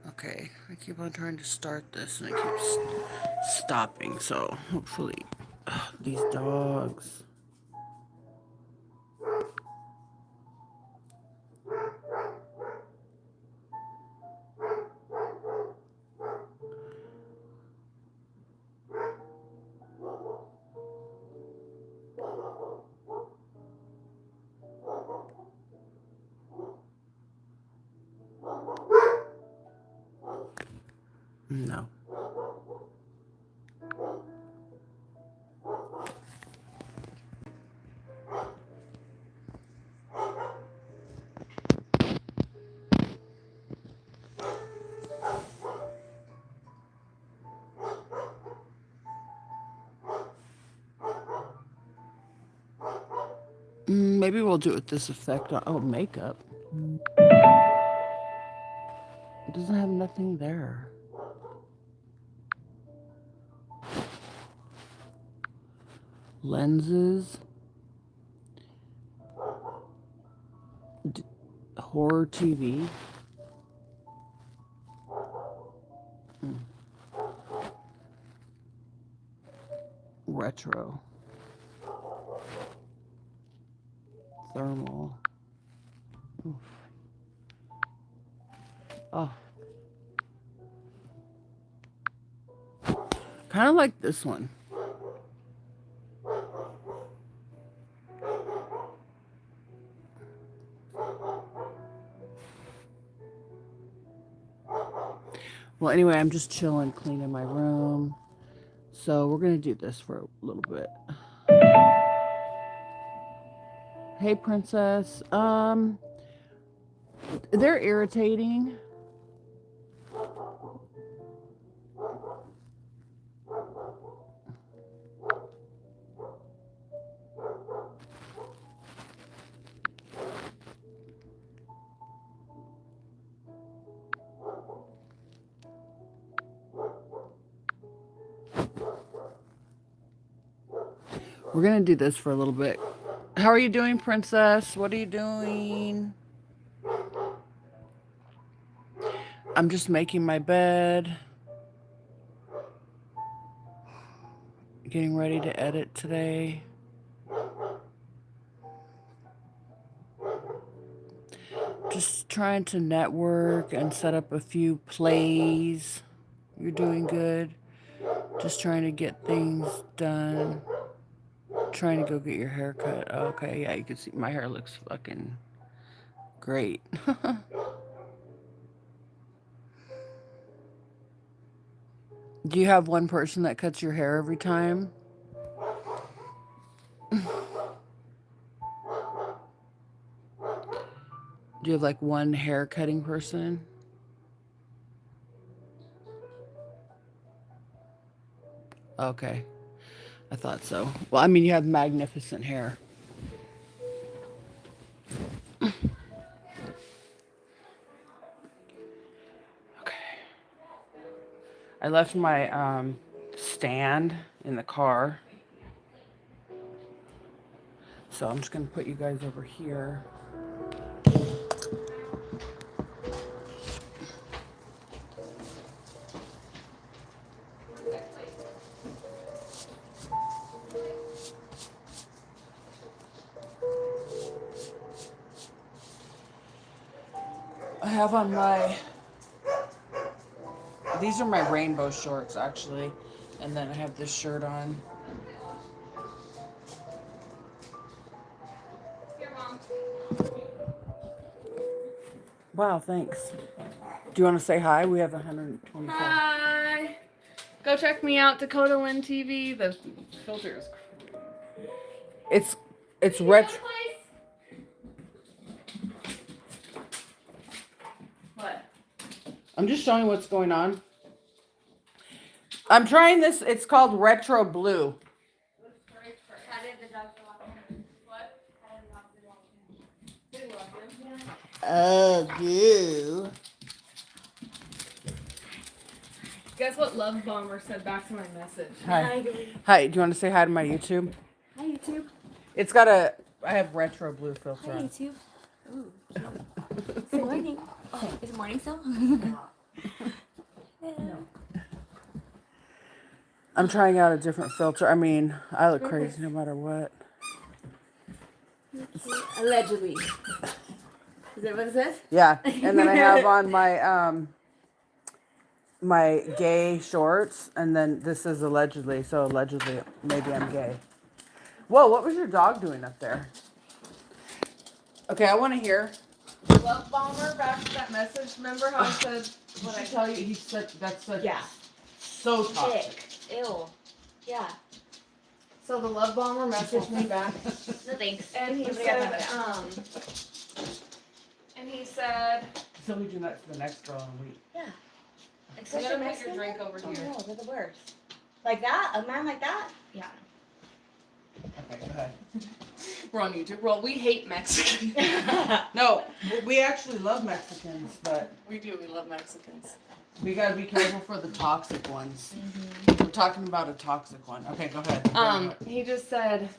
Okay, I keep on trying to start this and it keeps stopping, so hopefully these dogs. No. Maybe we'll do it with this effect on. Oh, makeup. It doesn't have nothing there. Lenses. D- Horror TV. Retro. Thermal. Oof. Oh, kind of like this one. Well, anyway, I'm just chilling, cleaning my room. So we're gonna do this for a little bit. Hey, princess. They're irritating. We're gonna do this for a little bit. How are you doing, princess? What are you doing? I'm just making my bed, getting ready to edit today. Just trying to network and set up a few plays. You're doing good. Just trying to get things done. Trying to go get your hair cut. Okay, yeah, you can see my hair looks fucking great. Do you have one person that cuts your hair every time? Do you have like one hair cutting person? Okay, I thought so. Well, I mean, you have magnificent hair. Okay. I left my stand in the car, so I'm just gonna put you guys over here. I have on my, these are my rainbow shorts actually, and then I have this shirt on. Wow, thanks. Do you want to say hi? We have 125. Hi. Go check me out, Dakota Lynn TV. The filter is. It's it's retro. What? I'm just showing what's going on. I'm trying this. It's called Retro Blue. Oh, blue. Guess what Love Bomber said back to my message? Hi. Hi. Do you want to say hi to my YouTube? Hi, YouTube. It's got a. I have retro blue filter Hi, on. YouTube. Ooh, cute. Good morning. Oh, is it morning still? I'm trying out a different filter. I mean, I look crazy no matter what. Allegedly. Is that what it says? Yeah, and then I have on my gay shorts, and then this is allegedly. So allegedly, maybe I'm gay. Whoa, what was your dog doing up there? Okay, I want to hear. Love bomber back to that message. Remember how I said What I tell you, he's such. That's such. Yeah. So toxic. Ick. Ew. Yeah. so the love bomber messaged me back, No thanks. and he Nobody said, got that. and he said, So we do that to the next girl in a week. Yeah. "I'm Especially gonna put your Mexican drink men? over Oh here." no, they're the worst. Like that? A man like that? Yeah. Okay, go ahead. We're on YouTube. Well, we hate Mexicans. No, we actually love Mexicans, but We do. We love Mexicans. we gotta be careful for the toxic ones. Mm-hmm. We're talking about a toxic one. Okay, go ahead. He just said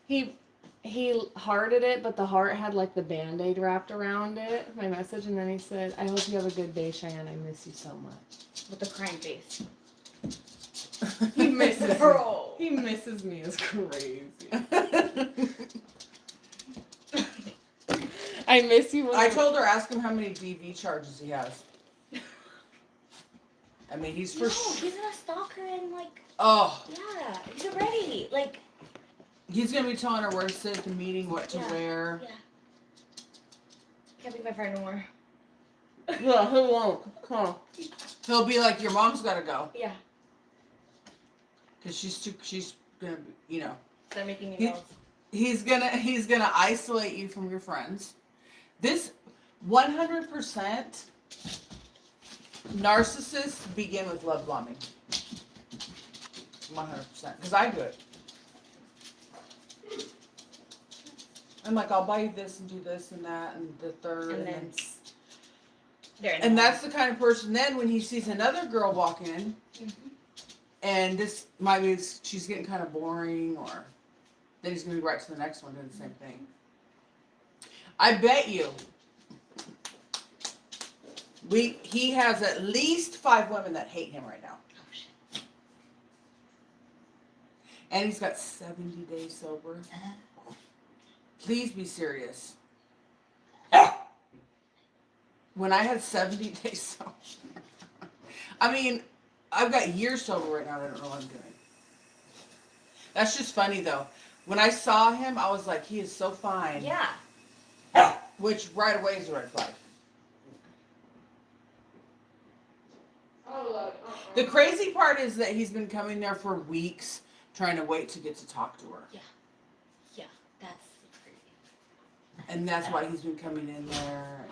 he hearted it, but the heart had like the Band-Aid wrapped around it. My message, and then he said, "I hope you have a good day, Cheyenne. I miss you so much." With the crying face. He misses Bro. He misses me as crazy. I miss you. When I told her, ask him how many DV charges he has. I mean, he's for. No, he's gonna stalk her and like, Oh, yeah, he's already like, he's gonna be telling her where to sit at the meeting, what to Yeah. wear. yeah. Can't be my friend no more. Yeah, he won't. Huh. He'll be like, your mom's gotta go, Yeah. cause she's gonna, be, you know. Start making me He- notes. He's gonna isolate you from your friends. This 100% narcissists begin with love bombing. 100%, because I do it. I'm like, I'll buy you this and do this and that and the third And and then then. they're in And the that's the kind of person. Then when he sees another girl walk in, and this might be she's getting kind of boring, or then he's gonna be right to the next one doing the same thing. I bet you. He has at least 5 women that hate him right now, Oh shit. and he's got 70 days sober. Please be serious. When I had 70 days sober, I mean, I've got years sober right now. And I don't know what I'm doing. That's just funny though. When I saw him, I was like, he is so fine. Yeah. Which right away is a red flag. The crazy part is that he's been coming there for weeks trying to wait to get to talk to her. Yeah. That's crazy. And that's why he's been coming in there.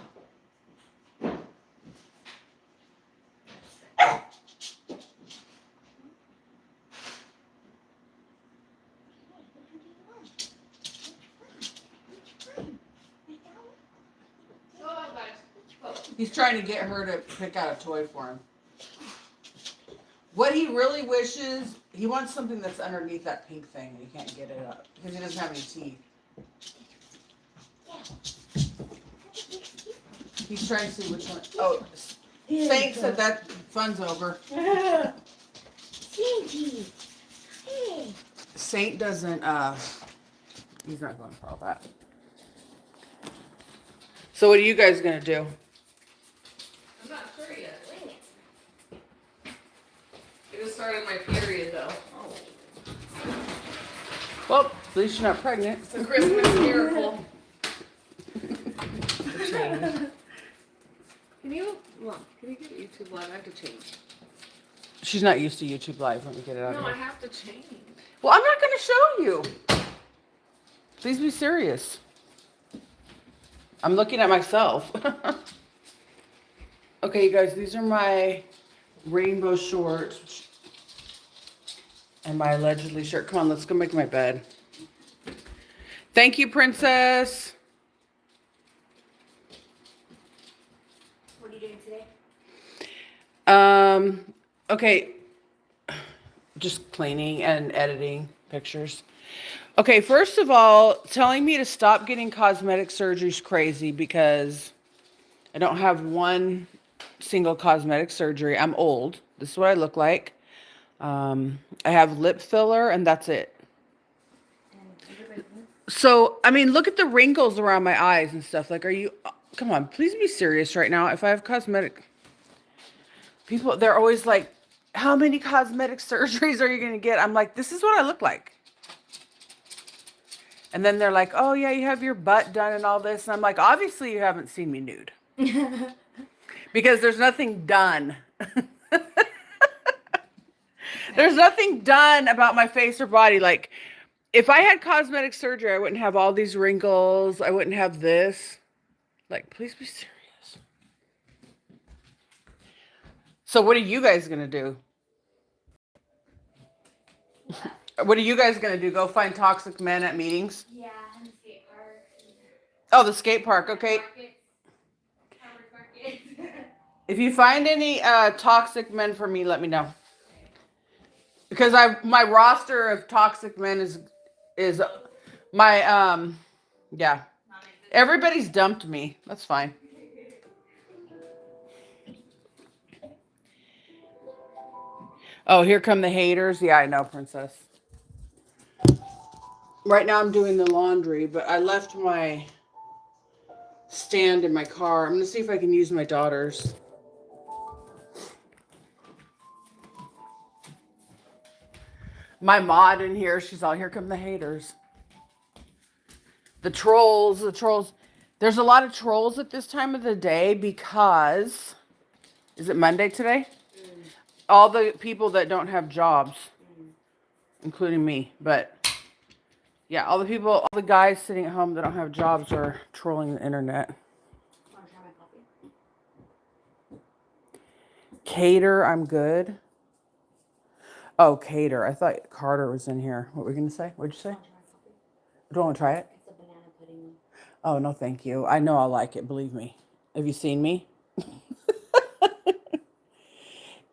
He's trying to get her to pick out a toy for him. What he really wishes, he wants something that's underneath that pink thing and he can't get it up because he doesn't have any teeth. He's trying to see which one. Oh, Saint said that fun's over. Sainty. Hey. Saint doesn't, he's not going for all that. So what are you guys going to do? I'm not sure yet. Wing it. I just started my period though. Well, at least you're not pregnant. It's a Christmas miracle. Can you get YouTube Live? I have to change. She's not used to YouTube Live. Let me get it out No, I here. have to change. Well, I'm not going to show you. Please be serious. I'm looking at myself. Okay, you guys, these are my rainbow shorts and my allegedly shirt. Come on, let's go make my bed. Thank you, Princess. What are you doing today? Okay. Just cleaning and editing pictures. Okay, first of all, telling me to stop getting cosmetic surgery is crazy because I don't have one single cosmetic surgery. I'm old. This is what I look like. I have lip filler, and that's it. So, I mean, look at the wrinkles around my eyes and stuff. Like, are you, come on, please be serious right now. If I have cosmetic, people, they're always like, how many cosmetic surgeries are you going to get? I'm like, this is what I look like. And then they're like, oh, yeah, you have your butt done and all this. And I'm like, obviously, you haven't seen me nude because there's nothing done. There's nothing done about my face or body. Like, if I had cosmetic surgery, I wouldn't have all these wrinkles. I wouldn't have this. Like, please be serious. So what are you guys going to do? What are you guys going to do? Go find toxic men at meetings? Yeah, and the skate park. Oh, the skate park. Okay. Farmers market. If you find any toxic men for me, let me know. Because my roster of toxic men is my yeah. Everybody's dumped me. That's fine. Oh, here come the haters. Yeah, I know, princess. Right now I'm doing the laundry, but I left my stand in my car. I'm going to see if I can use my daughter's. My mod in here, she's all, here come the haters. The trolls. There's a lot of trolls at this time of the day because, is it Monday today? All the people that don't have jobs, including me, but yeah, all the guys sitting at home that don't have jobs are trolling the internet. Want to try my coffee? Cater, I'm good. Oh, Cater. I thought Carter was in here. What were we going to say? What'd you say? Want to try my coffee? Do you want to try it? It's a banana pudding one. Oh, no, thank you. I know I'll like it. Believe me. Have you seen me?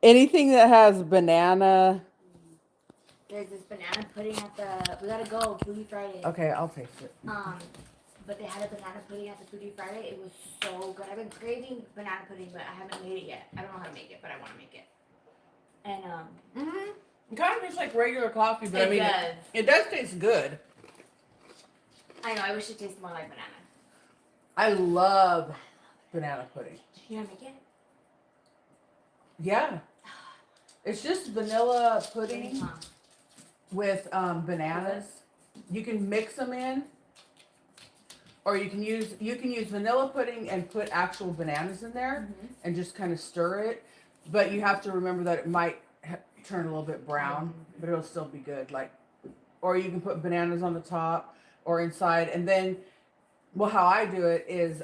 Anything that has banana. There's this banana pudding at the. We gotta go Foodie Friday. Okay, I'll taste it. But they had a banana pudding at the Foodie Friday. It was so good. I've been craving banana pudding, but I haven't made it yet. I don't know how to make it, but I want to make it. And It kind of tastes like regular coffee, but It it does taste good. I know. I wish it tasted more like banana. I love banana pudding. You wanna make it? Yeah. It's just vanilla pudding Huh. with bananas. You can mix them in, or you can use vanilla pudding and put actual bananas in there and just kind of stir it. But you have to remember that it might turn a little bit brown, but it'll still be good. Like, or you can put bananas on the top or inside, and then, well, how I do it is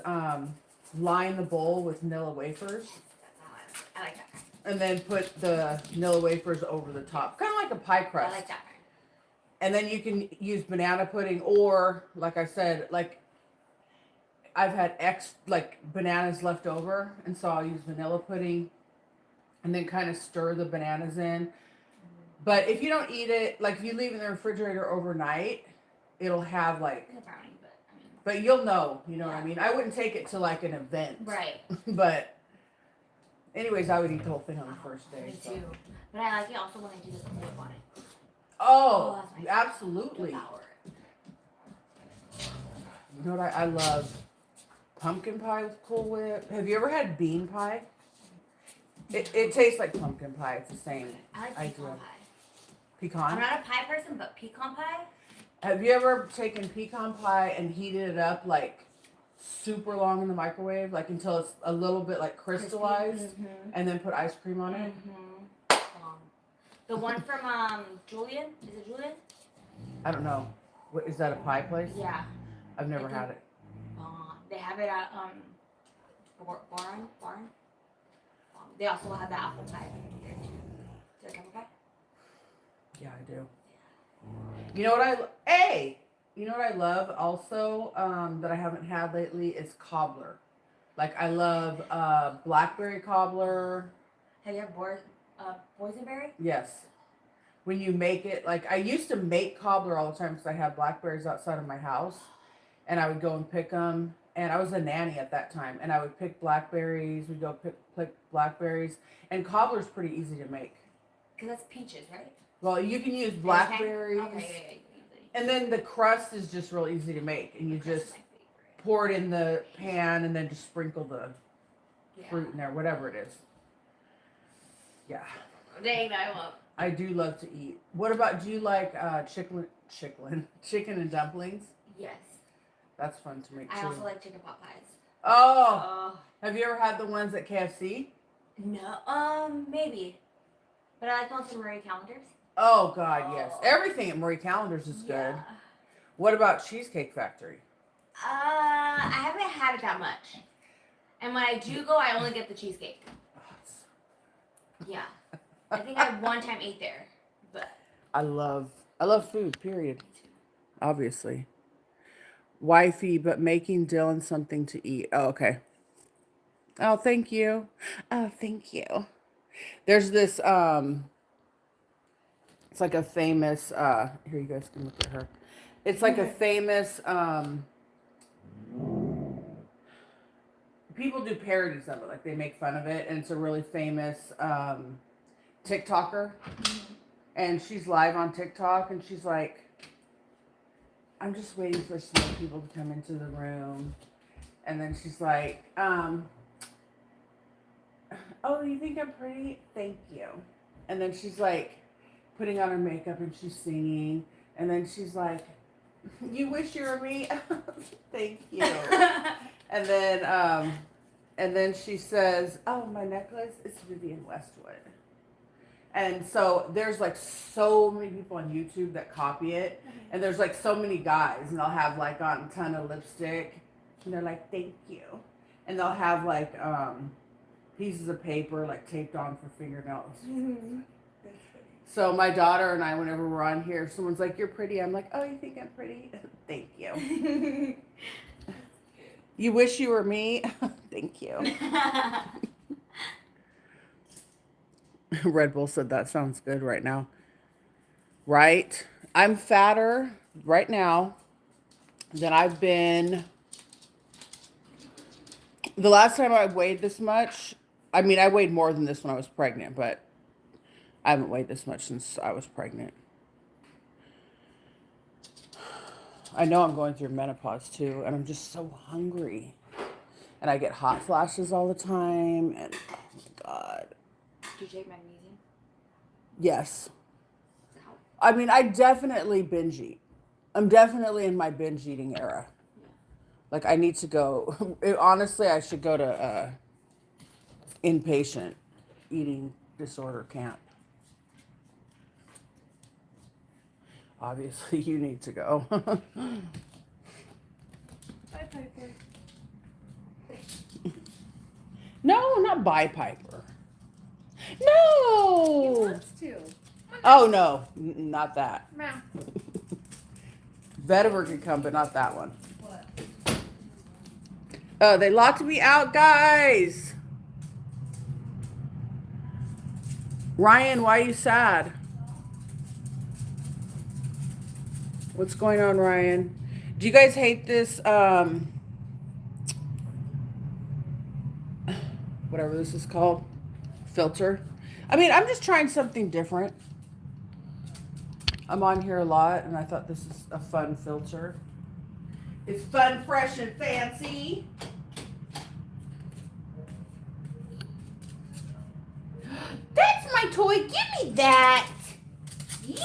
line the bowl with vanilla wafers. That's how I like that kind. And then put the vanilla wafers over the top, kind of like a pie crust. I like that kind. And then you can use banana pudding, or like I said, like I've had bananas left over, and so I'll use vanilla pudding, and then kind of stir the bananas in. But if you don't eat it, like if you leave it in the refrigerator overnight, it'll have like. It's a brownie, but I mean. But you'll know, you know what I mean. I wouldn't take it to like an event. Right. But. Anyways, I would eat the whole thing on the first day. Me so. too. But I like it also when I do the dip on it. Oh, that's my favorite. absolutely. Devour it. You know what I love? Pumpkin pie with Cool Whip. Have you ever had bean pie? It tastes like pumpkin pie. It's the same. I like I pecan do. pie. Pecan? I'm not a pie person, but pecan pie? Have you ever taken pecan pie and heated it up like super long in the microwave, like until it's a little bit like crystallized, and then put ice cream on it? The one from Julian? Is it Julian? I don't know. What is that, a pie place? Yeah. I've never had it. They have it at Barn. They also have the apple pie there too. Is there apple pie? Yeah, I do. You know what you know what I love also that I haven't had lately is cobbler. Like I love blackberry cobbler. Have you had boysenberry? Yes. When you make it, like I used to make cobbler all the time because I had blackberries outside of my house, and I would go and pick them and I was a nanny at that time, and I would pick blackberries. We'd go pick blackberries, and cobbler's pretty easy to make. Because that's peaches, right? Well, you can use Okay. blackberries, Okay, yeah, yeah. and then the crust is just real easy to make, and you just pour it in the pan, and then just sprinkle the fruit in there, whatever it is. Yeah. Dang, I love. I do love to eat. What about, do you like chicken and dumplings? Yes. That's fun to make too. I also like chicken pot pies. Oh, have you ever had the ones at KFC? No, maybe. But I like ones from Marie Callender's. Oh God, yes. Everything at Marie Callender's is good. Yeah. What about Cheesecake Factory? I haven't had it that much. And when I do go, I only get the cheesecake. Yeah. I think I one time ate there. But I love food, period. Obviously. Wifey, but making Dylan something to eat. Oh, okay. Oh, thank you. Oh, thank you. There's this it's like a famous here, you guys can look at her. It's like a famous people do parodies of it, like they make fun of it, and it's a really famous TikToker. And she's live on TikTok, and she's like, I'm just waiting for some more people to come into the room. And then she's like, oh, you think I'm pretty? Thank you. And then she's like putting on her makeup and she's singing. And then she's like, you wish you were me? Thank you. And then she says, oh, my necklace is Vivienne Westwood. And so there's like so many people on YouTube that copy it. And there's like so many guys, and they'll have like on a ton of lipstick. And they're like, thank you. And they'll have like pieces of paper like taped on for fingernails. Mm-hmm. So my daughter and I, whenever we're on here, if someone's like, you're pretty, I'm like, oh, you think I'm pretty? Thank you. You wish you were me? Thank you. Red Bull said that sounds good right now. Right? I'm fatter right now than I've been. The last time I weighed this much, I mean, I weighed more than this when I was pregnant, but I haven't weighed this much since I was pregnant. I know I'm going through menopause too, and I'm just so hungry. And I get hot flashes all the time, and oh my God. Do you take magnesium? Yes. How? I mean, I definitely binge eat. I'm definitely in my binge eating era. Yeah. Like, I need to go. Honestly, I should go to inpatient eating disorder camp. Obviously, you need to go. Bye, Piper. No, not by Piper. He No. wants to. Oh, no. Not that. Meow. Vetiver could come, but not that one. What? Oh, they locked me out, guys. Ryan, why are you sad? What's going on, Ryan? Do you guys hate this, whatever this is called, filter? I mean, I'm just trying something different. I'm on here a lot, and I thought this is a fun filter. It's fun, fresh, and fancy. That's my toy. Give me that. You.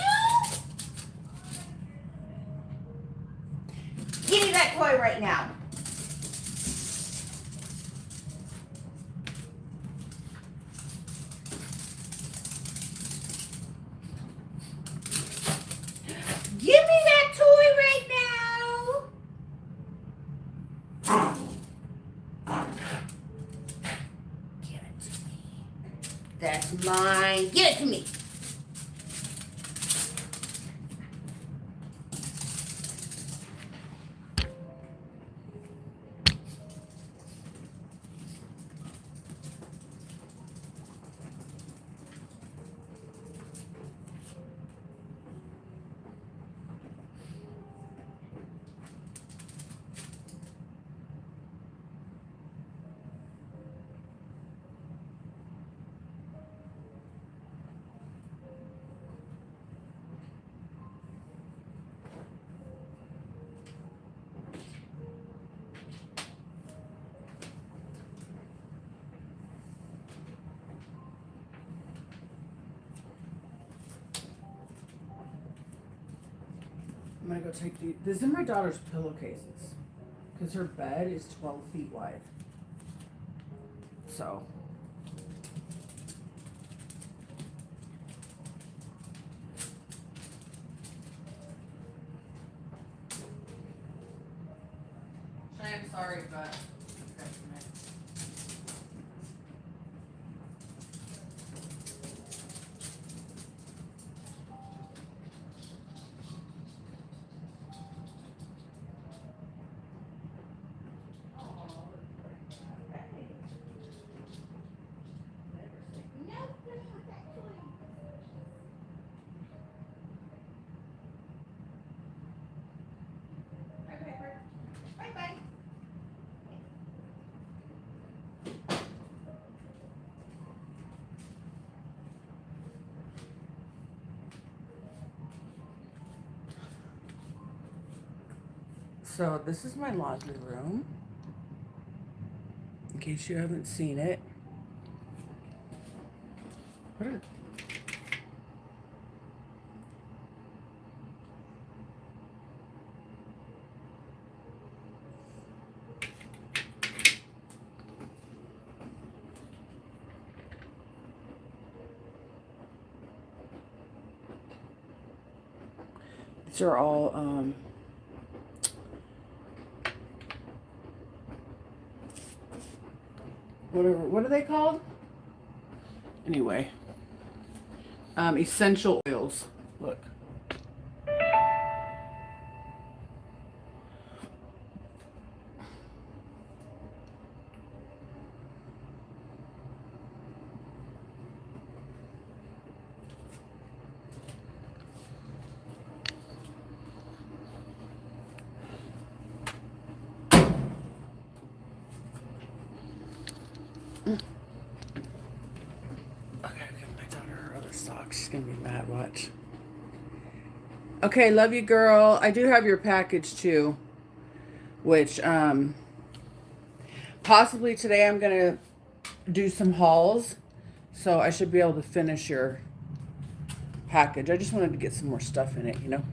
Give me that toy right now. Give me that toy right now. Give it to me. That's mine. Give it to me. go take these. These are my daughter's pillowcases. Because her bed is 12 feet wide. So. I'm sorry, but. So this is my laundry room, in case you haven't seen it. What are... These are all, whatever, what are they called? Anyway, essential oils. Look. She's gonna be mad. Watch. Okay, love you, girl. I do have your package too, which possibly today I'm gonna do some hauls, so I should be able to finish your package. I just wanted to get some more stuff in it, you know.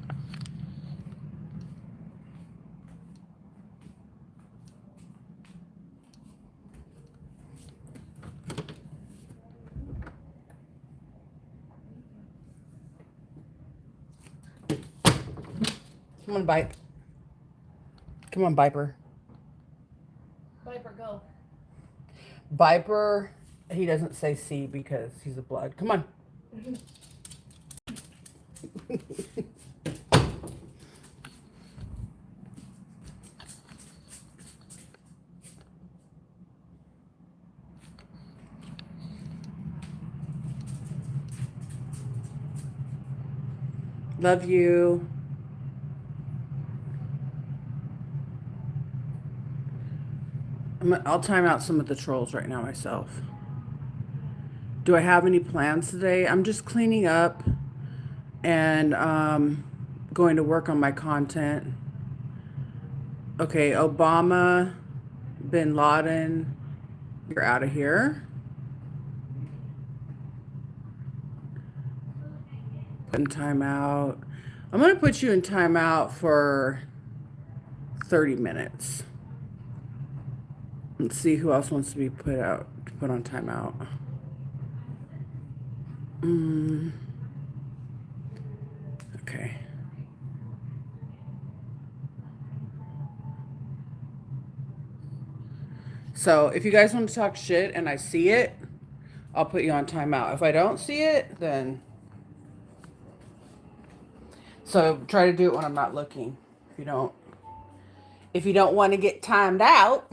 Come on, Bite. Come on, Viper. Viper, go. Viper, he doesn't say C because he's a blood. Come on. Love you. I'll time out some of the trolls right now myself. Do I have any plans today? I'm just cleaning up and going to work on my content. Okay, Obama, Bin Laden, you're out of here. Put in timeout. I'm going to put you in timeout for 30 minutes. Let's see who else wants to be put on timeout. Okay. So if you guys want to talk shit and I see it, I'll put you on timeout. If I don't see it, then... So try to do it when I'm not looking. If you don't want to get timed out.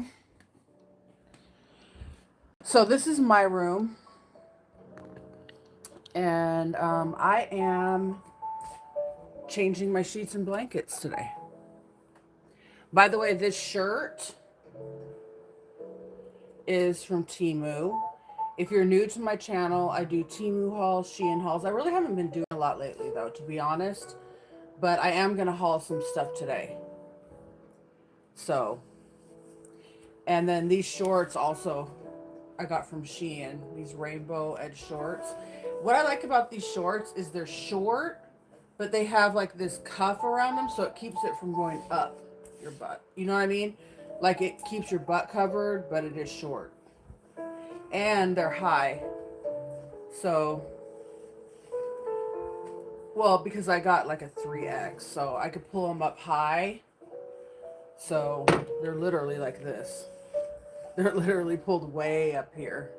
So this is my room. And I am changing my sheets and blankets today. By the way, this shirt is from Temu. If you're new to my channel, I do Temu hauls, Shein hauls. I really haven't been doing a lot lately though, to be honest. But I am going to haul some stuff today. So, and then these shorts also I got from Shein. These rainbow edge shorts. What I like about these shorts is they're short, but they have like this cuff around them so it keeps it from going up your butt. You know what I mean? Like it keeps your butt covered, but it is short. And they're high. So, well, because I got like a 3X, so I could pull them up high. So they're literally like this. They're literally pulled way up here.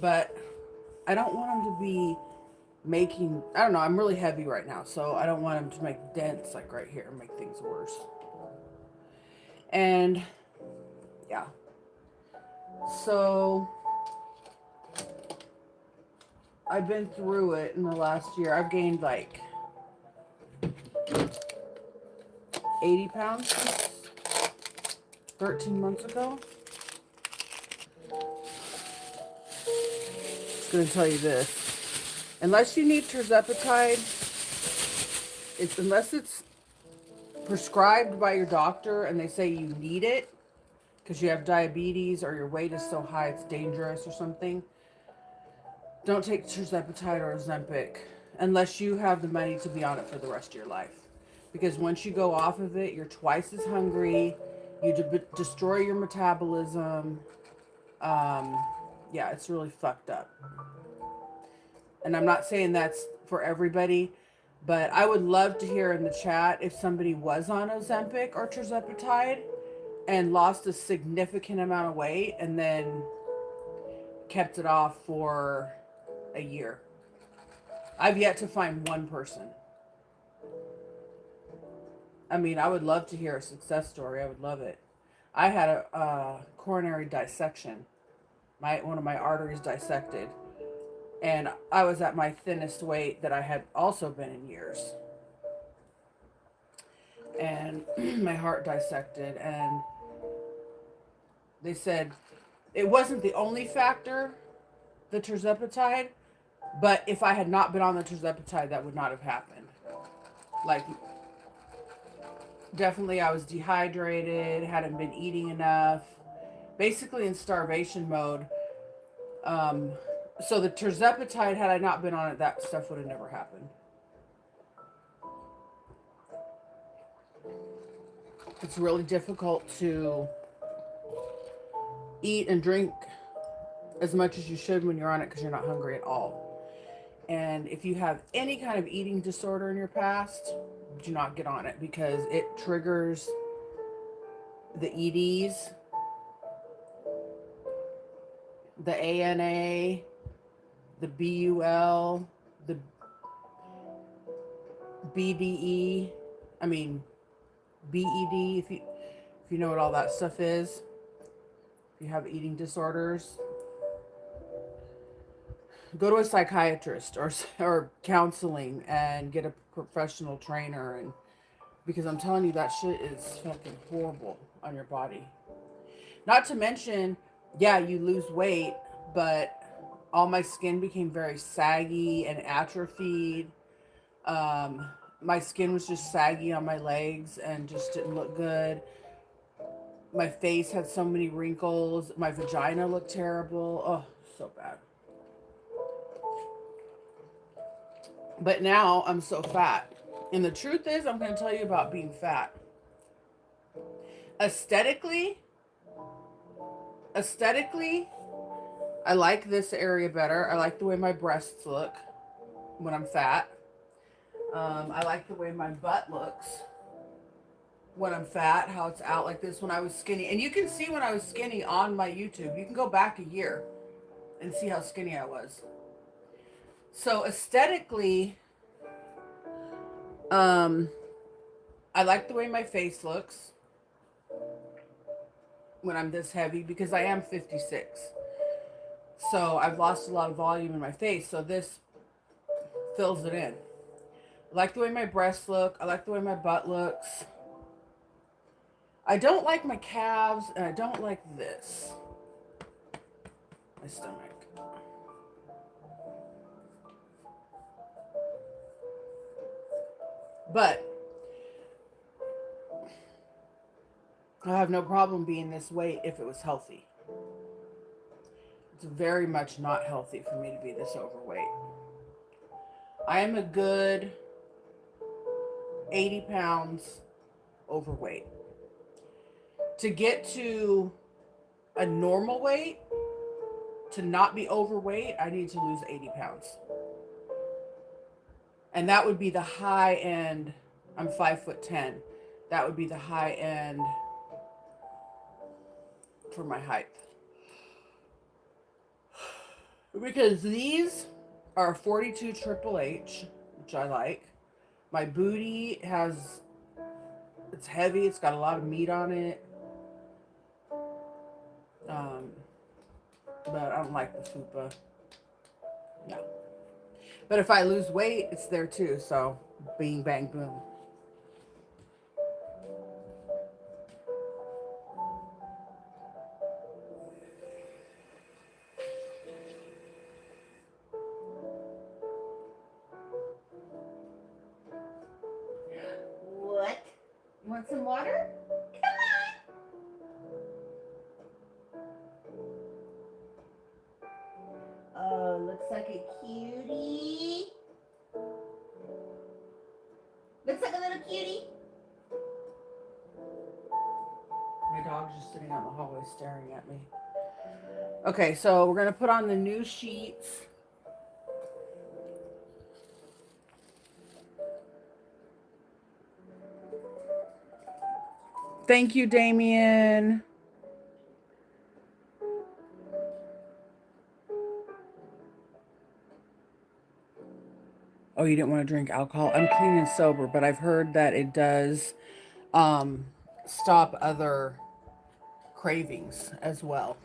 But I don't want them to be making, I don't know, I'm really heavy right now, so I don't want them to make dents like right here and make things worse. And yeah. So I've been through it in the last year. I've gained like 80 pounds since 13 months ago. Just gonna tell you this. Unless you need tirzepatide, unless it's prescribed by your doctor and they say you need it because you have diabetes or your weight is so high it's dangerous or something, don't take tirzepatide or Ozempic unless you have the money to be on it for the rest of your life. Because once you go off of it, you're twice as hungry, you destroy your metabolism. Yeah, it's really fucked up. And I'm not saying that's for everybody, but I would love to hear in the chat if somebody was on Ozempic or tirzepatide and lost a significant amount of weight and then kept it off for a year. I've yet to find one person. I mean, I would love to hear a success story. I would love it. I had a coronary dissection. One of my arteries dissected. And I was at my thinnest weight that I had also been in years. And my heart dissected. And they said it wasn't the only factor, the tirzepatide, but if I had not been on the tirzepatide, that would not have happened. Like, definitely I was dehydrated, hadn't been eating enough, basically in starvation mode. So the tirzepatide, had I not been on it, that stuff would have never happened. It's really difficult to eat and drink as much as you should when you're on it because you're not hungry at all. And if you have any kind of eating disorder in your past, do not get on it because it triggers the EDs, the ANA, the BUL, the BDE, BED, if you know what all that stuff is. If you have eating disorders, go to a psychiatrist or counseling and get a professional trainer, and because I'm telling you that shit is fucking horrible on your body. Not to mention, yeah, you lose weight, but all my skin became very saggy and atrophied. My skin was just saggy on my legs and just didn't look good. My face had so many wrinkles. My vagina looked terrible. Oh, so bad. But now I'm so fat. And the truth is, I'm going to tell you about being fat. Aesthetically, I like this area better. I like the way my breasts look when I'm fat. I like the way my butt looks when I'm fat, how it's out like this when I was skinny. And you can see when I was skinny on my YouTube. You can go back a year and see how skinny I was. So aesthetically, I like the way my face looks when I'm this heavy because I am 56. So I've lost a lot of volume in my face. So this fills it in. I like the way my breasts look. I like the way my butt looks. I don't like my calves, and I don't like this. My stomach. But I have no problem being this weight if it was healthy. It's very much not healthy for me to be this overweight. I am a good 80 pounds overweight. To get to a normal weight, to not be overweight, I need to lose 80 pounds. And that would be the high end. I'm 5'10". That would be the high end for my height. Because these are 42 Triple H, which I like. My booty it's heavy. It's got a lot of meat on it. But I don't like the fupa. No. But if I lose weight, it's there too. So, bing, bang, boom. What? You want some water? Oh, looks like a cutie. Looks like a little cutie. My dog's just sitting out in the hallway staring at me. Okay, so we're going to put on the new sheets. Thank you, Damien. Oh, you didn't want to drink alcohol? I'm clean and sober, but I've heard that it does stop other cravings as well.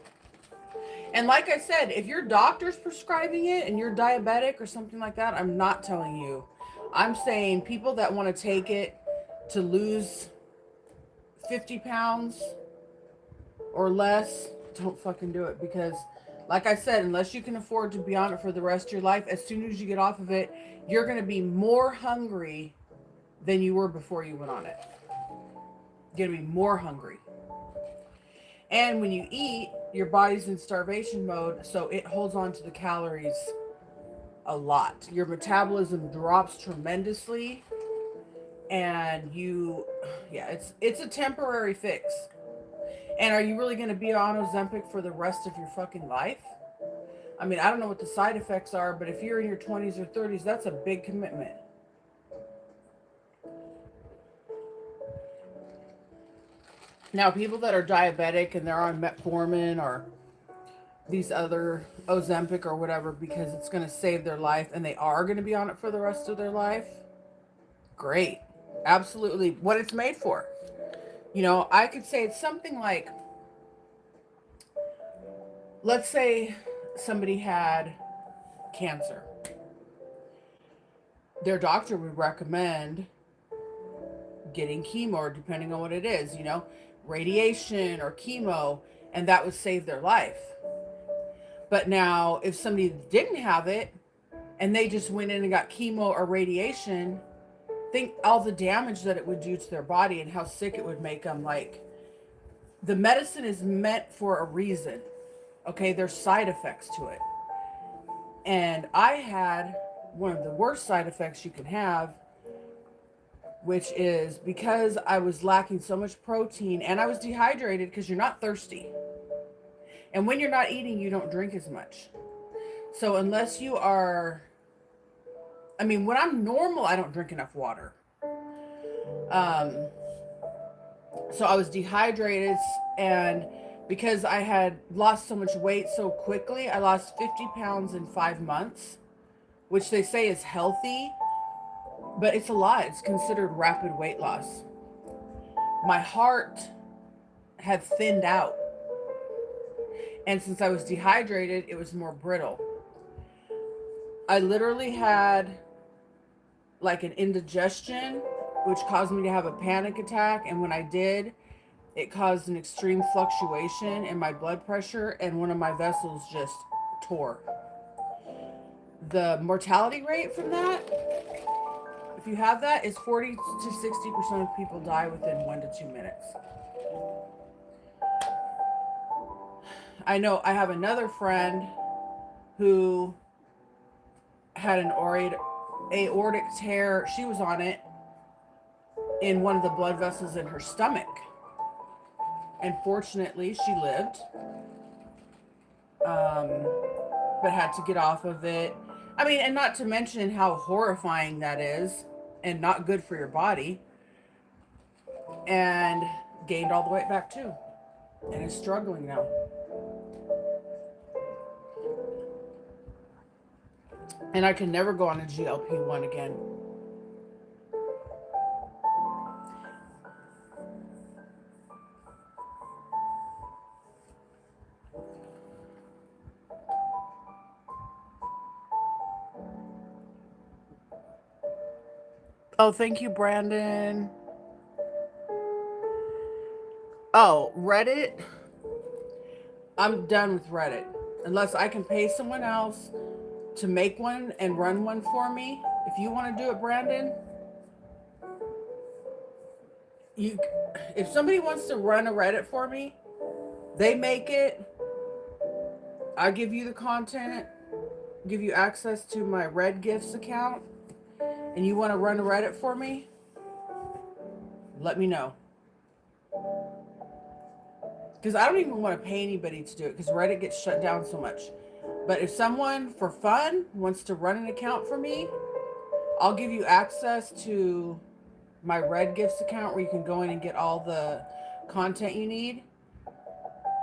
And like I said, if your doctor's prescribing it and you're diabetic or something like that, I'm not telling you. I'm saying people that want to take it to lose 50 pounds or less, don't fucking do it. Because like I said, unless you can afford to be on it for the rest of your life, as soon as you get off of it, you're going to be more hungry than you were before you went on it. You're going to be more hungry. And when you eat, your body's in starvation mode, so it holds on to the calories a lot. Your metabolism drops tremendously, and it's a temporary fix. And are you really going to be on Ozempic for the rest of your fucking life? I mean, I don't know what the side effects are, but if you're in your 20s or 30s, that's a big commitment. Now, people that are diabetic and they're on metformin or these other Ozempic or whatever because it's going to save their life and they are going to be on it for the rest of their life, great. Absolutely what it's made for. You know, I could say it's something like, let's say somebody had cancer. Their doctor would recommend getting chemo, depending on what it is, you know, radiation or chemo, and that would save their life. But now if somebody didn't have it and they just went in and got chemo or radiation, think all the damage that it would do to their body and how sick it would make them. Like, the medicine is meant for a reason. Okay, there's side effects to it. And I had one of the worst side effects you can have, which is because I was lacking so much protein and I was dehydrated because you're not thirsty. And when you're not eating, you don't drink as much. So unless you are, I mean, when I'm normal, I don't drink enough water. So I was dehydrated, and because I had lost so much weight so quickly, I lost 50 pounds in 5 months, which they say is healthy, but it's a lot. It's considered rapid weight loss. My heart had thinned out. And since I was dehydrated, it was more brittle. I literally had like an indigestion, which caused me to have a panic attack. And when I did, it caused an extreme fluctuation in my blood pressure, and one of my vessels just tore. The mortality rate from that, if you have that, is 40 to 60% of people die within 1 to 2 minutes. I know I have another friend who had an aortic tear. She was on it in one of the blood vessels in her stomach. And fortunately, she lived, but had to get off of it. I mean, and not to mention how horrifying that is and not good for your body. And gained all the weight back too. And is struggling now. And I can never go on a GLP-1 again. Oh, thank you, Brandon. Oh, Reddit. I'm done with Reddit. Unless I can pay someone else to make one and run one for me. If you want to do it, Brandon, if somebody wants to run a Reddit for me, they make it. I give you the content, give you access to my Red Gifts account, and you want to run a Reddit for me, let me know. Because I don't even want to pay anybody to do it because Reddit gets shut down so much. But if someone for fun wants to run an account for me, I'll give you access to my Red Gifts account where you can go in and get all the content you need,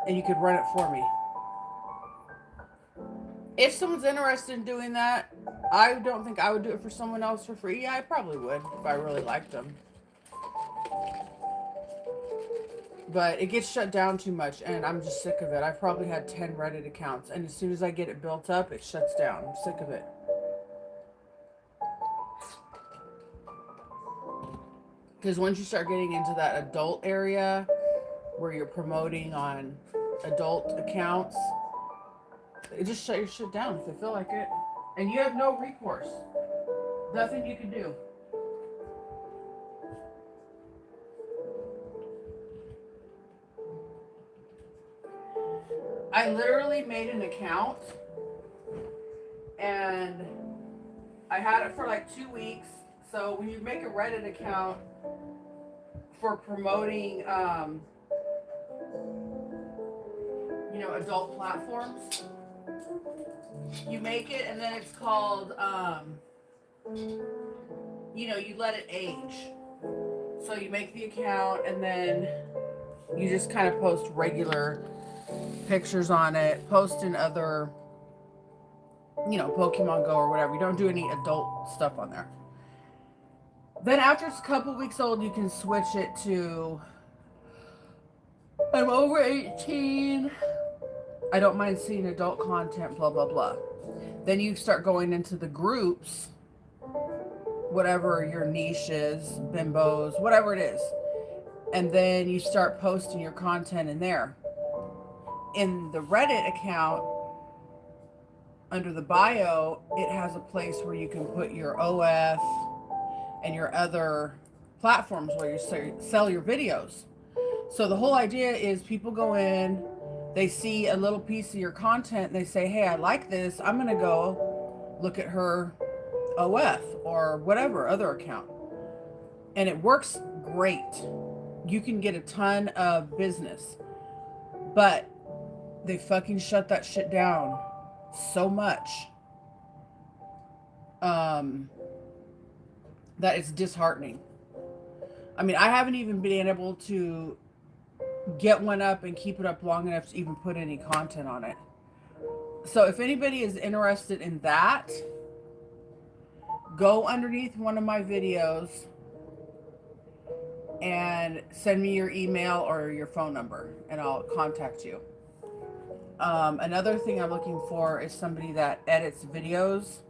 and you could run it for me. If someone's interested in doing that, I don't think I would do it for someone else for free. Yeah, I probably would if I really liked them. But it gets shut down too much, and I'm just sick of it. I've probably had 10 Reddit accounts, and as soon as I get it built up, it shuts down. I'm sick of it. Because once you start getting into that adult area where you're promoting on adult accounts, it just shut your shit down if they feel like it. And you have no recourse. Nothing you can do. I literally made an account and I had it for like 2 weeks. So when you make a Reddit account for promoting, adult platforms, you make it and then it's called, you let it age. So you make the account and then you just kind of post regular pictures on it, post in other, Pokemon Go or whatever. You don't do any adult stuff on there. Then after it's a couple weeks old, you can switch it to, I'm over 18. I don't mind seeing adult content, blah, blah, blah. Then you start going into the groups, whatever your niche is, bimbos, whatever it is. And then you start posting your content in there. In the Reddit account, under the bio, it has a place where you can put your OF and your other platforms where you sell your videos. So the whole idea is people go in, they see a little piece of your content, and they say, hey, I like this. I'm going to go look at her OF or whatever other account. And it works great. You can get a ton of business. But they fucking shut that shit down so much that it's disheartening. I mean, I haven't even been able to get one up and keep it up long enough to even put any content on it. So if anybody is interested in that, go underneath one of my videos and send me your email or your phone number and I'll contact you. Another thing I'm looking for is somebody that edits videos.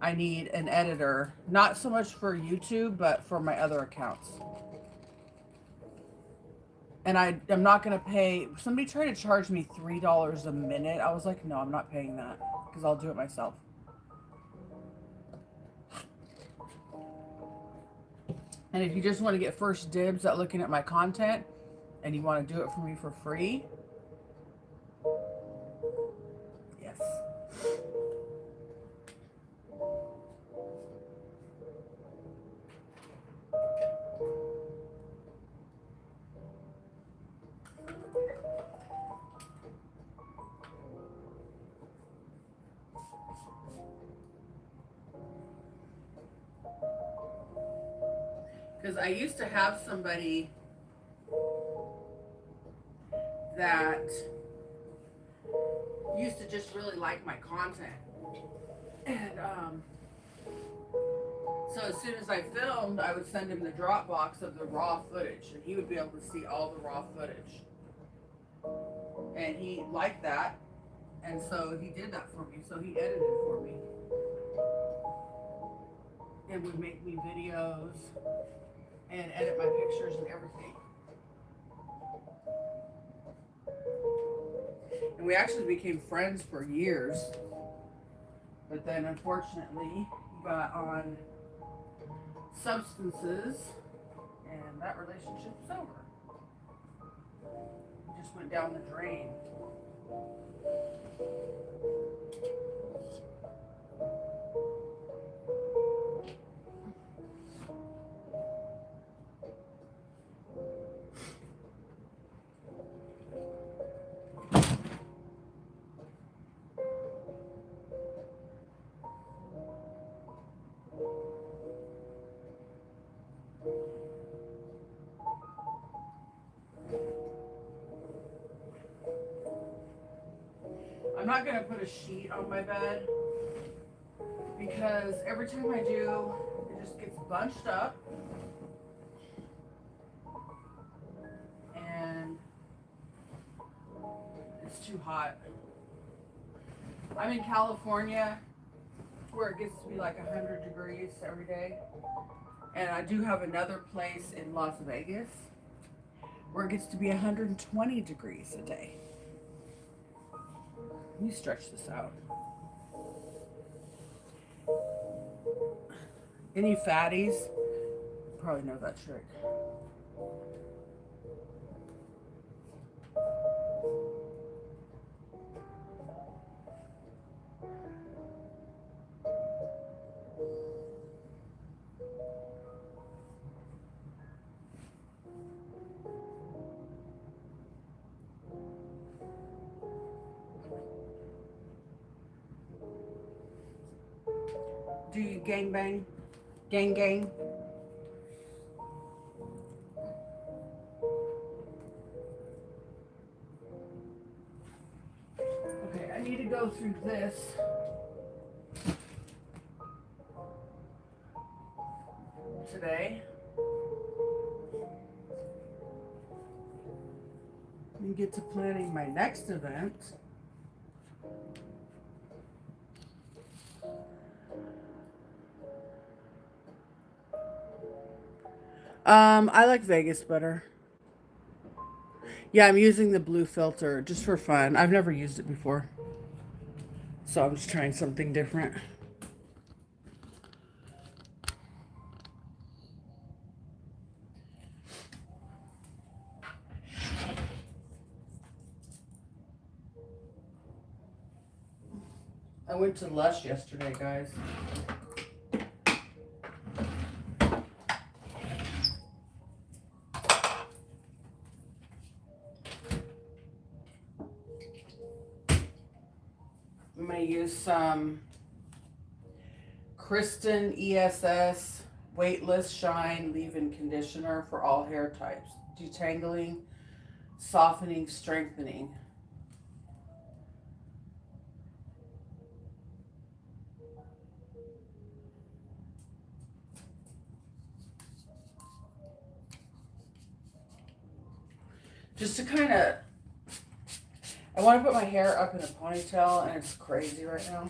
I need an editor, not so much for YouTube, but for my other accounts. And I'm not going to pay. Somebody tried to charge me $3 a minute. I was like, no, I'm not paying that because I'll do it myself. And if you just want to get first dibs at looking at my content and you want to do it for me for free, yes. Because I used to have somebody that used to just really like my content. And so as soon as I filmed, I would send him the Dropbox of the raw footage, and he would be able to see all the raw footage. And he liked that, and so he did that for me. So he edited for me and would make me videos and edit my pictures and everything. And we actually became friends for years. But then unfortunately, he got on substances and that relationship's over. It just went down the drain. I'm not gonna put a sheet on my bed because every time I do, it just gets bunched up and it's too hot. I'm in California where it gets to be like 100 degrees every day. And I do have another place in Las Vegas where it gets to be 120 degrees a day. Let me stretch this out. Any fatties probably know that trick. Do you gang bang? Gang gang? Okay, I need to go through this. Today. And get to planning my next event. I like Vegas better. Yeah, I'm using the blue filter just for fun. I've never used it before. So I'm just trying something different. I went to Lush yesterday, guys. I'm going to use some Kristen ESS Weightless Shine Leave-In Conditioner for all hair types. Detangling, softening, strengthening. Just to kind of, I want to put my hair up in a ponytail and it's crazy right now.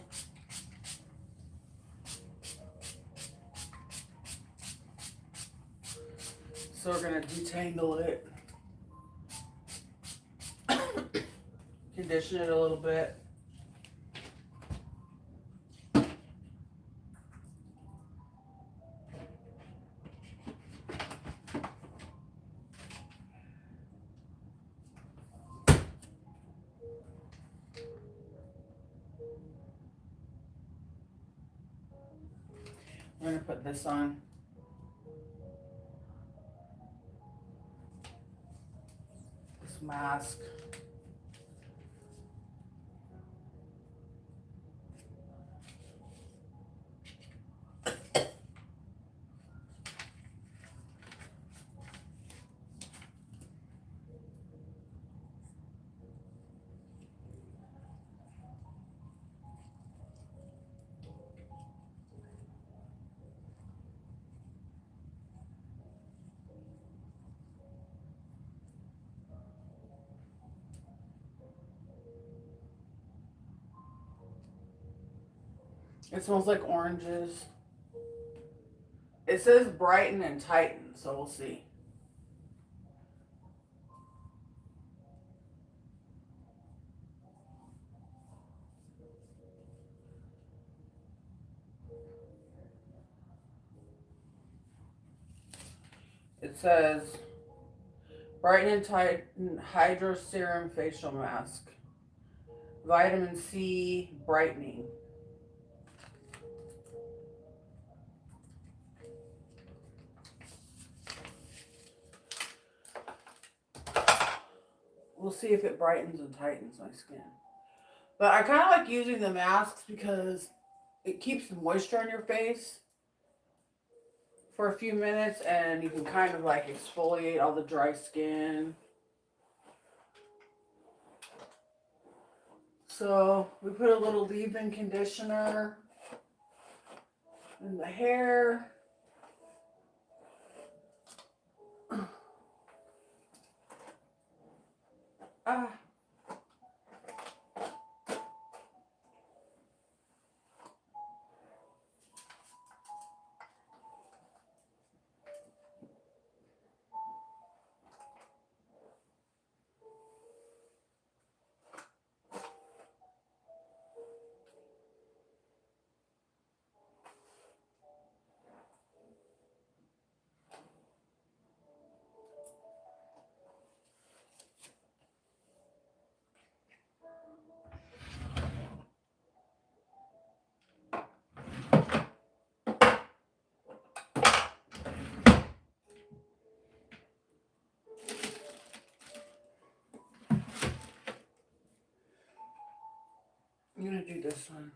So we're going to detangle it. Condition it a little bit. I'm going to put this on. This mask. It smells like oranges. It says brighten and tighten, so we'll see. It says brighten and tighten hydro serum facial mask. Vitamin C brightening. We'll see if it brightens and tightens my skin. But I kind of like using the masks because it keeps the moisture on your face for a few minutes, and you can kind of like exfoliate all the dry skin. So we put a little leave-in conditioner in the hair. Ah. I'm gonna do this one.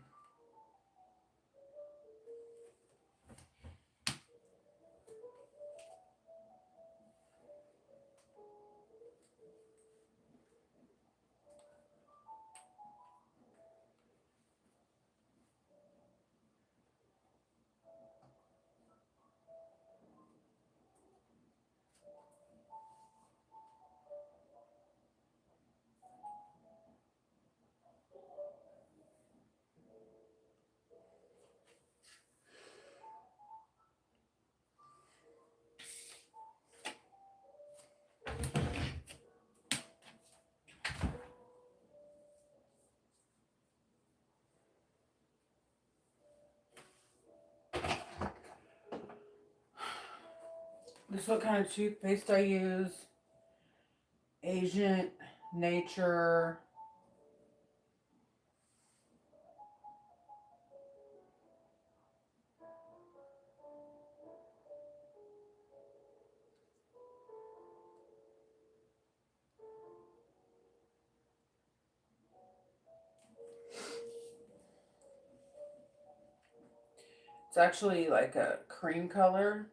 This is what kind of toothpaste I use. Asian Nature. It's actually like a cream color.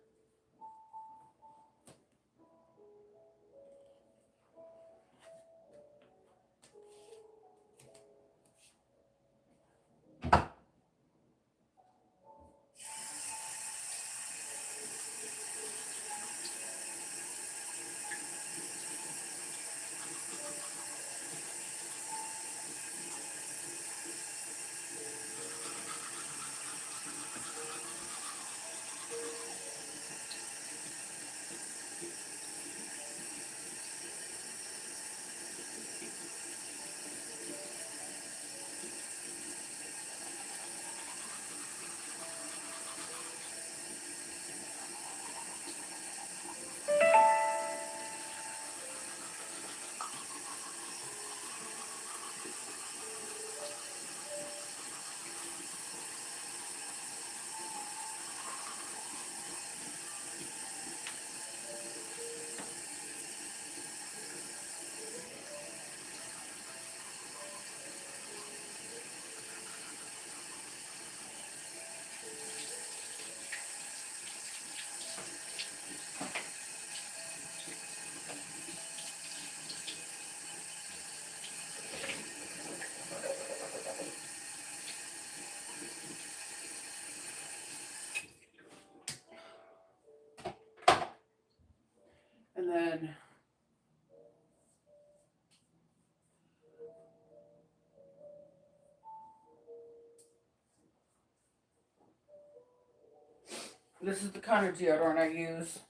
This is the kind of deodorant I use.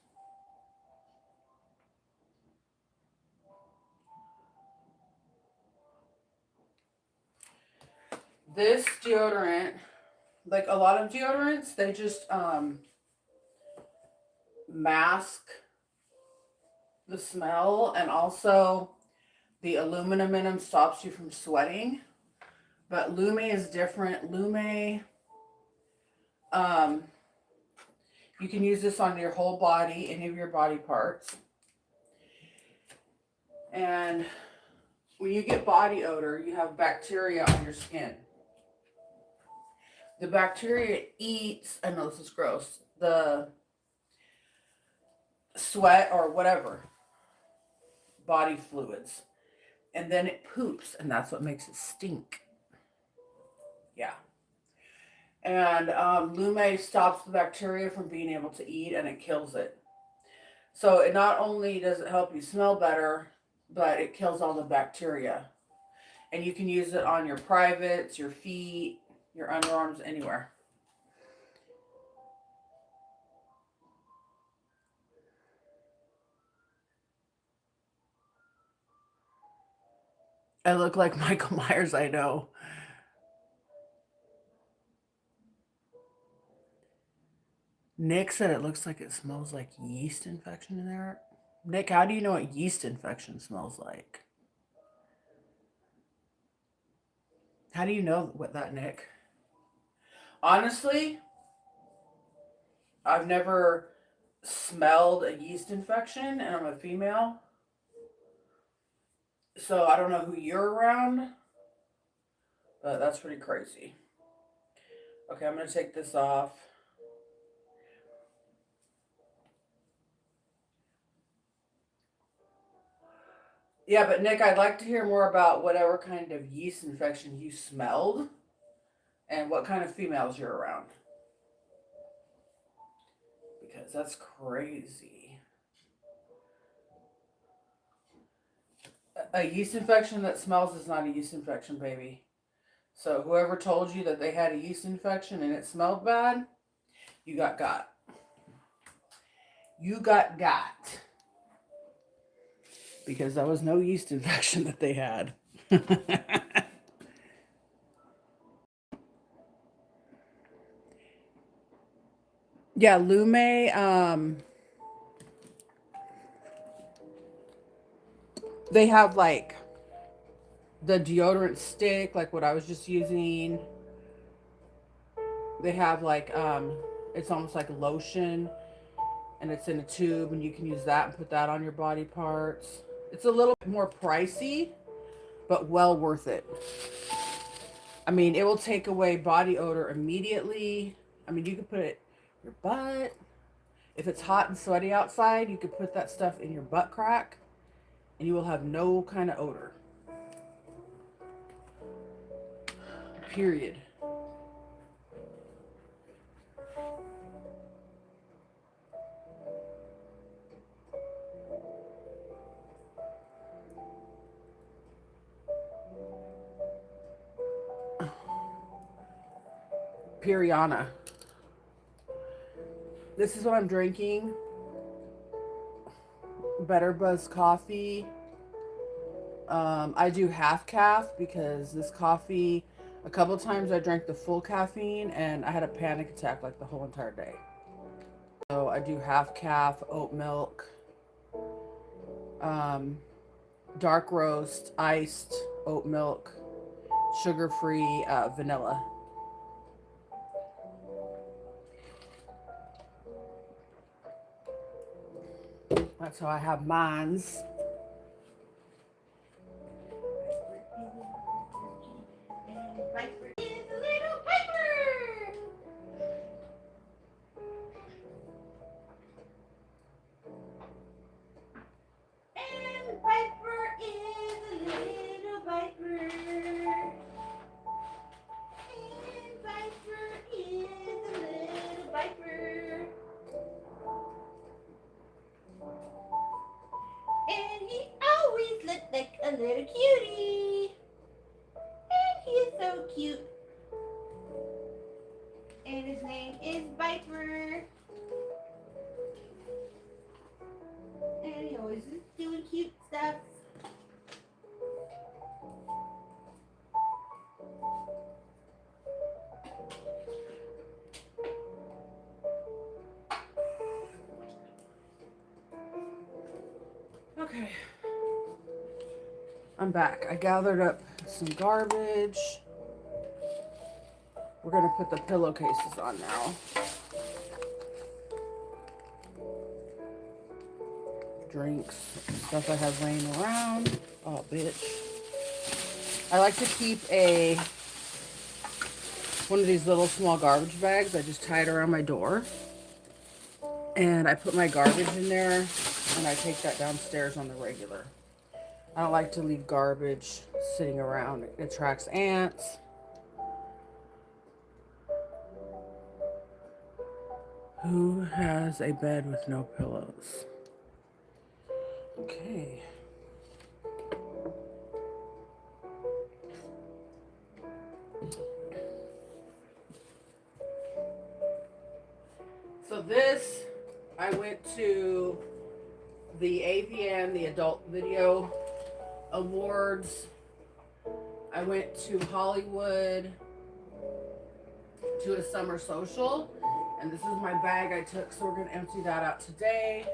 This deodorant, like a lot of deodorants, they just mask the smell, and also the aluminum in them stops you from sweating. But Lume is different. Lume, you can use this on your whole body, any of your body parts. And when you get body odor, you have bacteria on your skin. The bacteria eats, I know this is gross, the sweat or whatever, body fluids. And then it poops, and that's what makes it stink. Yeah. And Lume stops the bacteria from being able to eat, and it kills it. So it not only does it help you smell better, but it kills all the bacteria. And you can use it on your privates, your feet, your underarms, anywhere. I look like Michael Myers, I know. Nick said it looks like it smells like yeast infection in there. Nick, how do you know what yeast infection smells like? How do you know what that, Nick? Honestly, I've never smelled a yeast infection, and I'm a female. So I don't know who you're around, but that's pretty crazy. Okay, I'm going to take this off. Yeah, but Nick, I'd like to hear more about whatever kind of yeast infection you smelled and what kind of females you're around. Because that's crazy. A yeast infection that smells is not a yeast infection, baby. So whoever told you that they had a yeast infection and it smelled bad, you got. You got. Because that was no yeast infection that they had. Yeah, Lume, they have like the deodorant stick, like what I was just using. They have like, it's almost like lotion, and it's in a tube, and you can use that and put that on your body parts. It's a little bit more pricey, but well worth it. I mean, it will take away body odor immediately. I mean, you can put it in your butt. If it's hot and sweaty outside, you could put that stuff in your butt crack, and you will have no kind of odor. Period. Piriana. This is what I'm drinking. Better Buzz coffee. I do half calf because this coffee, a couple times I drank the full caffeine and I had a panic attack like the whole entire day. So I do half calf, oat milk, dark roast, iced oat milk, sugar-free, vanilla. That's how I have mines. Piper is a little Piper. And Piper is a little Piper. And Piper is a little Piper. And he always looked like a little cutie. And he's so cute. And his name is Viper. Okay. I'm back. I gathered up some garbage. We're gonna put the pillowcases on now. Drinks, stuff I have laying around. Oh, bitch. I like to keep one of these little small garbage bags. I just tie it around my door. And I put my garbage in there and I take that downstairs on the regular. I don't like to leave garbage sitting around. It attracts ants. Who has a bed with no pillows? Okay. So this, I went to the AVN, the Adult Video Awards. I went to Hollywood to a summer social, and this is my bag I took, so we're gonna empty that out today.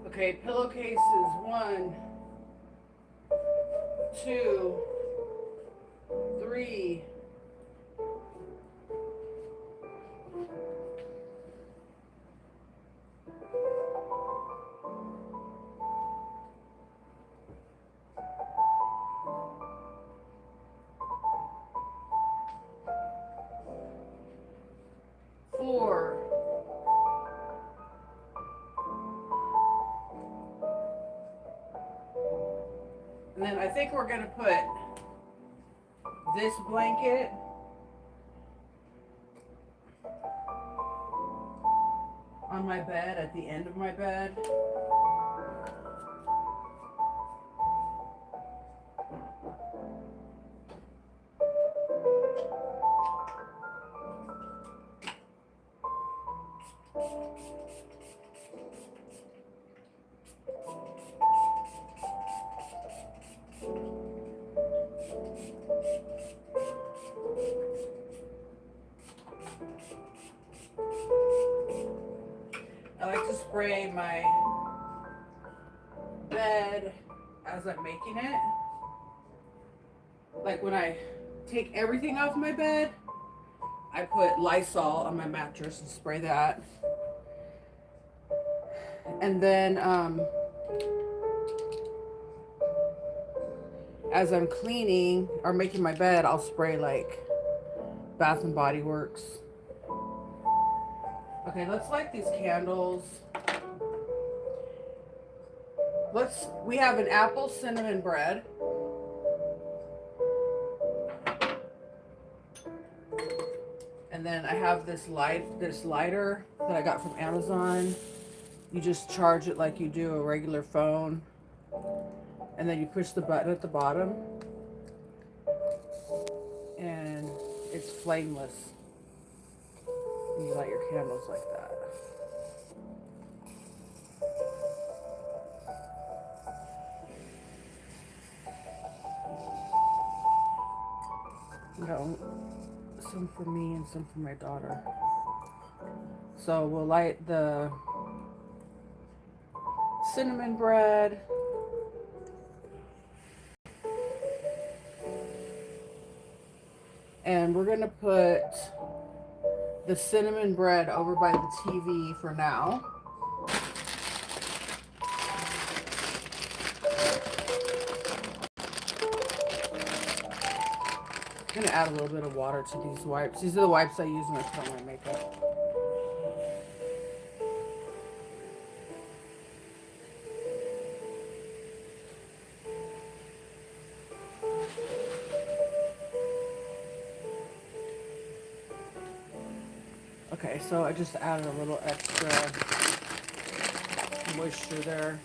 Okay, pillowcases 1, 2, 3. 4. 'And then I think we're gonna put this blanket on my bed at the end of my bed. I like to spray my bed as I'm making it. Like when I take everything off my bed, I put Lysol on my mattress and spray that. And then as I'm cleaning or making my bed, I'll spray like Bath and Body Works. Okay, let's light these candles. We have an apple cinnamon bread. And then I have this lighter that I got from Amazon. You just charge it like you do a regular phone. And then you push the button at the bottom. And it's flameless. And you light your candles like that. No, some for me and some for my daughter. So we'll light the cinnamon bread. And we're gonna put the cinnamon bread over by the TV for now. I'm gonna add a little bit of water to these wipes. These are the wipes I use when I put on my makeup. Okay, so I just added a little extra moisture there.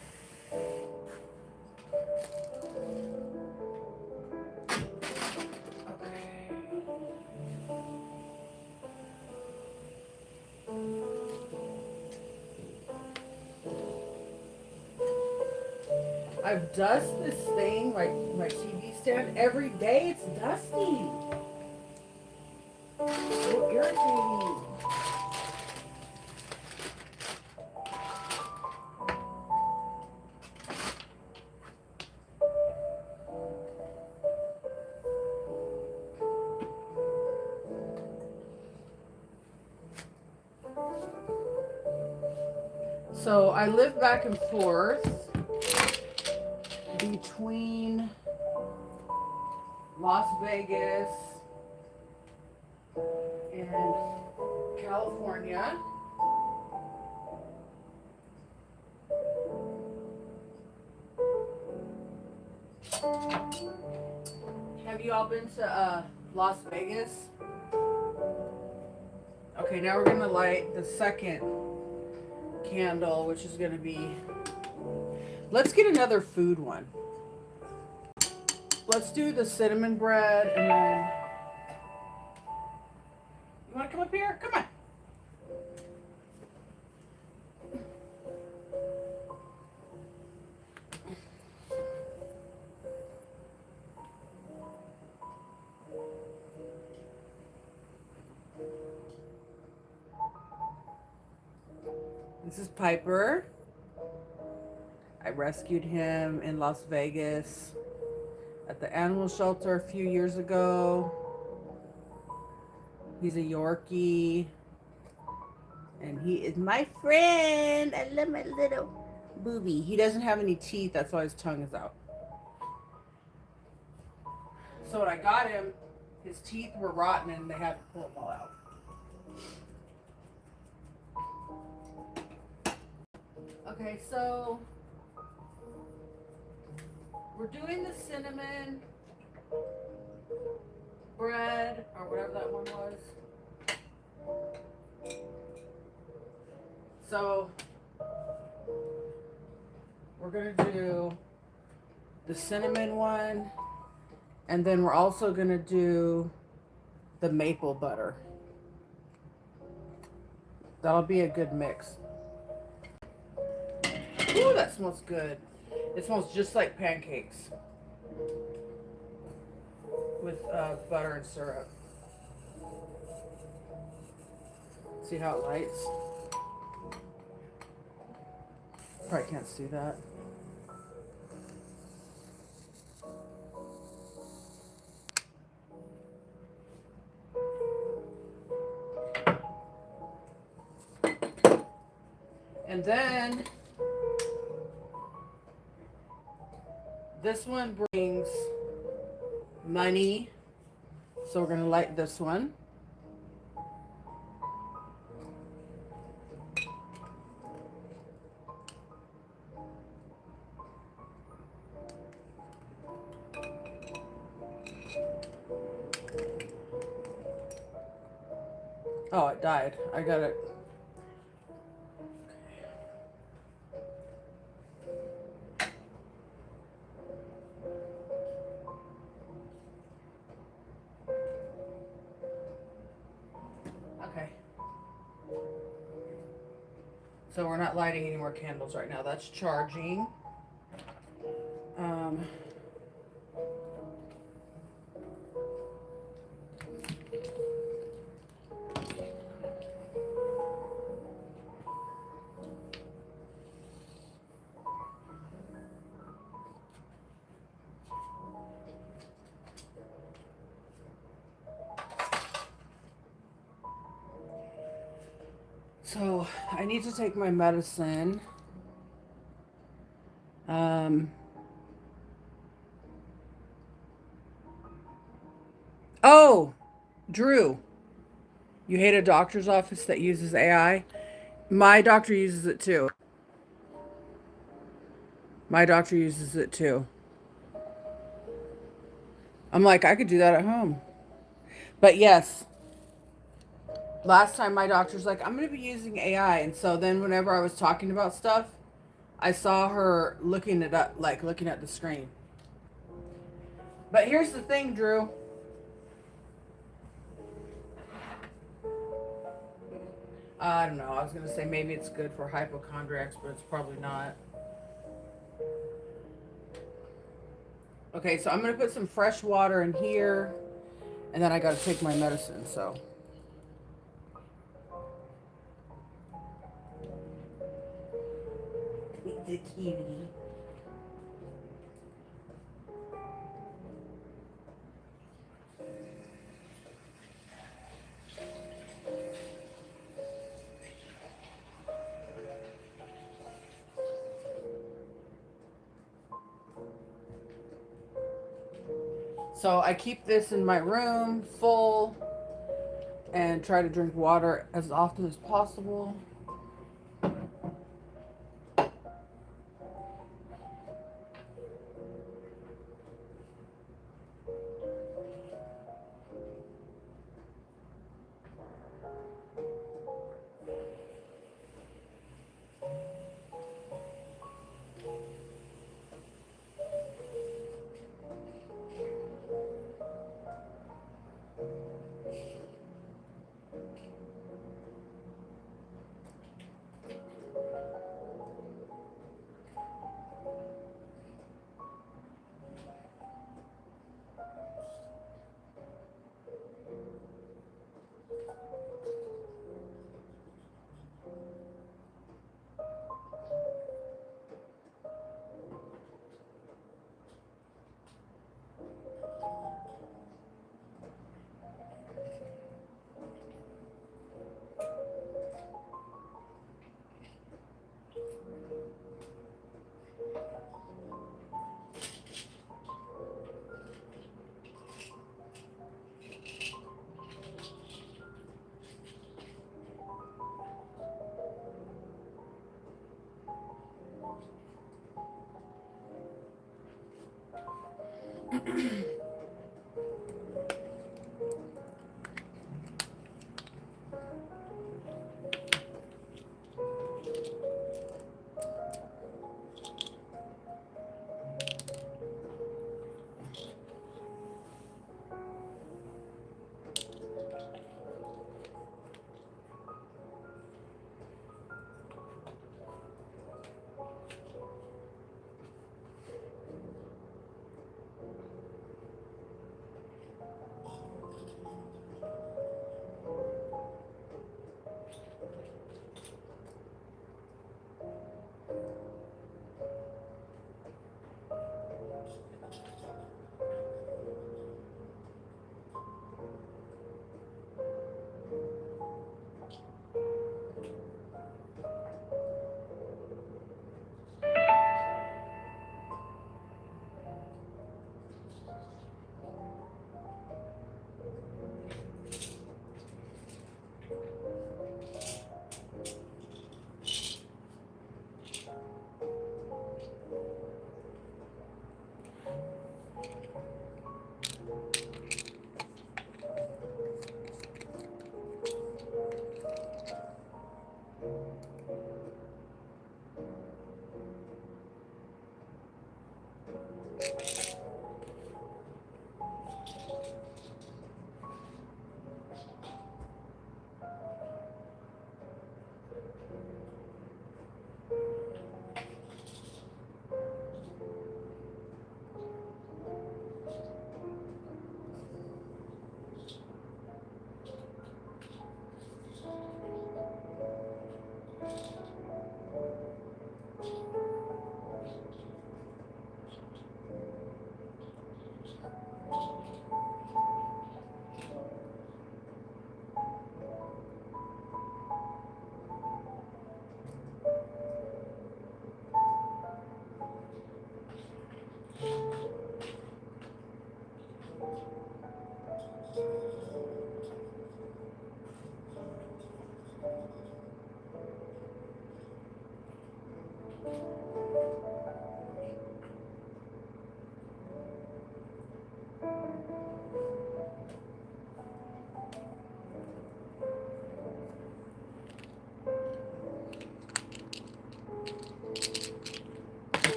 Okay. I've dusted this thing, my TV stand, every day. It's dusty. So irritating. So I live back and forth between Las Vegas and California. Have you all been to Las Vegas? Okay, now we're gonna light the second candle, which is gonna be, let's get another food one. Let's do the cinnamon bread, and then you want to come up here? Come on. This is Piper. I rescued him in Las Vegas at the animal shelter a few years ago. He's a Yorkie. And he is my friend. I love my little booby. He doesn't have any teeth. That's why his tongue is out. So when I got him, his teeth were rotten and they had to pull them all out. Okay, so we're doing the cinnamon bread or whatever that one was. So we're gonna do the cinnamon one, and then we're also gonna do the maple butter. That'll be a good mix. Ooh, that smells good. It smells just like pancakes with butter and syrup. See how it lights? Probably can't see that. And then this one brings money. So we're going to light this one. Oh, it died. I got it. Okay. So we're not lighting any more candles right now. That's charging. So I need to take my medicine. Oh, Drew, you hate a doctor's office that uses AI? My doctor uses it too. My doctor uses it too. I'm like, I could do that at home. But yes, Last time my doctor's like, I'm gonna be using AI, and so then whenever I was talking about stuff, I saw her looking it up, like looking at the screen. But here's the thing, Drew. I don't know. I was gonna say maybe it's good for hypochondriacs, but it's probably not. Okay, so I'm gonna put some fresh water in here, and then I gotta take my medicine. So. The cutie. So I keep this in my room full and try to drink water as often as possible.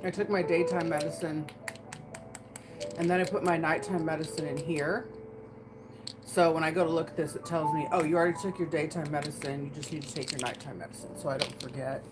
I took my daytime medicine and then I put my nighttime medicine in here. So when I go to look at this, it tells me, oh, you already took your daytime medicine. You just need to take your nighttime medicine so I don't forget.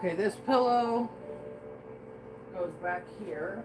Okay, this pillow goes back here.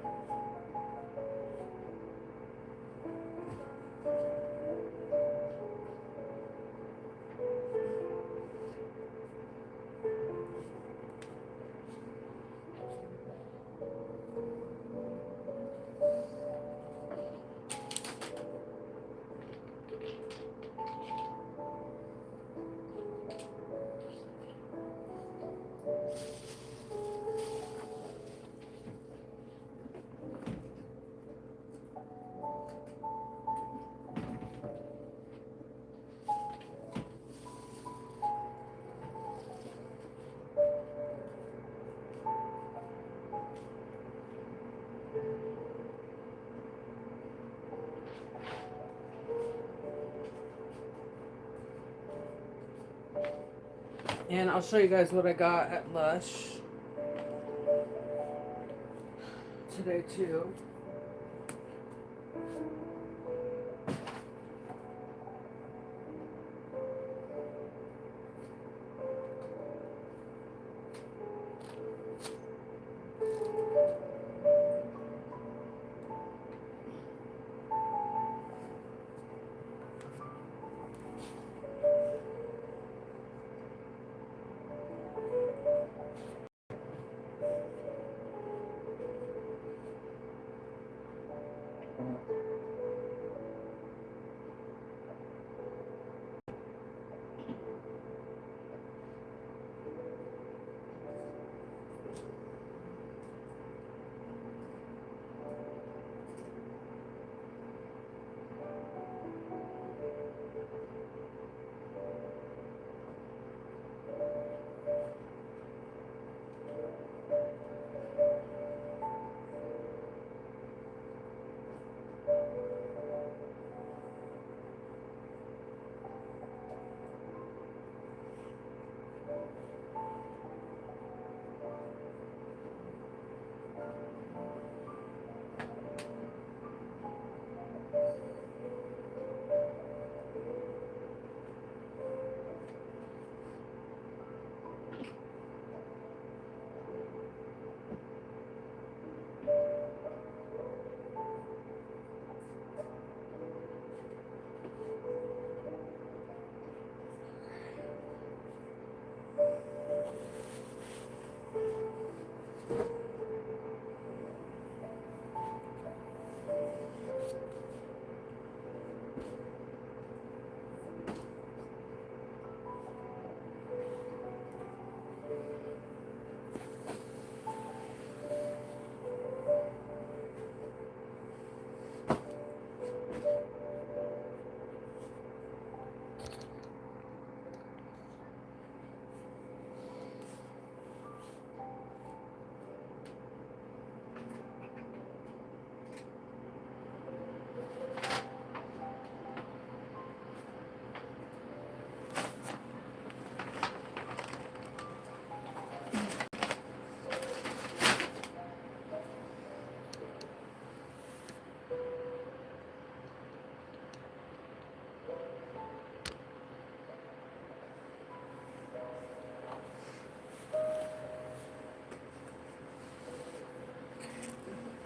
And I'll show you guys what I got at Lush today too.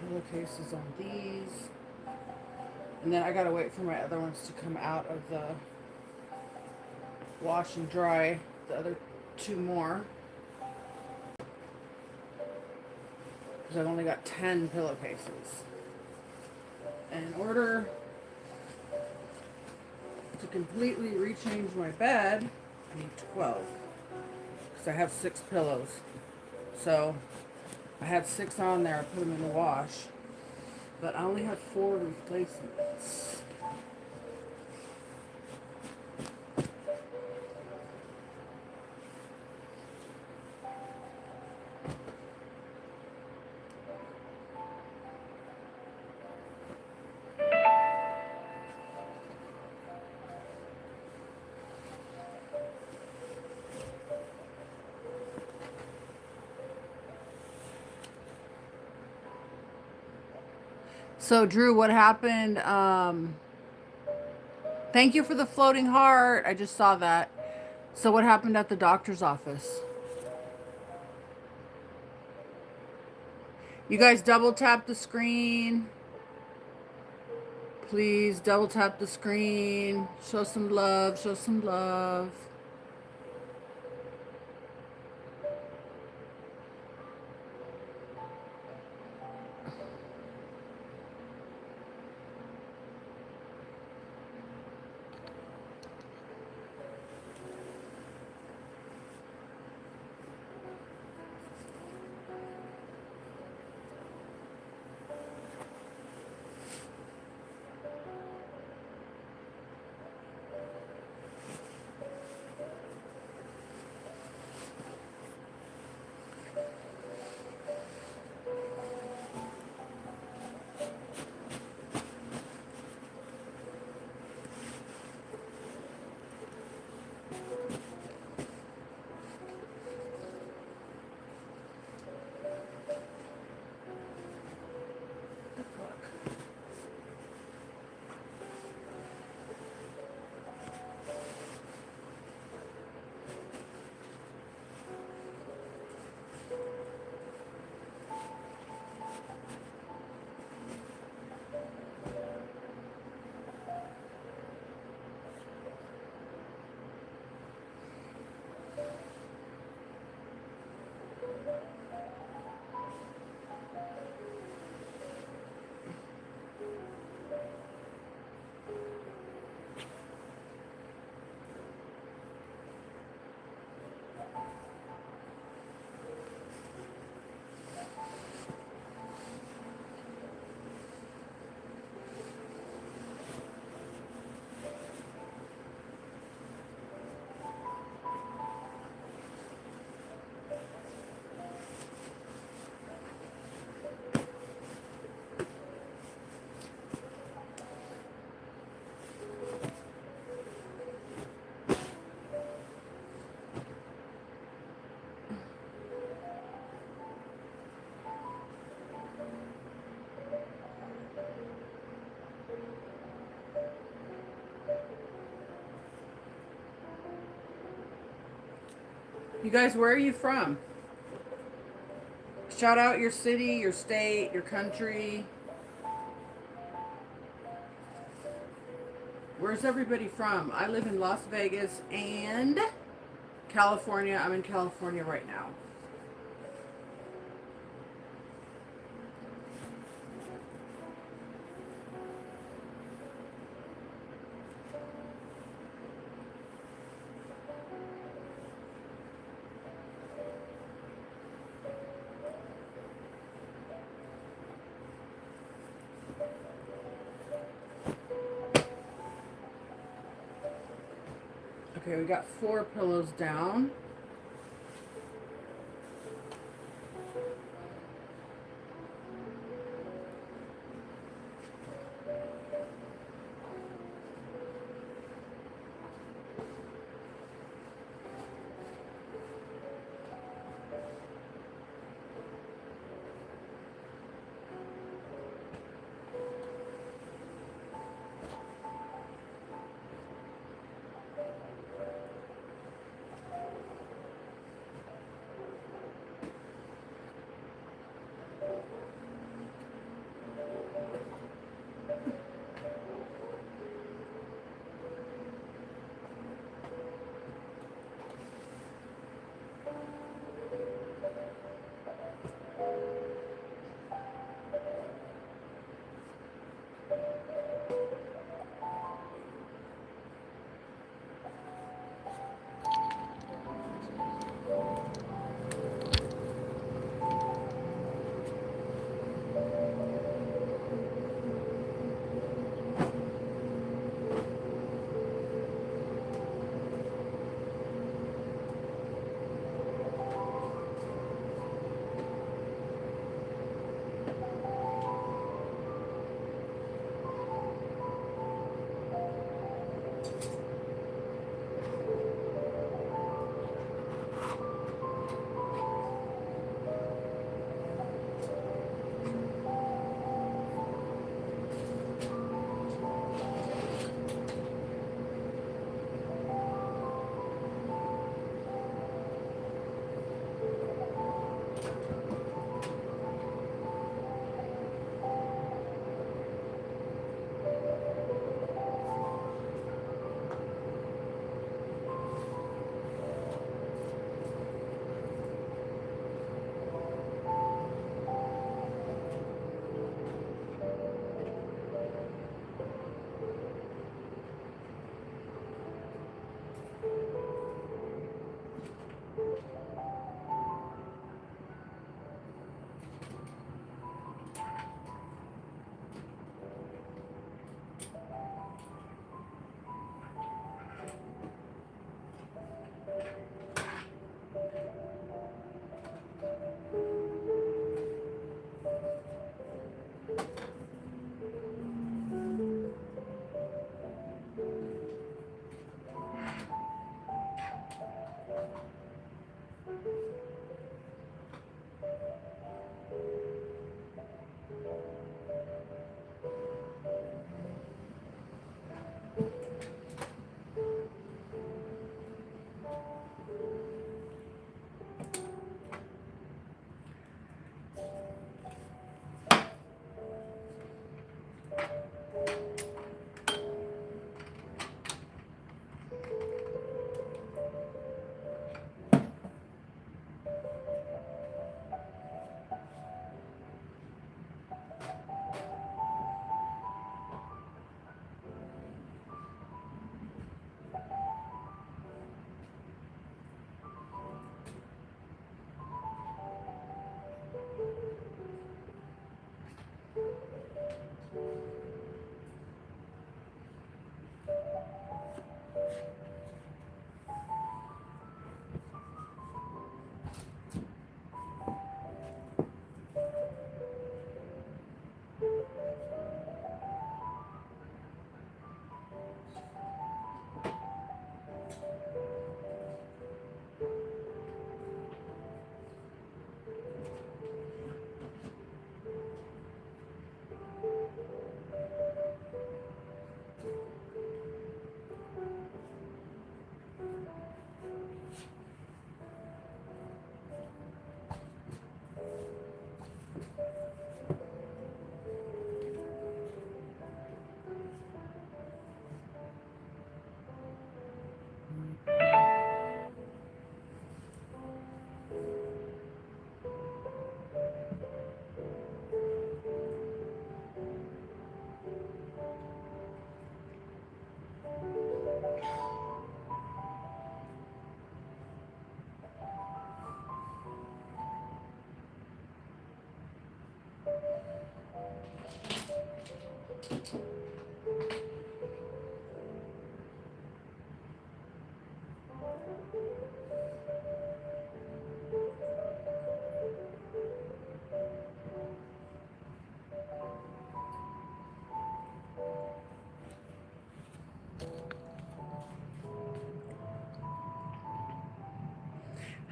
Pillowcases on these. And then I gotta wait for my other ones to come out of the wash and dry, the other two more. Because I've only got 10 pillowcases. And in order to completely rechange my bed, I need 12. Because I have 6 pillows. So I had 6 on there. I put them in the wash. But I only have 4 replacements. So Drew, what happened? Thank you for the floating heart. I just saw that. So what happened at the doctor's office? You guys double tap the screen. Please double tap the screen. Show some love. Show some love. You guys, where are you from? Shout out your city, your state, your country. Where's everybody from? I live in Las Vegas and California. I'm in California right now. Okay, we got 4 pillows down.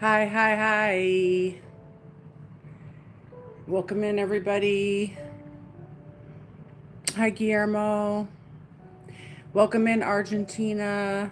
Hi, hi, hi. Welcome in, everybody. Hi, Guillermo. Welcome in, Argentina.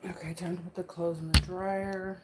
Okay, time to put the clothes in the dryer.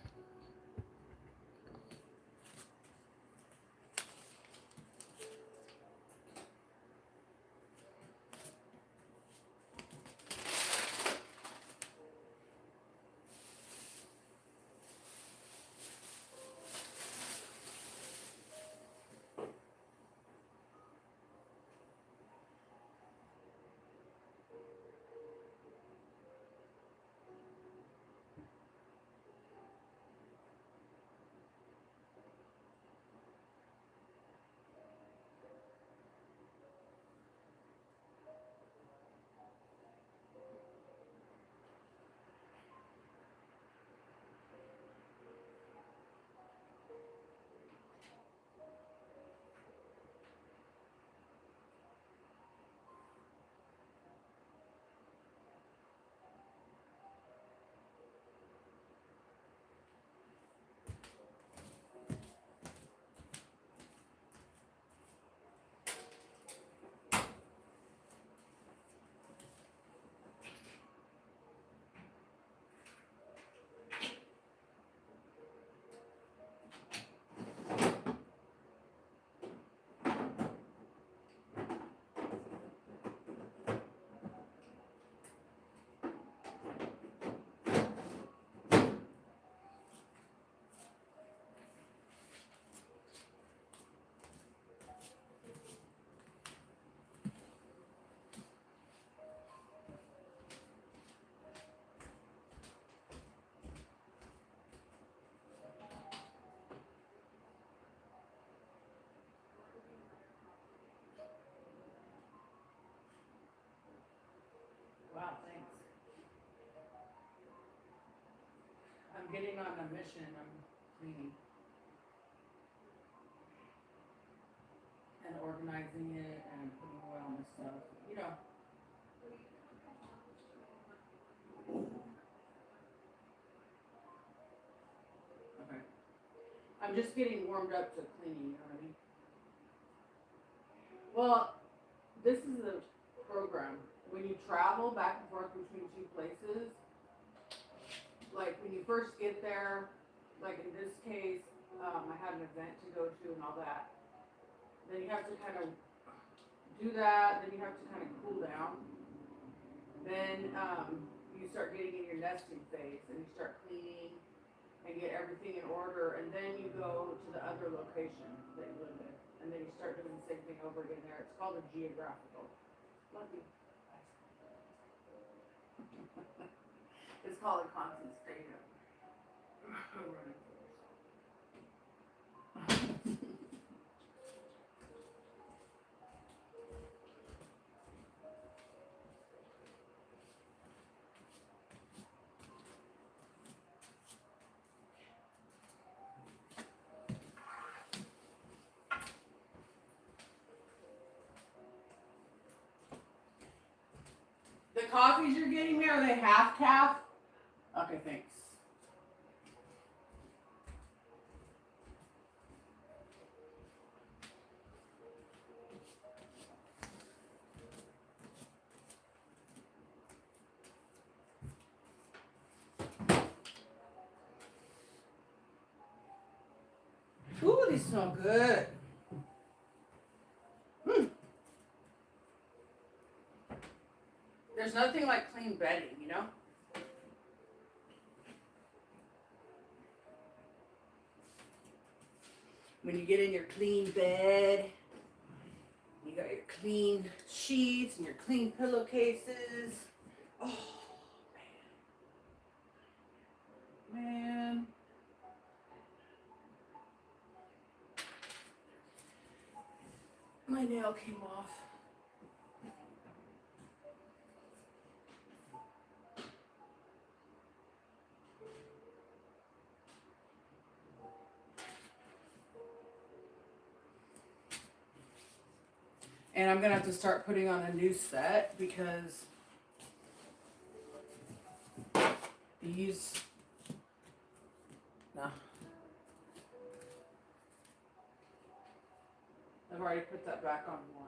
getting on a mission. I'm cleaning and organizing it and putting away all my stuff. You know. Okay. I'm just getting warmed up to cleaning. You know what I mean? Well, this is the program. When you travel back and forth between two places, like when you first get there, like in this case, I had an event to go to and all that. Then you have to kind of do that. Then you have to kind of cool down. Then you start getting in your nesting phase, and you start cleaning and get everything in order. And then you go to the other location that you live in, and then you start doing the same thing over again there. It's called a geographical. Love you. It's called a constant state of running. The coffees you're getting me, are they half calf? Okay, thanks. Ooh, these smell good. There's nothing like clean bedding, you know? When you get in your clean bed, you got your clean sheets and your clean pillowcases. Oh, man. My nail came off. And I'm gonna have to start putting on a new set because these, no. I've already put that back on once.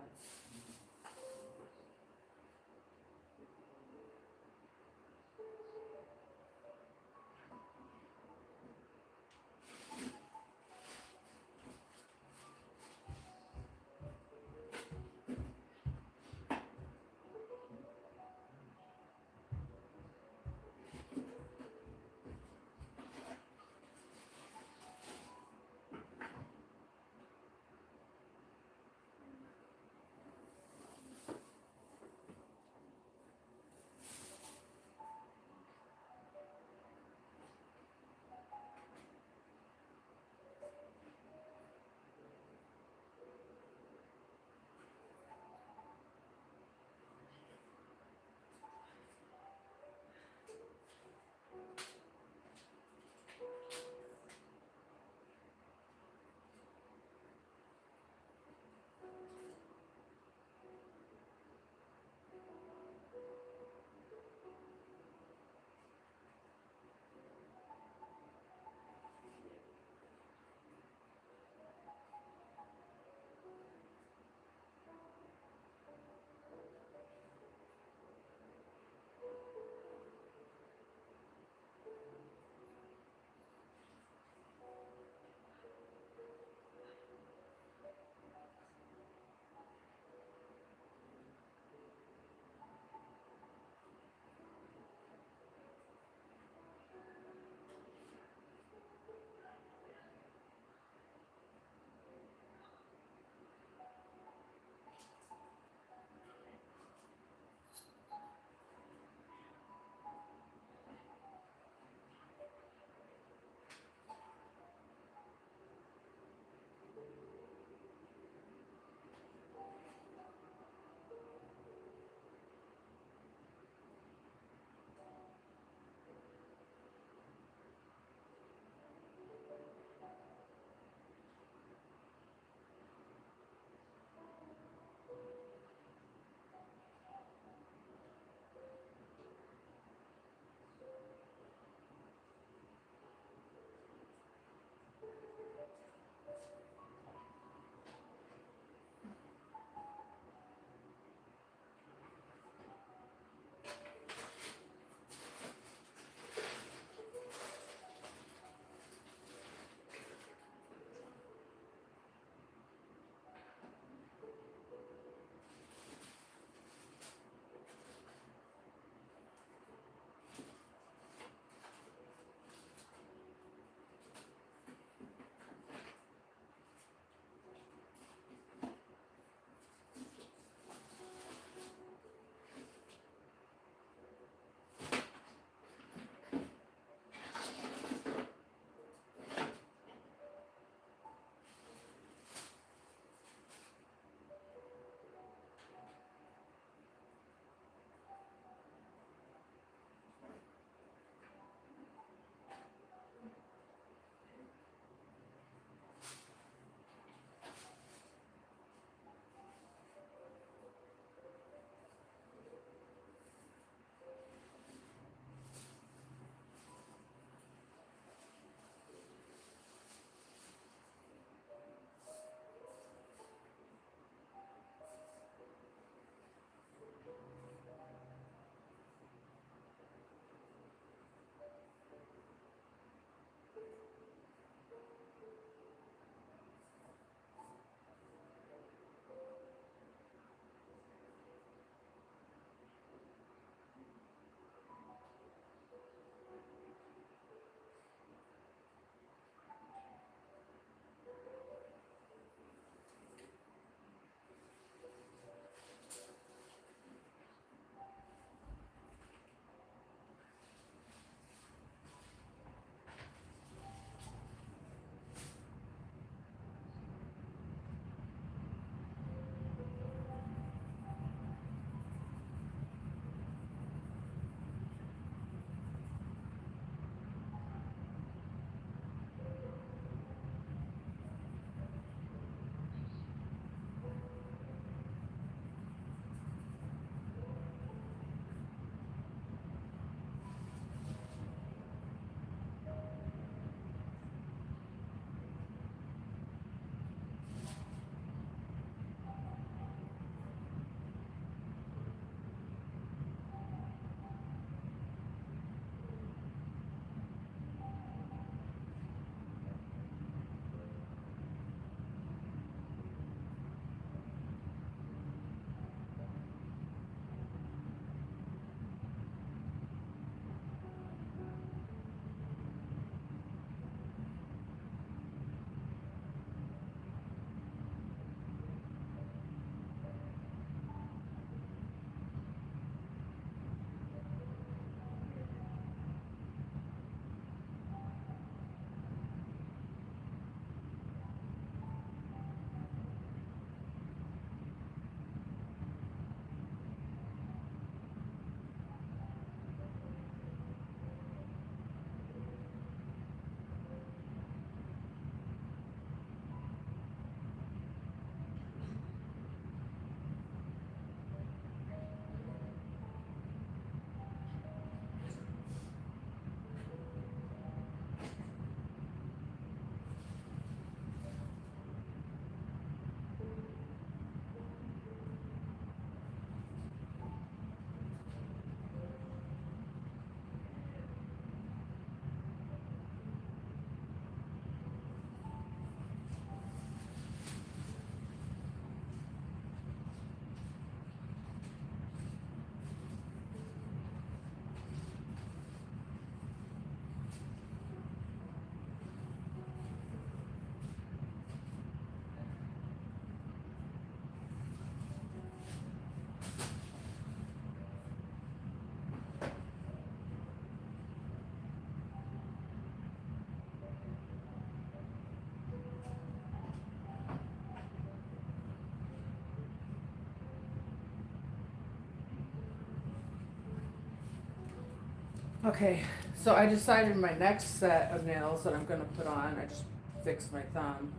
Okay, so I decided my next set of nails that I'm gonna put on, I just fixed my thumb.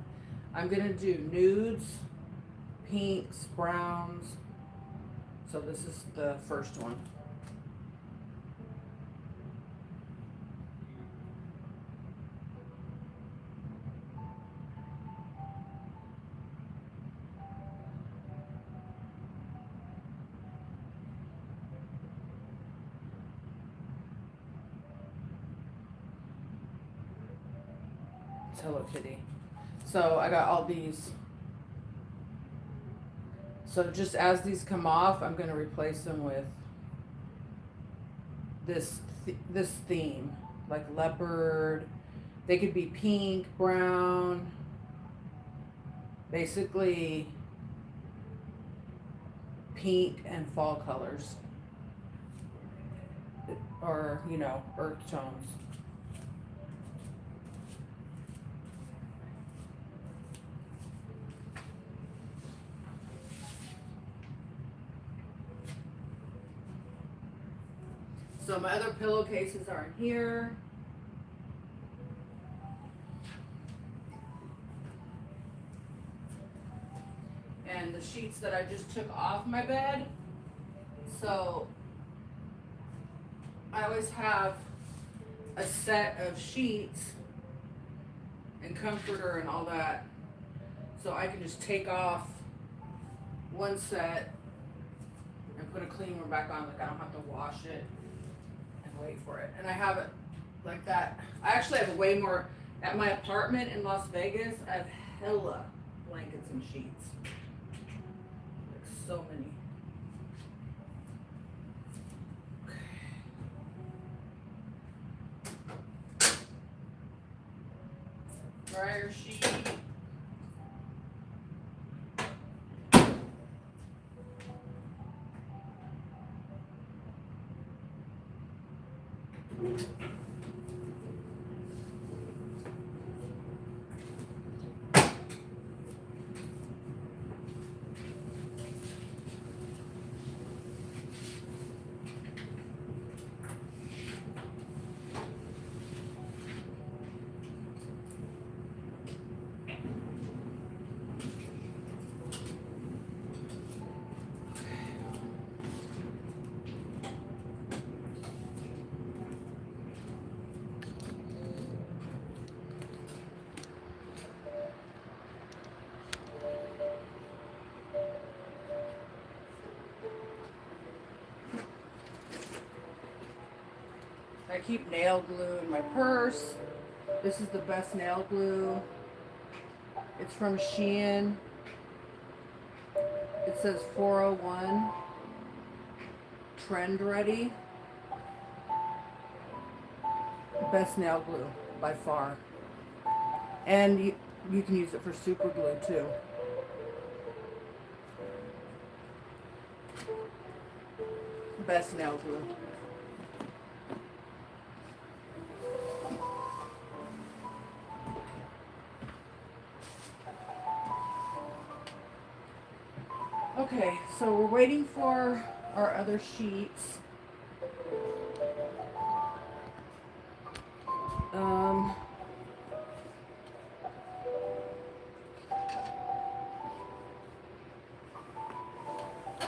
I'm gonna do nudes, pinks, browns. So this is the first one. It's Hello Kitty. So I got all these. So just as these come off, I'm gonna replace them with this theme, like leopard. They could be pink, brown, basically pink and fall colors, or earth tones. So my other pillowcases are in here. And the sheets that I just took off my bed. So I always have a set of sheets and comforter and all that. So I can just take off one set and put a clean one back on. Like I don't have to wash it and wait for it. And I have it like that. I actually have way more at my apartment in Las Vegas. I have hella blankets and sheets. Like so many. Dryer sheet. I keep nail glue in my purse. This is the best nail glue. It's from Shein. It says 401 Trend Ready. Best nail glue by far. And you can use it for super glue too. Best nail glue. Okay, so we're waiting for our other sheets.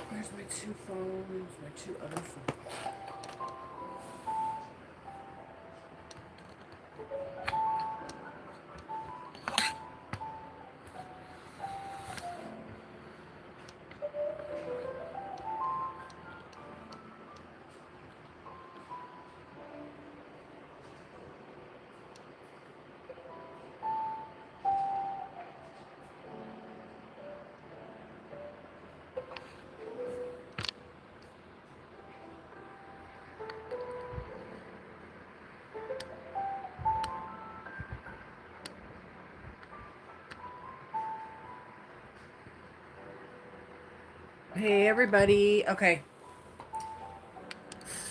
Where's my two phones? My two other phones. Hey everybody. Okay.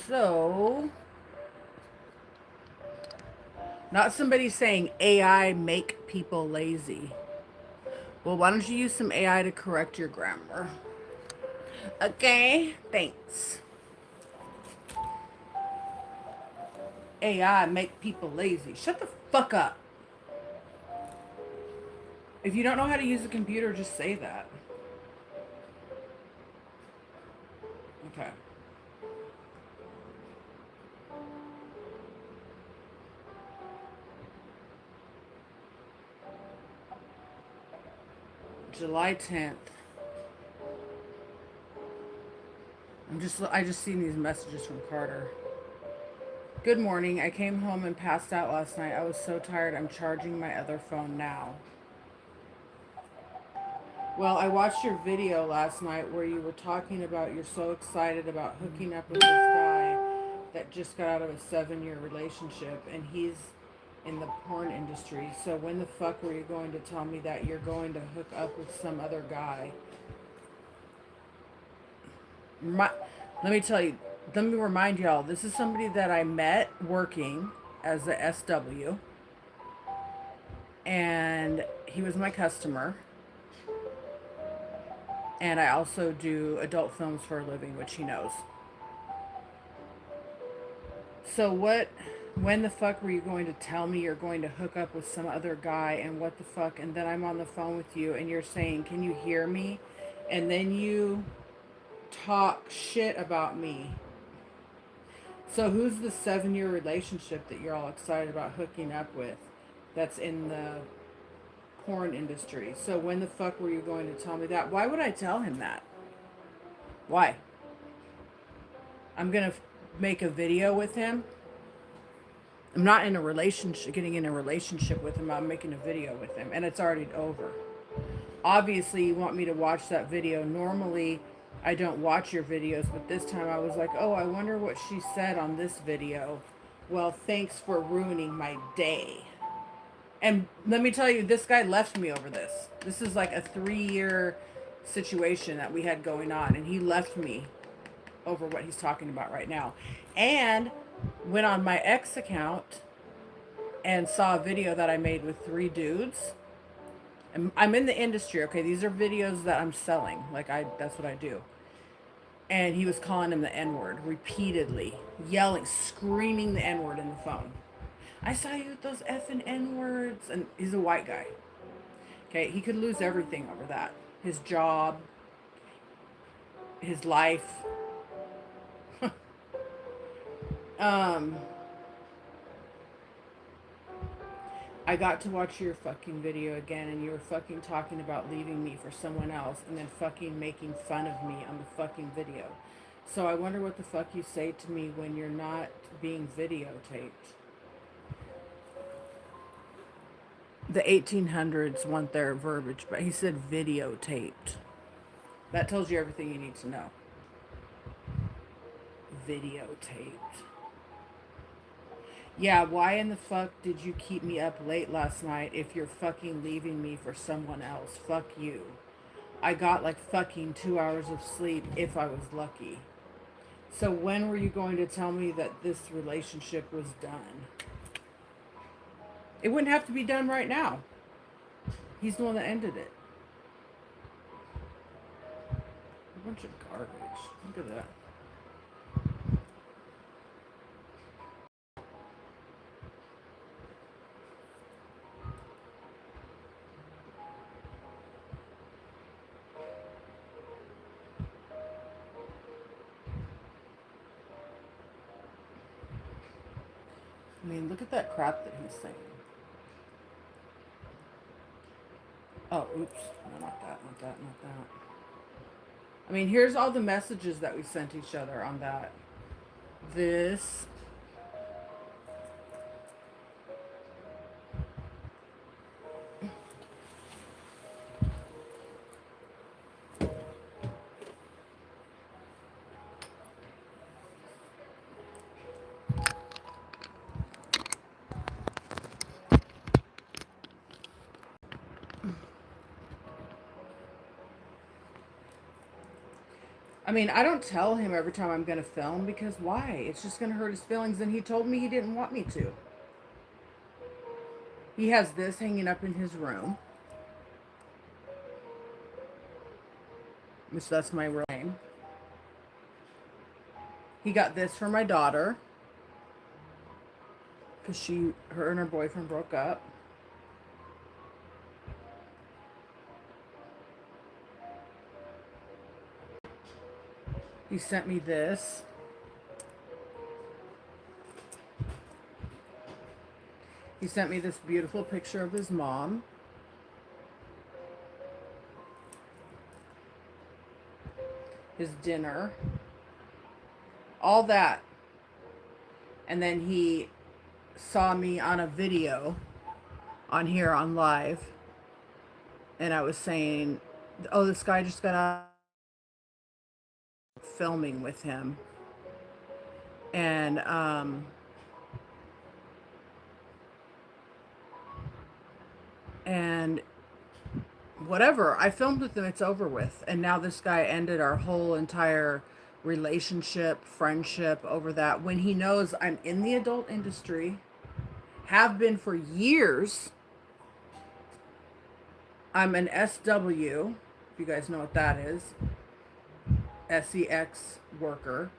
So, not somebody saying AI make people lazy. Well, why don't you use some AI to correct your grammar? Okay, thanks. AI make people lazy. Shut the fuck up. If you don't know how to use a computer, just say that. Okay. July 10th. I just seen these messages from Carter. Good morning. I came home and passed out last night. I was so tired. I'm charging my other phone now. Well, I watched your video last night where you were talking about you're so excited about hooking up with this guy that just got out of a 7-year relationship and he's in the porn industry. So when the fuck were you going to tell me that you're going to hook up with some other guy? Let me tell you, let me remind y'all, this is somebody that I met working as a SW, and he was my customer, and I also do adult films for a living, which he knows. So when the fuck were you going to tell me you're going to hook up with some other guy, and what the fuck, and then I'm on the phone with you and you're saying, can you hear me? And then you talk shit about me. So who's the 7-year relationship that you're all excited about hooking up with that's in the porn industry? So when the fuck were you going to tell me that? Why would I tell him that? Why? I'm going to make a video with him. I'm not in a relationship, getting in a relationship with him. I'm making a video with him, and it's already over. Obviously, you want me to watch that video. Normally, I don't watch your videos, but this time I was like, oh, I wonder what she said on this video. Well, thanks for ruining my day. And let me tell you, this guy left me over this. This is like a 3-year situation that we had going on, and he left me over what he's talking about right now. And went on my ex account and saw a video that I made with 3 dudes. And I'm in the industry, okay? These are videos that I'm selling. That's what I do. And he was calling him the N-word repeatedly, yelling, screaming the N-word in the phone. I saw you with those effing N-words. And he's a white guy. Okay, he could lose everything over that. His job, his life. I got to watch your fucking video again, and you were fucking talking about leaving me for someone else and then fucking making fun of me on the fucking video. So I wonder what the fuck you say to me when you're not being videotaped. The 1800s want their verbiage, but he said videotaped. That tells you everything you need to know. Videotaped. Yeah, why in the fuck did you keep me up late last night if you're fucking leaving me for someone else? Fuck you. I got like fucking 2 hours of sleep if I was lucky. So when were you going to tell me that this relationship was done? It wouldn't have to be done right now. He's the one that ended it. A bunch of garbage. Look at that. I mean, look at that crap that he's saying. Oh, oops. No, not that, not that, not that. I mean, here's all the messages that we sent each other on that. This. I mean, I don't tell him every time I'm going to film because why? It's just going to hurt his feelings, and he told me he didn't want me to. He has this hanging up in his room. Which that's my real name. He got this for my daughter. because her and her boyfriend broke up. He sent me this. He sent me this beautiful picture of his mom. His dinner. All that. And then he saw me on a video on here on live. And I was saying, oh, this guy just got out filming with him. And whatever, I filmed with him, it's over with. And now this guy ended our whole entire relationship, friendship over that, when he knows I'm in the adult industry, have been for years. I'm an SW, if you guys know what that is, SEX worker.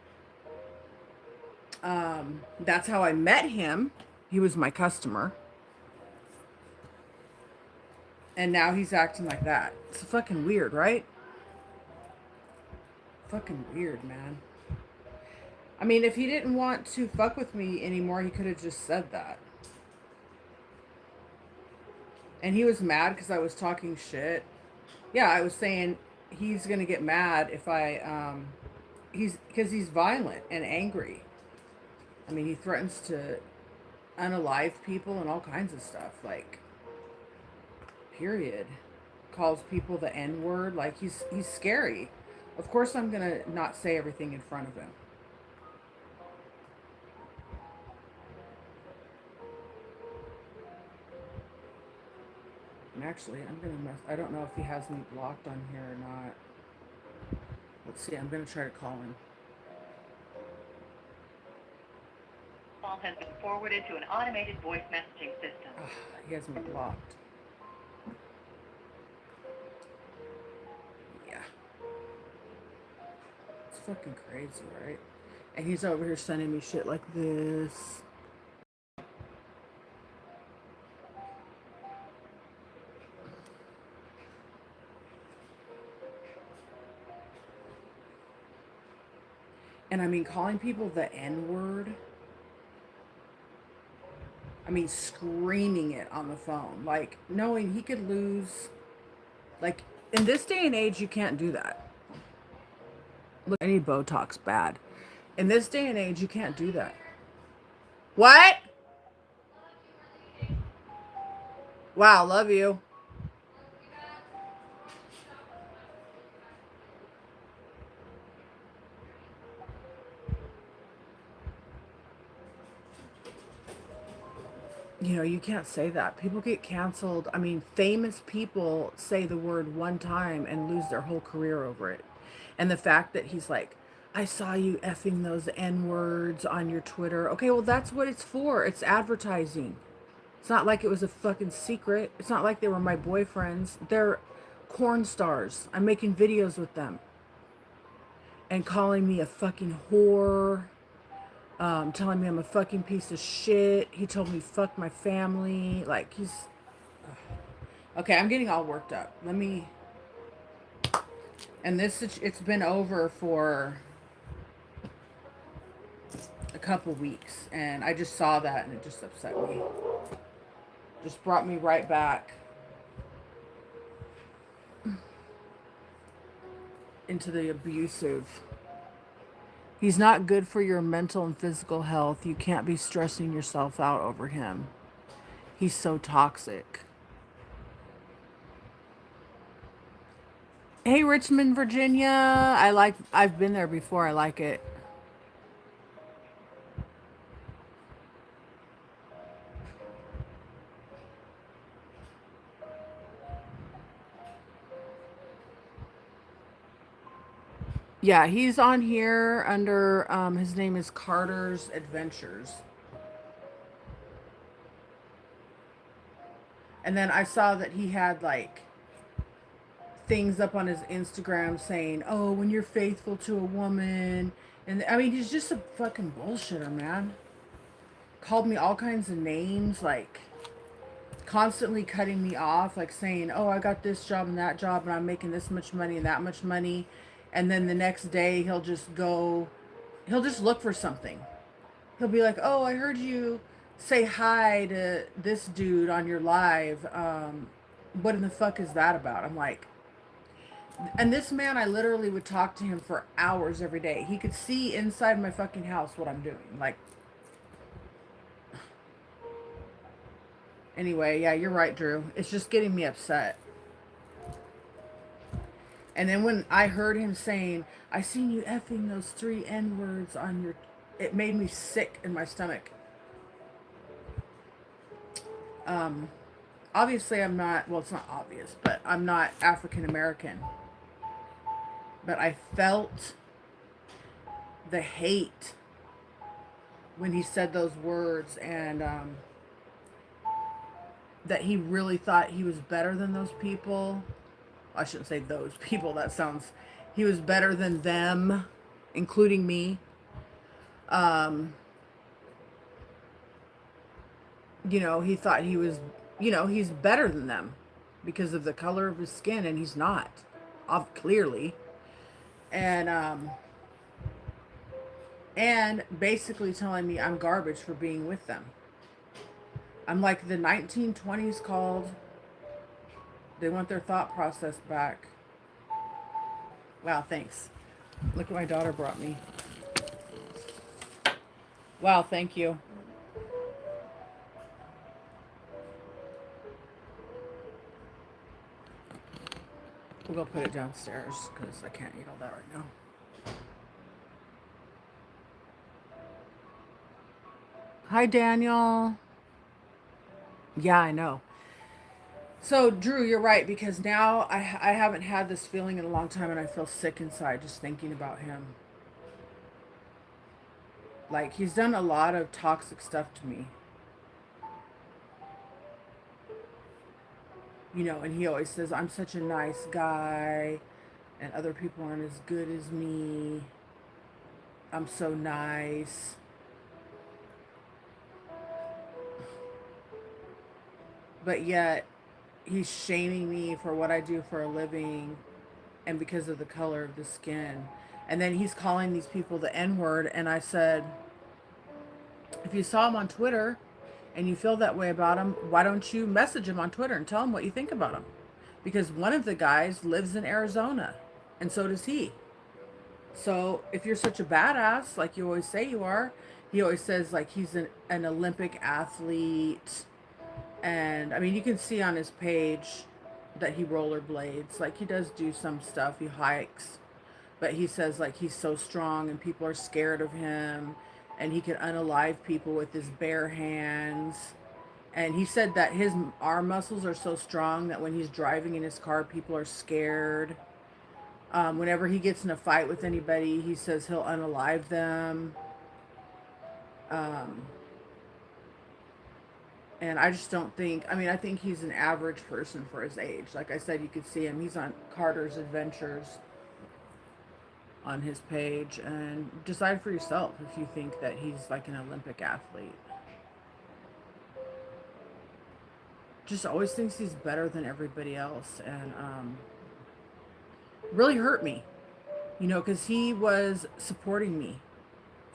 That's how I met him. He was my customer. And now he's acting like that. It's fucking weird, right? Fucking weird, man. I mean, if he didn't want to fuck with me anymore, he could have just said that. And he was mad because I was talking shit. Yeah, I was saying he's gonna get mad if I, because he's violent and angry. I mean, he threatens to unalive people and all kinds of stuff. Like, period. Calls people the N-word. Like, he's scary. Of course I'm gonna not say everything in front of him. And actually, I'm gonna I don't know if he has me blocked on here or not. Let's see, I'm gonna try to call him. Call has been forwarded to an automated voice messaging system. He has me blocked. Yeah. It's fucking crazy, right? And he's over here sending me shit like this. And I mean, calling people the N-word. I mean, screaming it on the phone. Like, knowing he could lose. Like, in this day and age, you can't do that. Look, any Botox bad. In this day and age, you can't do that. What? Wow, love you. You know, you can't say that. People get canceled. I mean, famous people say the word one time and lose their whole career over it. And the fact that he's like, I saw you effing those N-words on your Twitter. Okay, well, that's what it's for. It's advertising. It's not like it was a fucking secret. It's not like they were my boyfriends. They're corn stars. I'm making videos with them. And calling me a fucking whore. Telling me I'm a fucking piece of shit. He told me fuck my family. Like, he's... Okay, I'm getting all worked up. Let me... And it's been over for a couple weeks. And I just saw that and it just upset me. Just brought me right back into the abusive... He's not good for your mental and physical health. You can't be stressing yourself out over him. He's so toxic. Hey, Richmond, Virginia. I've been there before. I like it. Yeah, he's on here under, his name is Carter's Adventures. And then I saw that he had, like, things up on his Instagram saying, oh, when you're faithful to a woman. And, I mean, he's just a fucking bullshitter, man. called me all kinds of names, like constantly cutting me off, like saying, oh, I got this job and that job and I'm making this much money and that much money. And then the next day he'll just look for something. He'll be like, oh, I heard you say hi to this dude on your live. What in the fuck is that about? I'm like, and this man, I literally would talk to him for hours every day. He could see inside my fucking house what I'm doing. Like, anyway, yeah, you're right, Drew. It's just getting me upset. And then when I heard him saying, I seen you effing those 3 N-words on your... It made me sick in my stomach. Obviously I'm not... Well, it's not obvious, but I'm not African American. But I felt the hate when he said those words, and that he really thought he was better than those people. I shouldn't say those people. That sounds... He was better than them, including me. You know, he thought he was, you know, he's better than them because of the color of his skin, and he's not, clearly. And basically telling me I'm garbage for being with them. I'm like, the 1920s called. They want their thought process back. Wow, thanks. Look what my daughter brought me. Wow, thank you. We'll go put it downstairs because I can't eat all that right now. Hi, Daniel. Yeah, I know. So, Drew, you're right, because now I haven't had this feeling in a long time, and I feel sick inside just thinking about him. Like, he's done a lot of toxic stuff to me. You know, and he always says, I'm such a nice guy, and other people aren't as good as me. I'm so nice. But yet, he's shaming me for what I do for a living, and because of the color of the skin. And then he's calling these people the N-word, and I said, if you saw him on Twitter and you feel that way about him, why don't you message him on Twitter and tell him what you think about him? Because one of the guys lives in Arizona, and so does he. So if you're such a badass, like you always say you are, he always says like he's an Olympic athlete. And I mean, you can see on his page that he rollerblades. Like, he does do some stuff. He hikes. But he says like he's so strong and people are scared of him. And he can unalive people with his bare hands. And he said that his arm muscles are so strong that when he's driving in his car, people are scared. Whenever he gets in a fight with anybody, he says he'll unalive them. And I just don't think, I mean, I think he's an average person for his age. Like I said, you could see him. He's on Carter's Adventures on his page. And decide for yourself if you think that he's like an Olympic athlete. Just always thinks he's better than everybody else. And really hurt me. You know, because he was supporting me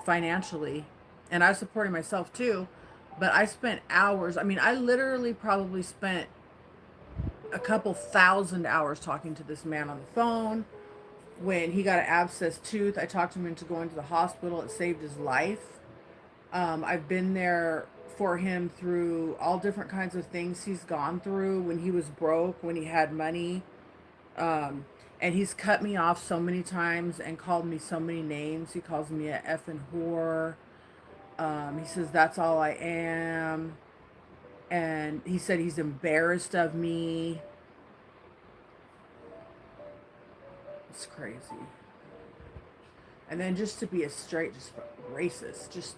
financially. And I was supporting myself too. But I spent hours. I mean, I literally probably spent a couple thousand hours talking to this man on the phone. When he got an abscessed tooth, I talked him into going to the hospital. It saved his life. I've been there for him through all different kinds of things he's gone through. When he was broke, when he had money. And he's cut me off so many times and called me so many names. He calls me a effing whore. He says that's all I am. And he said he's embarrassed of me. It's crazy. And then just to be a straight, just racist. Just,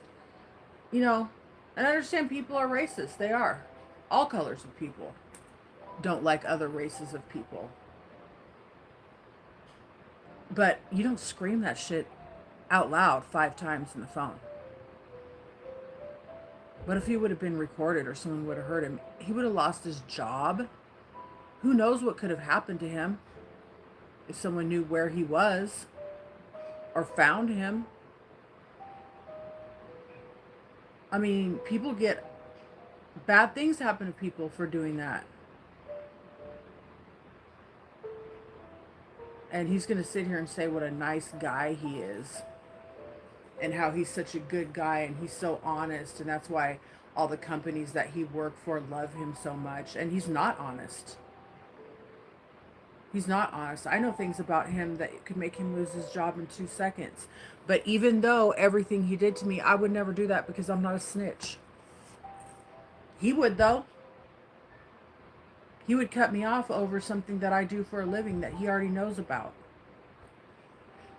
you know, and I understand people are racist. They are. All colors of people don't like other races of people. But you don't scream that shit out loud 5 times in the phone. What if he would have been recorded or someone would have heard him? He would have lost his job. Who knows what could have happened to him if someone knew where he was or found him. I mean, people get bad things happen to people for doing that. And he's going to sit here and say what a nice guy he is and how he's such a good guy and he's so honest. And that's why all the companies that he worked for love him so much. And he's not honest. He's not honest. I know things about him that could make him lose his job in 2 seconds. But even though everything he did to me, I would never do that because I'm not a snitch. He would, though. He would cut me off over something that I do for a living that he already knows about.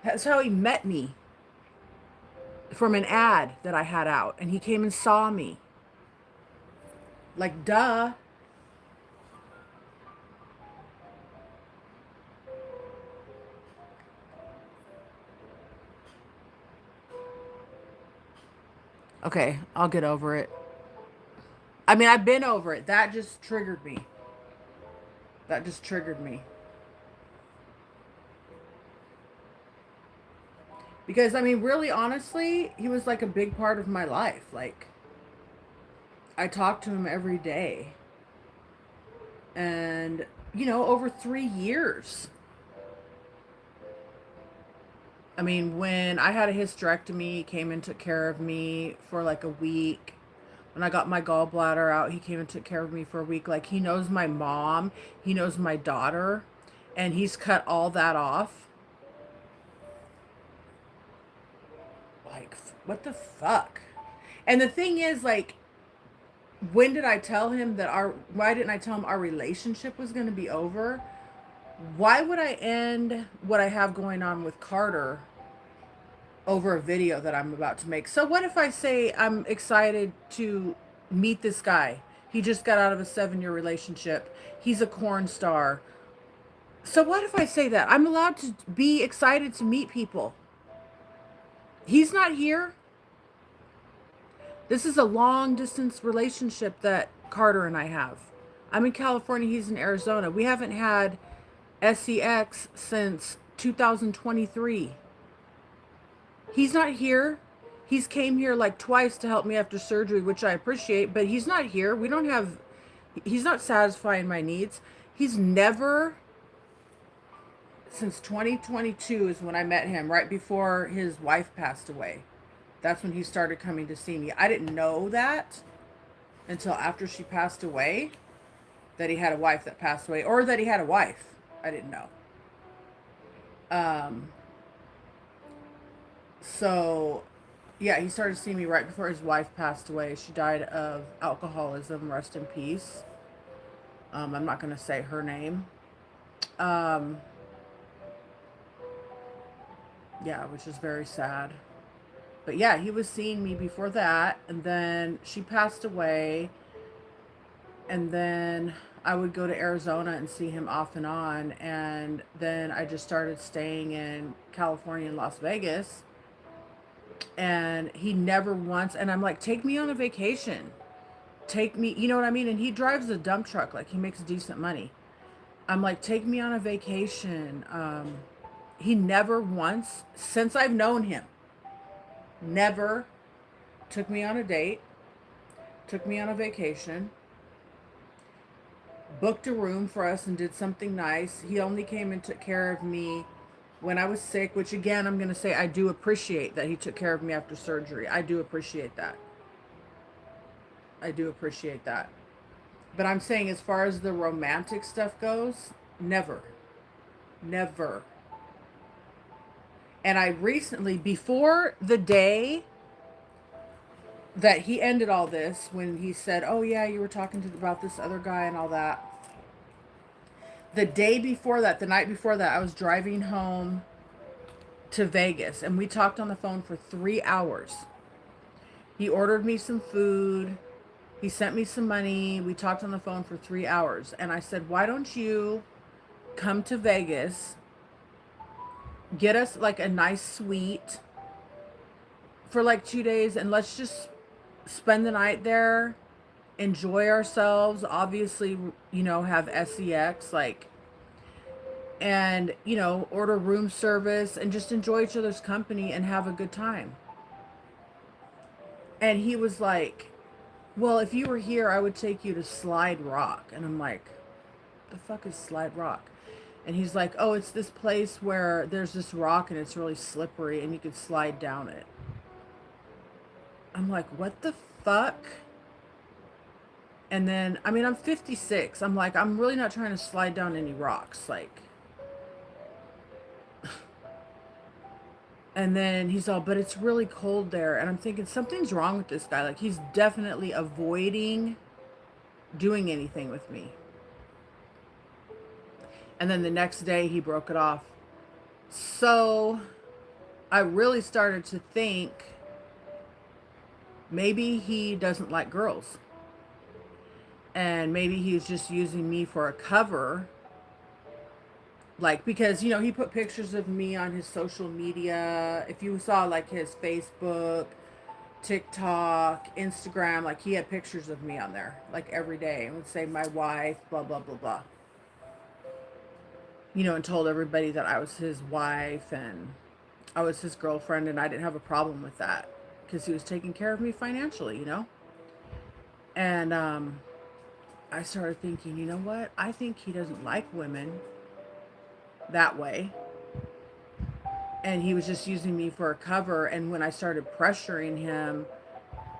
That's how he met me. From an ad that I had out. And he came and saw me. Like, duh. Okay, I'll get over it. I mean, I've been over it. That just triggered me. That just triggered me. Because, I mean, really, honestly, he was like a big part of my life. Like, I talked to him every day. And, you know, over 3 years. I mean, when I had a hysterectomy, he came and took care of me for like a week. When I got my gallbladder out, he came and took care of me for a week. Like, he knows my mom, he knows my daughter, and he's cut all that off. Like, what the fuck? And the thing is, like, when did I tell him that why didn't I tell him our relationship was going to be over? Why would I end what I have going on with Carter over a video that I'm about to make? So what if I say I'm excited to meet this guy? He just got out of a 7-year relationship. He's a corn star. So what if I say that? I'm allowed to be excited to meet people. He's not here. This is a long distance relationship that Carter and I have. I'm in California. He's in Arizona. We haven't had SEX since 2023. He's not here. He's came here like twice to help me after surgery, which I appreciate, but he's not here. He's not satisfying my needs. He's never, since 2022 is when I met him, right before his wife passed away. That's when he started coming to see me. I didn't know that until after she passed away, that he had a wife that passed away, or that he had a wife. I didn't know. So, yeah, he started seeing me right before his wife passed away. She died of alcoholism. Rest in peace. I'm not going to say her name. Yeah, which is very sad. But yeah, he was seeing me before that. And then she passed away. And then I would go to Arizona and see him off and on. And then I just started staying in California and Las Vegas. And he never once, and I'm like, take me on a vacation. Take me, you know what I mean? And he drives a dump truck, like he makes decent money. I'm like, take me on a vacation. He never once, since I've known him, never took me on a date, took me on a vacation, booked a room for us and did something nice. He only came and took care of me when I was sick, which again, I'm going to say I do appreciate that he took care of me after surgery. I do appreciate that. I do appreciate that. But I'm saying as far as the romantic stuff goes, never. Never. And I recently, before the day that he ended all this, when he said, oh yeah, you were talking about this other guy and all that. The day before that, the night before that, I was driving home to Vegas and we talked on the phone for 3 hours. He ordered me some food. He sent me some money. We talked on the phone for 3 hours. And I said, why don't you come to Vegas, get us like a nice suite for like 2 days, and let's just spend the night there, enjoy ourselves, obviously, have sex, like, and, order room service and just enjoy each other's company and have a good time. And he was like, well, if you were here, I would take you to Slide Rock. And I'm like, the fuck is Slide Rock? And he's like, oh, it's this place where there's this rock and it's really slippery and you could slide down it. I'm like, what the fuck? And then, I mean, I'm 56. I'm like, I'm really not trying to slide down any rocks. Like, and then he's all, but it's really cold there. And I'm thinking something's wrong with this guy. Like, he's definitely avoiding doing anything with me. And then the next day he broke it off. So I really started to think maybe he doesn't like girls. And maybe he's just using me for a cover. Like, because, he put pictures of me on his social media. If you saw, like, his Facebook, TikTok, Instagram, like, he had pictures of me on there, like, every day. And would say, my wife, blah, blah, blah, blah. And told everybody that I was his wife and I was his girlfriend, and I didn't have a problem with that because he was taking care of me financially, And I started thinking, you know what? I think he doesn't like women that way. And he was just using me for a cover. And when I started pressuring him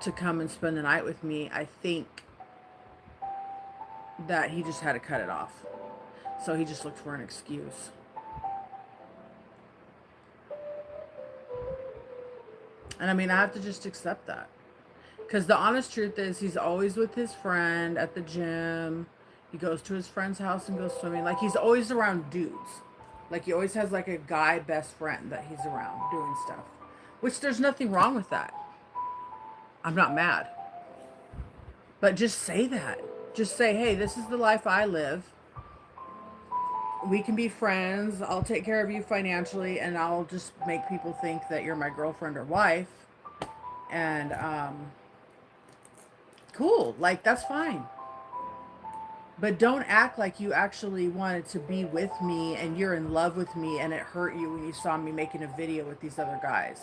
to come and spend the night with me, I think that he just had to cut it off. So he just looked for an excuse. And I mean, I have to just accept that. Because the honest truth is, he's always with his friend at the gym. He goes to his friend's house and goes swimming. Like, he's always around dudes. Like, he always has, like, a guy best friend that he's around doing stuff. Which, there's nothing wrong with that. I'm not mad. But just say that. Just say, hey, this is the life I live. We can be friends. I'll take care of you financially, and I'll just make people think that you're my girlfriend or wife. And, cool. Like, that's fine. But don't act like you actually wanted to be with me and you're in love with me and it hurt you when you saw me making a video with these other guys.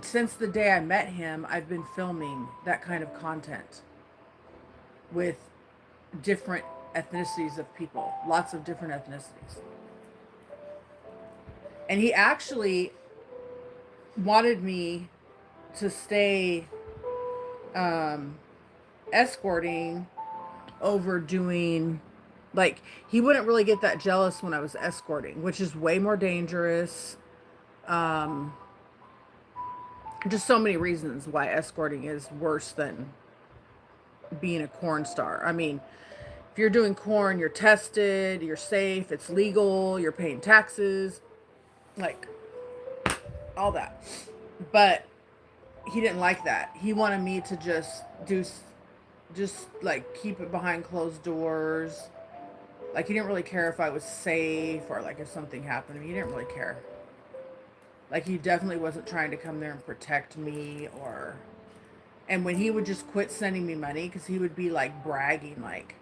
Since the day I met him, I've been filming that kind of content with different ethnicities of people, lots of different ethnicities. And he actually wanted me to stay escorting over doing, like, he wouldn't really get that jealous when I was escorting, which is way more dangerous. Just so many reasons why escorting is worse than being a corn star. I mean, if you're doing corn, you're tested, you're safe, it's legal, you're paying taxes, like, all that. But he didn't like that. He wanted me to just like keep it behind closed doors. Like, he didn't really care if I was safe or like if something happened to me. He didn't really care. Like, he definitely wasn't trying to come there and protect me or... And when he would just quit sending me money, because he would be like bragging, like,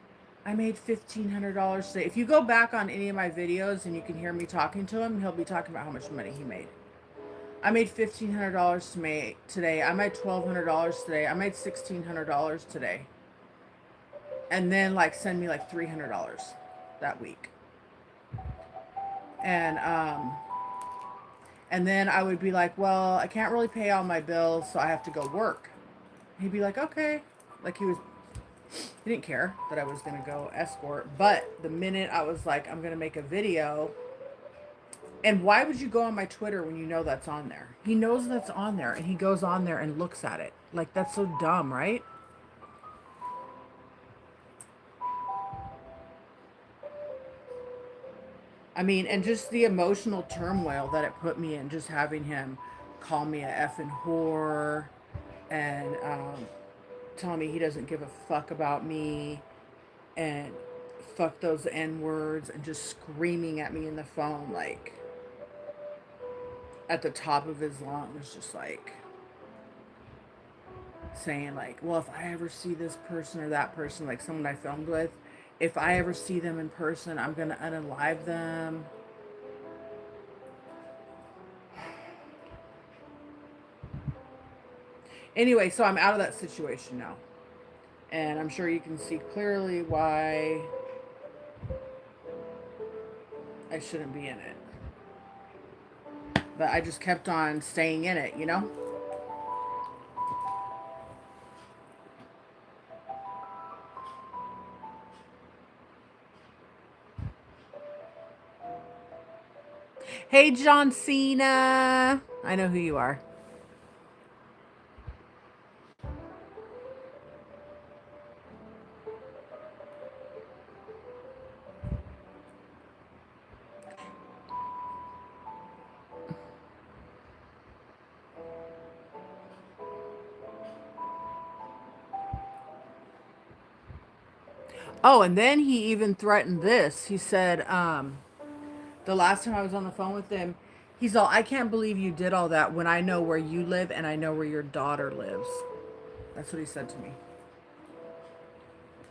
I made $1,500 today. If you go back on any of my videos and you can hear me talking to him, he'll be talking about how much money he made. I made $1,500 today. I made $1,200 today. I made $1,600 today. And then, like, send me like $300 that week. And then I would be like, well, I can't really pay all my bills, so I have to go work. He'd be like, okay. Like, he didn't care that I was going to go escort. But the minute I was like, I'm going to make a video. And why would you go on my Twitter when you know that's on there? He knows that's on there, and he goes on there and looks at it. Like, that's so dumb, right? I mean, and just the emotional turmoil that it put me in, just having him call me a effing whore and tell me he doesn't give a fuck about me and fuck those N-words and just screaming at me in the phone, like, at the top of his lungs, just like saying like, well, if I ever see this person or that person, like someone I filmed with, if I ever see them in person, I'm gonna unalive them. Anyway, so I'm out of that situation now. And I'm sure you can see clearly why I shouldn't be in it. But I just kept on staying in it, you know? Hey, John Cena. I know who you are. Oh, and then he even threatened this. He said, the last time I was on the phone with him, he's all, I can't believe you did all that when I know where you live and I know where your daughter lives. That's what he said to me.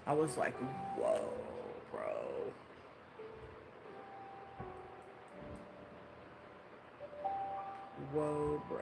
I was like, whoa, bro. Whoa, bro.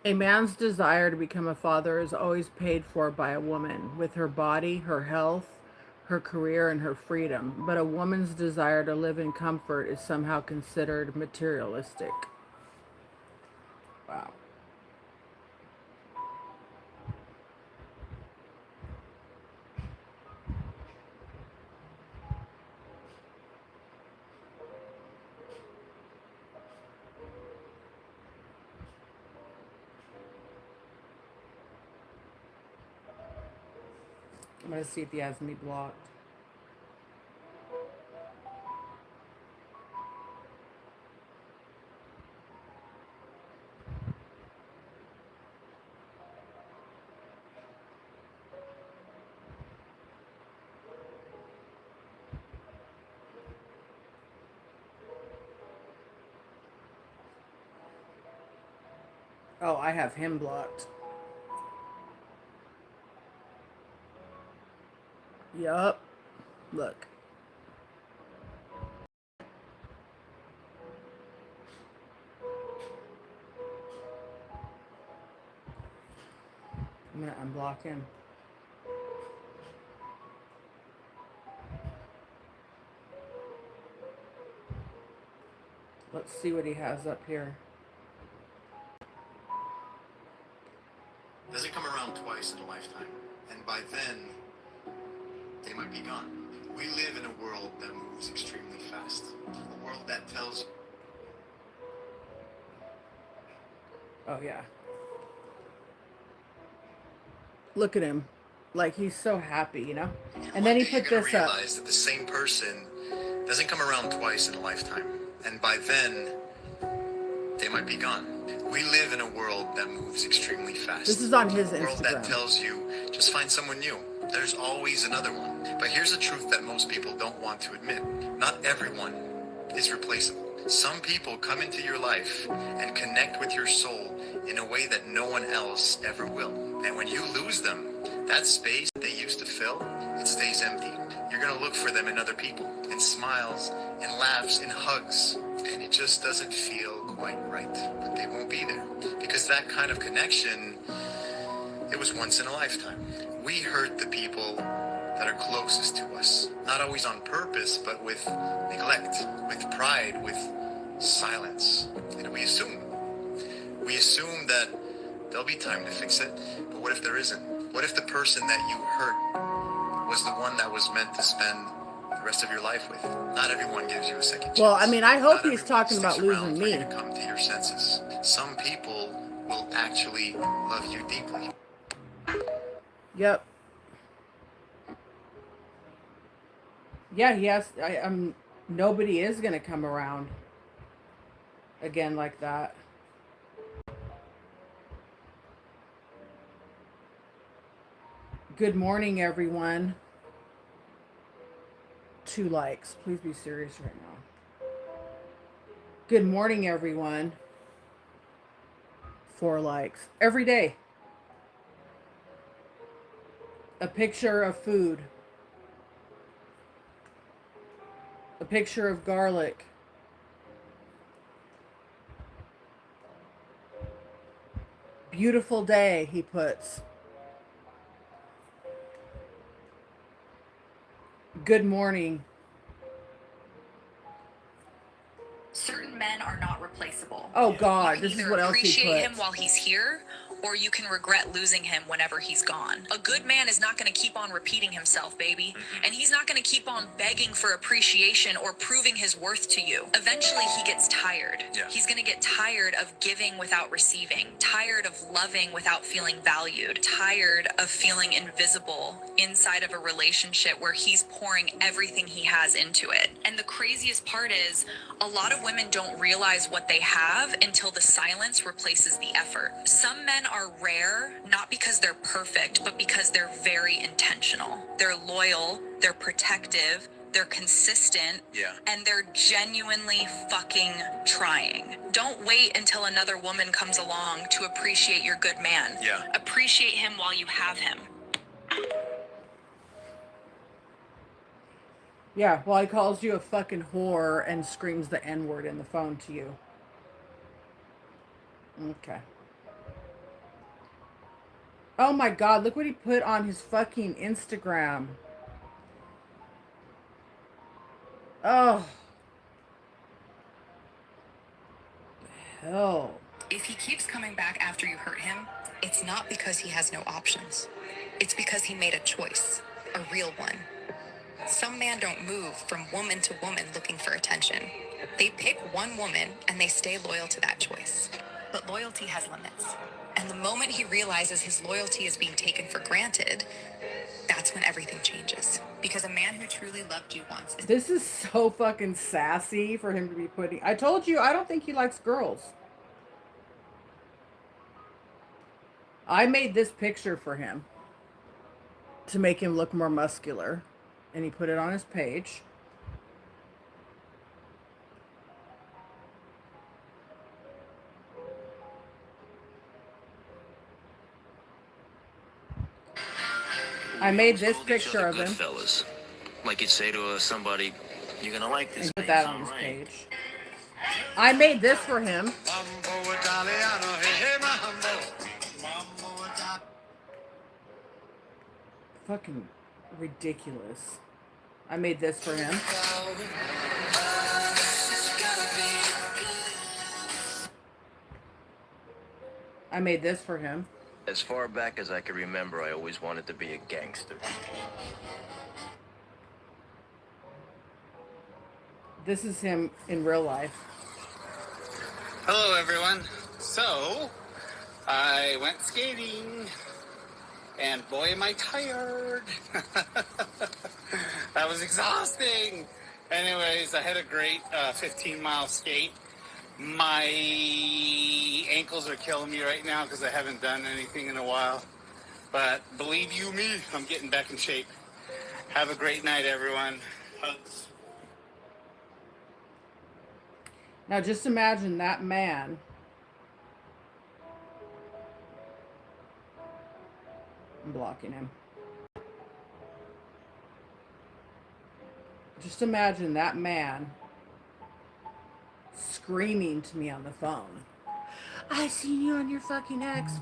A man's desire to become a father is always paid for by a woman with her body, her health, her career, and her freedom. But a woman's desire to live in comfort is somehow considered materialistic. Wow. I'm going to see if he has me blocked. Oh, I have him blocked. Yup. Look. I'm going to unblock him. Let's see what he has up here. Doesn't come around twice in a lifetime, and by then, they might be gone. We live in a world that moves extremely fast. A world that tells... Oh, yeah. Look at him. Like, he's so happy, you know? And then he put this up. You're gonna realize that the same person doesn't come around twice in a lifetime, and by then, they might be gone. We live in a world that moves extremely fast. This is on his A world that Instagram. tells you, just find someone new. There's always another one. But here's the truth that most people don't want to admit. Not everyone is replaceable. Some people come into your life and connect with your soul in a way that no one else ever will. And when you lose them, that space they used to fill, it stays empty. You're gonna look for them in other people, in smiles, in laughs, in hugs. And it just doesn't feel quite right. But they won't be there. Because that kind of connection, it was once in a lifetime. We hurt the people that are closest to us. Not always on purpose, but with neglect, with pride, with silence. And we assume. We assume that there'll be time to fix it. But what if there isn't? What if the person that you hurt was the one that was meant to spend the rest of your life with. Not everyone gives you a second chance. Well, I mean, I hope Not he's everyone talking about sticks around losing for you me. to come to your senses. Some people will actually love you deeply. Yep. Yeah, he has. Nobody is gonna come around again like that. Good morning, everyone. 2 likes. Please be serious right now. Good morning, everyone. 4 likes. Every day. A picture of food. A picture of garlic. Beautiful day, he puts. Good morning. Certain men are not replaceable. Oh God, You this can is either what else he appreciate him puts. while he's here, or you can regret losing him whenever he's gone. A good man is not going to keep on repeating himself, baby. And he's not going to keep on begging for appreciation or proving his worth to you. Eventually, he gets tired. Yeah. He's going to get tired of giving without receiving, tired of loving without feeling valued, tired of feeling invisible inside of a relationship where he's pouring everything he has into it. And the craziest part is, a lot of women don't realize what they have until the silence replaces the effort. Some men are rare, not because they're perfect, but because they're very intentional. They're loyal, they're protective, they're consistent, and they're genuinely fucking trying. Don't wait until another woman comes along to appreciate your good man. Yeah. Appreciate him while you have him. Yeah, well, he calls you a fucking whore and screams the N-word in the phone to you. Okay. Oh my God, look what he put on his fucking Instagram. Oh. Hell. If he keeps coming back after you hurt him, it's not because he has no options. It's because he made a choice, a real one. Some men don't move from woman to woman looking for attention. They pick one woman and they stay loyal to that choice. But loyalty has limits. And the moment he realizes his loyalty is being taken for granted, that's when everything changes. Because a man who truly loved you once is... This is so fucking sassy for him to be putting. I told you, I don't think he likes girls. I made this picture for him to make him look more muscular. And he put it on his page. I made this picture of him. Fellas. Like you'd say to somebody, you're gonna like this. And put that on his page. I made this for him. Fucking ridiculous. I made this for him. I made this for him. As far back as I can remember, I always wanted to be a gangster. This is him in real life. Hello, everyone. So, I went skating, and boy, am I tired. That was exhausting. Anyways, I had a great 15-mile skate. My ankles are killing me right now because I haven't done anything in a while. But believe you me, I'm getting back in shape. Have a great night, everyone. Hugs. Now just imagine that man I'm blocking him. Just imagine that man screaming to me on the phone. I seen you on your fucking ex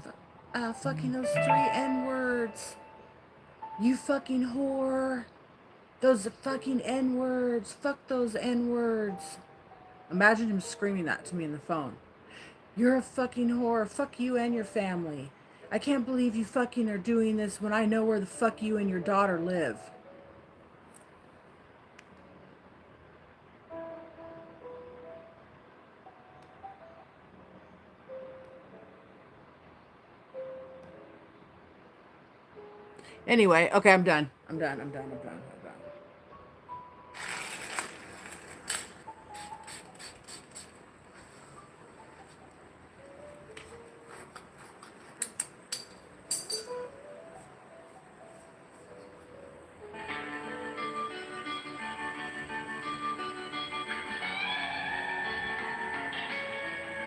fucking those 3 N-words. You fucking whore. Those fucking N-words. Fuck those N-words. Imagine him screaming that to me on the phone. You're a fucking whore. Fuck you and your family. I can't believe you fucking are doing this when I know where the fuck you and your daughter live. Anyway, okay, I'm done. I'm done. I'm done. I'm done. I'm done.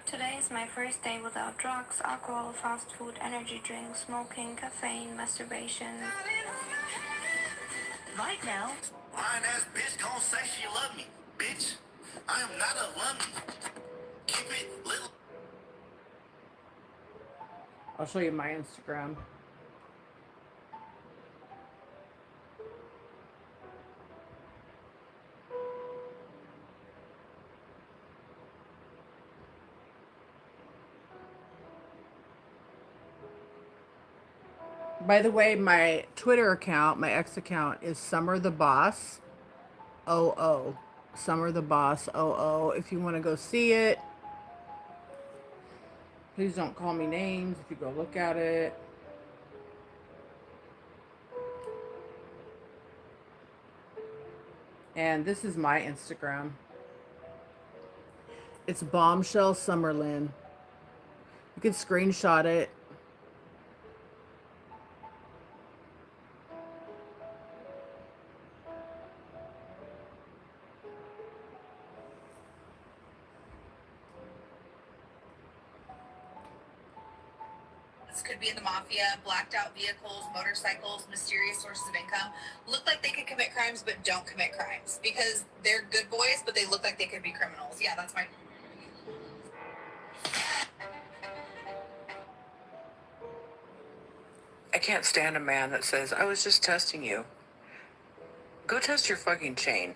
Today is my first day without drugs, alcohol, fast food, energy drinks, smoking, caffeine, masturbation. Right now. Lying ass bitch gonna say she love me. Bitch, I am not a lummy. Keep it little. I'll show you my Instagram. By the way, my Twitter account, my ex account is Summer the Boss 00. Summer the Boss 00. If you want to go see it, please don't call me names if you go look at it. And this is my Instagram. It's Bombshell Summerlin. You can screenshot it. Could be in the mafia, blacked out vehicles, motorcycles, mysterious sources of income, look like they could commit crimes but don't commit crimes because they're good boys but they look like they could be criminals. Yeah, that's my... I can't stand a man that says, I was just testing you. Go test your fucking chain.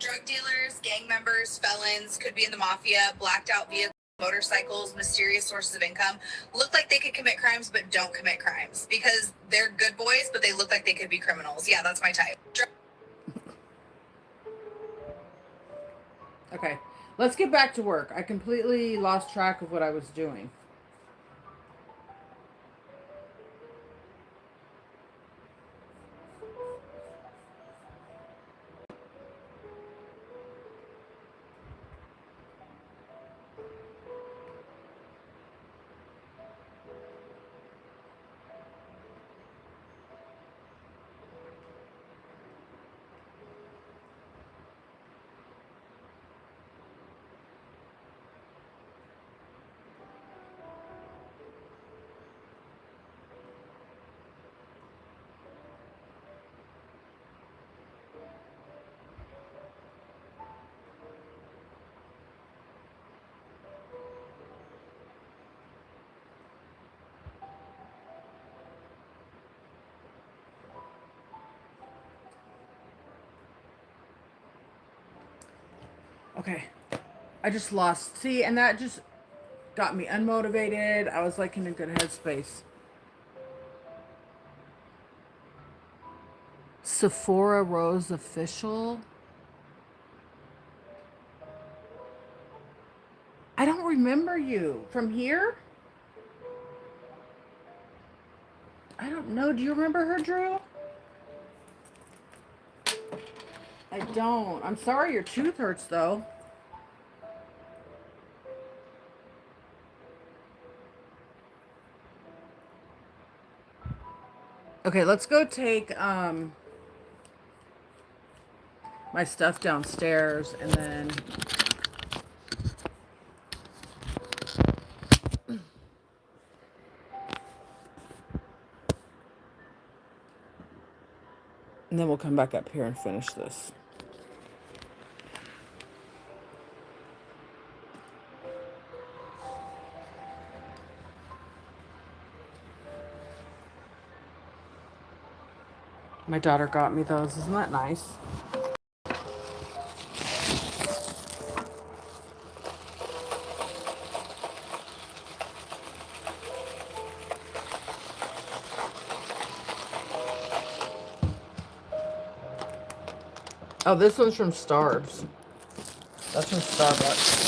Drug dealers, gang members, felons, could be in the mafia, blacked out vehicles, motorcycles, mysterious sources of income, look like they could commit crimes but don't commit crimes because they're good boys but they look like they could be criminals. Yeah, that's my type. Okay, let's get back to work. I completely lost track of what I was doing. Okay, I just lost. See, and that just got me unmotivated. I was like in a good headspace. Sephora Rose Official. I don't remember you. From here? I don't know. Do you remember her, Drew? I don't. I'm sorry your tooth hurts, though. Okay, let's go take my stuff downstairs and then we'll come back up here and finish this. My daughter got me those. Isn't that nice? Oh, this one's from Starbs. That's from Starbucks.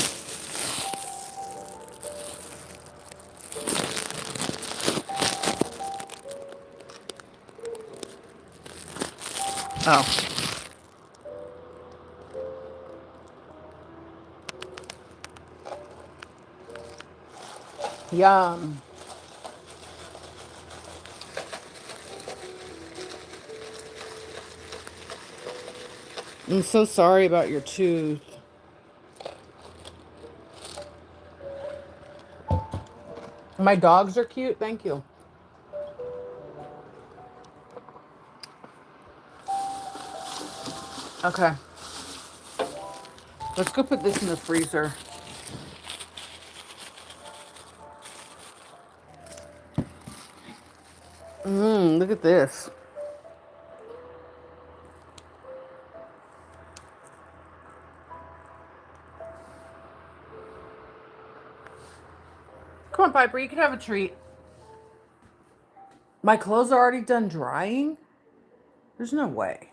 Oh. Yum. I'm so sorry about your tooth. My dogs are cute. Thank you. Okay. Let's go put this in the freezer. Look at this. Come on, Piper. You can have a treat. My clothes are already done drying? There's no way.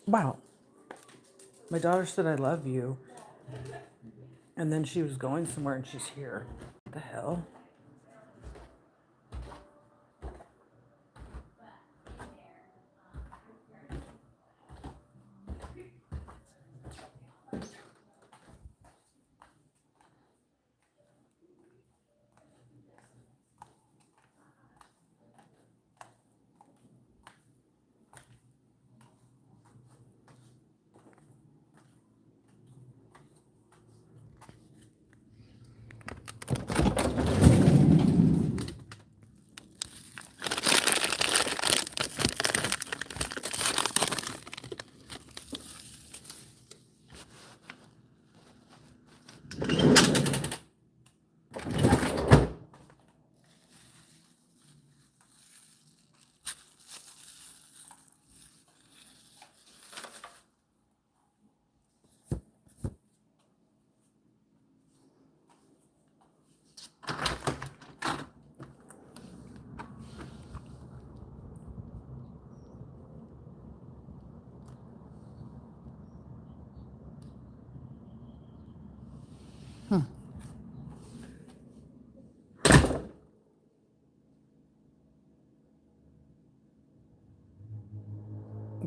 Wow. My daughter said, I love you. And then she was going somewhere and she's here. What the hell?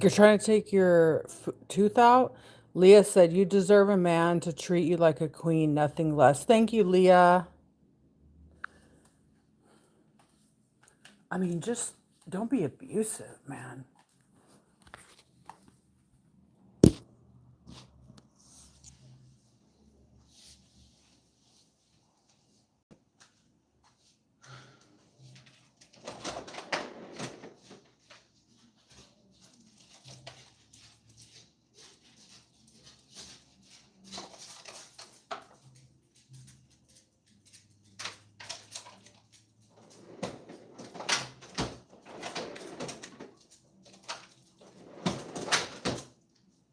You're trying to take your tooth out? Leah said, you deserve a man to treat you like a queen, nothing less. Thank you, Leah. I mean, just don't be abusive, man.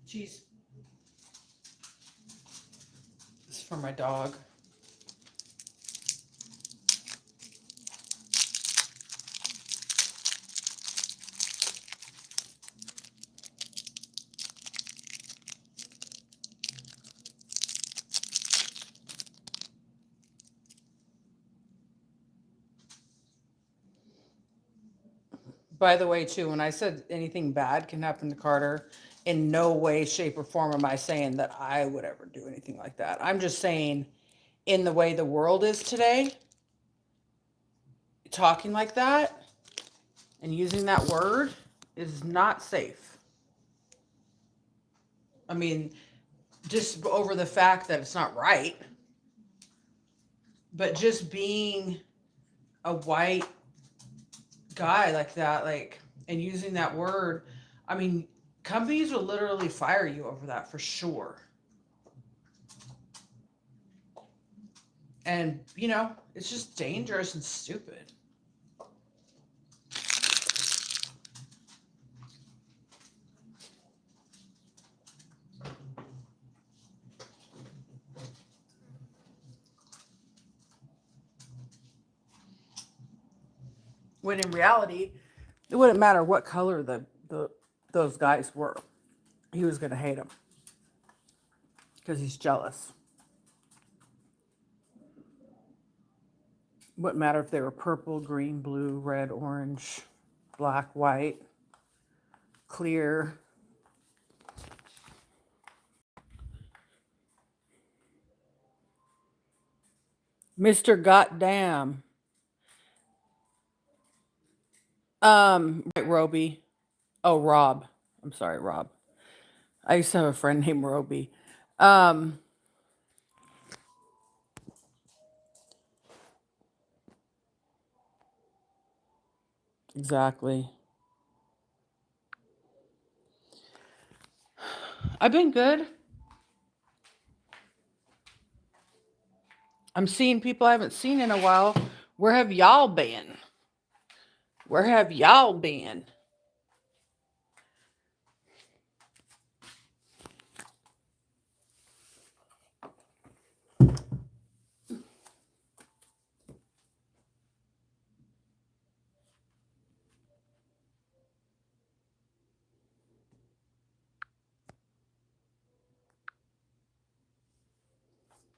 Jeez. This is for my dog. By the way, too, when I said anything bad can happen to Carter, in no way, shape, or form am I saying that I would ever do anything like that. I'm just saying, in the way the world is today, talking like that and using that word is not safe. I mean, just over the fact that it's not right, but just being a white guy like that, like, and using that word, I mean, companies will literally fire you over that for sure. And, you know, it's just dangerous and stupid. When in reality, it wouldn't matter what color those guys were. He was going to hate them because he's jealous. Wouldn't matter if they were purple, green, blue, red, orange, black, white, clear. Mr. Goddamn. Right, Roby. Oh, Rob. I'm sorry, Rob. I used to have a friend named Roby. Exactly. I've been good. I'm seeing people I haven't seen in a while. Where have y'all been? Where have y'all been?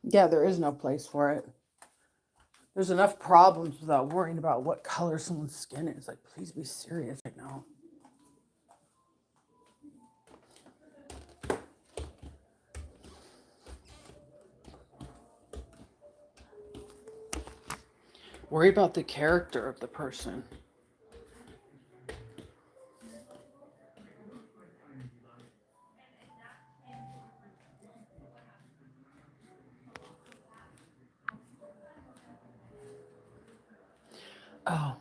Yeah, there is no place for it. There's enough problems without worrying about what color someone's skin is. Like, please be serious right now. Worry about the character of the person. Oh.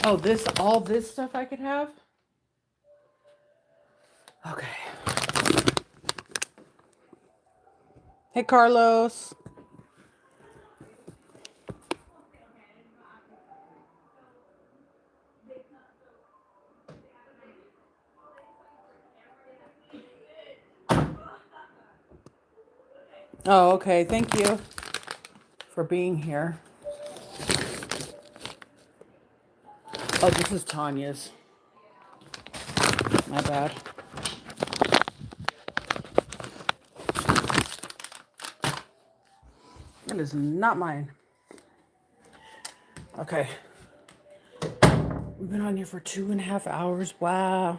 Oh, all this stuff I could have? Okay. Hey, Carlos. Oh, okay. Thank you for being here. Oh, this is Tanya's. My bad. That is not mine. Okay. We've been on here for 2.5 hours. Wow.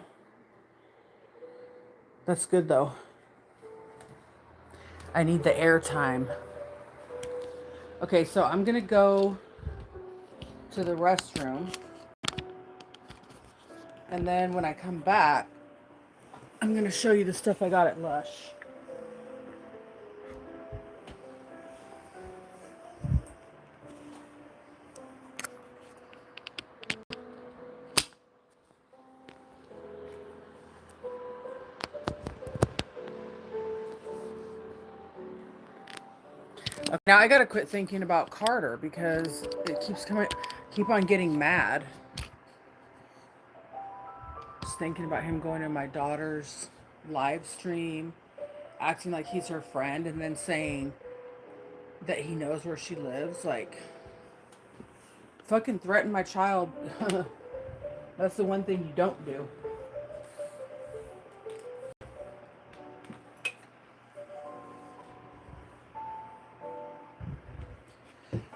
That's good, though. I need the airtime. Okay, so I'm going to go to the restroom. And then when I come back, I'm going to show you the stuff I got at Lush. Okay, now I got to quit thinking about Carter because it keep on getting mad. Just thinking about him going to my daughter's live stream, acting like he's her friend, and then saying that he knows where she lives. Like, fucking threaten my child. That's the one thing you don't do.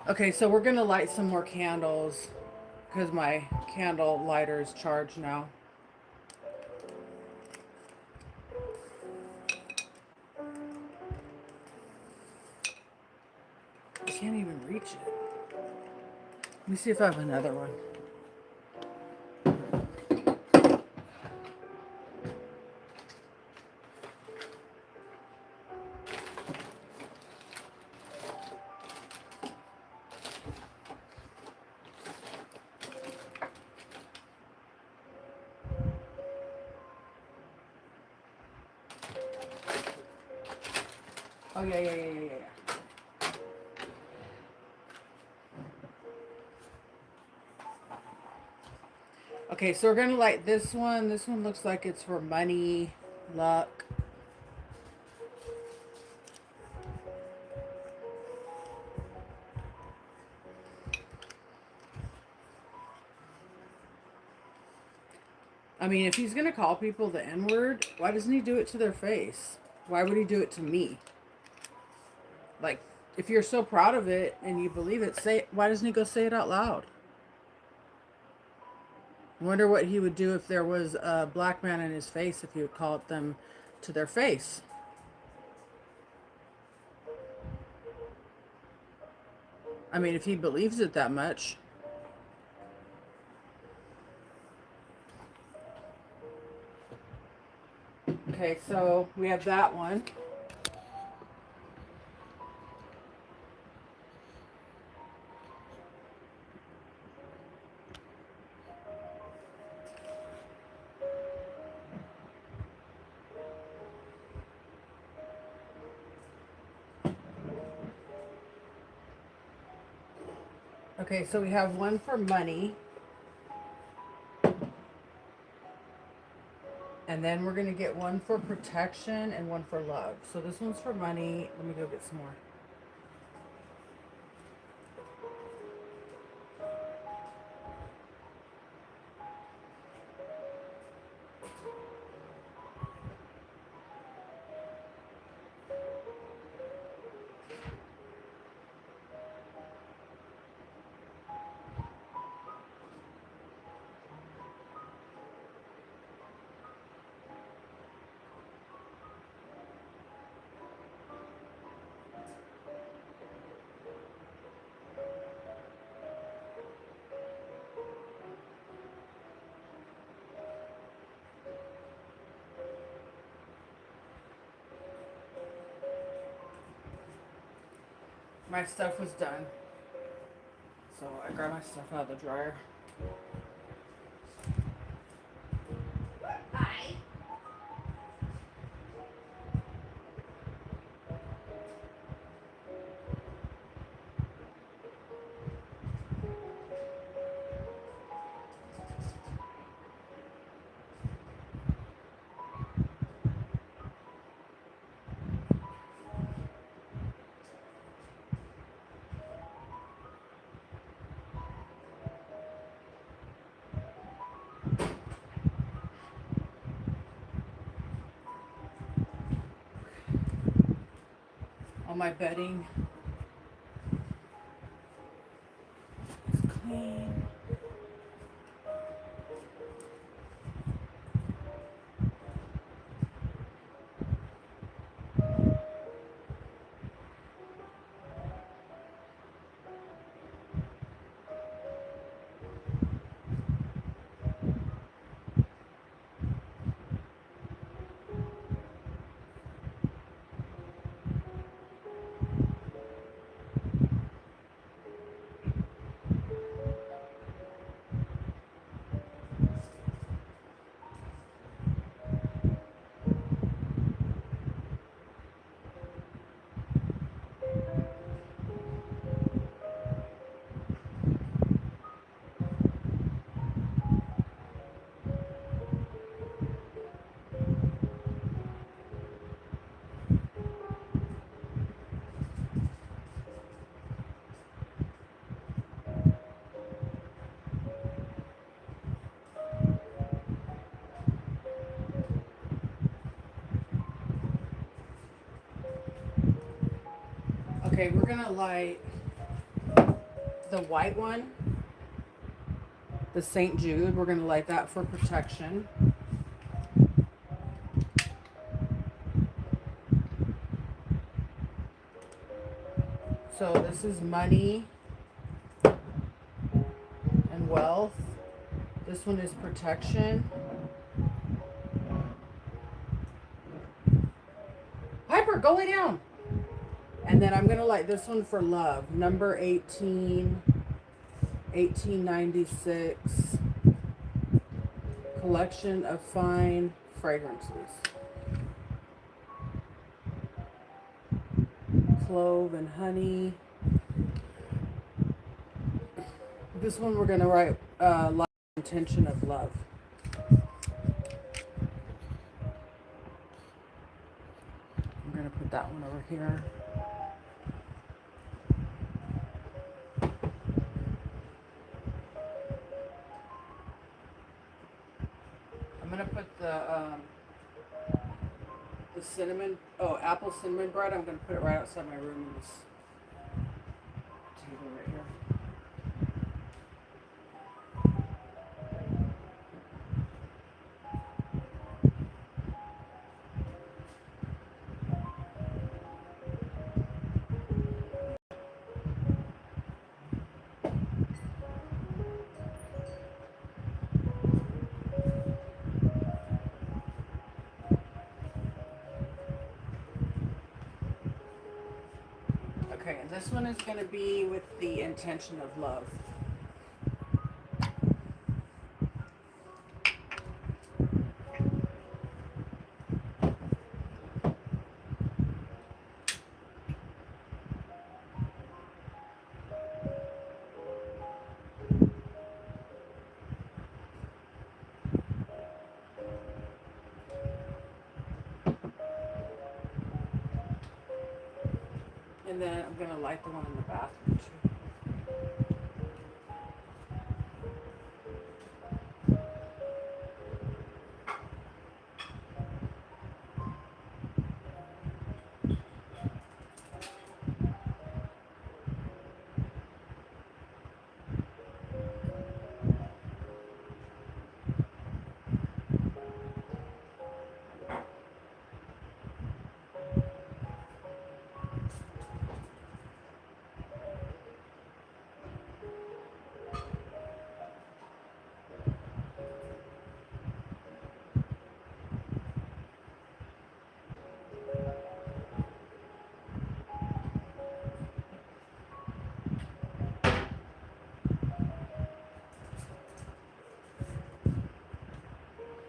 Okay, so we're gonna light some more candles because my candle lighter is charged now. I can't even reach it. Let me see if I have another one. Oh, yeah. Okay, so we're going to light this one. This one looks like it's for money, luck. I mean, if he's going to call people the N-word, why doesn't he do it to their face? Why would he do it to me? Like, if you're so proud of it and you believe it, say it. Why doesn't he go say it out loud? I wonder what he would do if there was a black man in his face, if he would call them to their face. I mean, if he believes it that much. Okay, so we have that one. Okay, so we have one for money. And then we're going to get one for protection and one for love. So this one's for money. Let me go get some more. My stuff was done. So I grabbed my stuff out of the dryer. Bye. All my bedding is clean. Okay, we're gonna light the white one, the St. Jude. We're gonna light that for protection. So this is money and wealth. This one is protection. Piper, go lay down. And then I'm going to light this one for love. Number 18, 1896. Collection of fine fragrances. clove and honey. This one we're gonna write life intention of love. I'm gonna put that one over here. I'm gonna put the cinnamon, apple cinnamon bread. I'm gonna put it right outside my room in this table right here. Okay, and this one is going to be with the intention of love. And then I'm going to light the one in the bathroom too.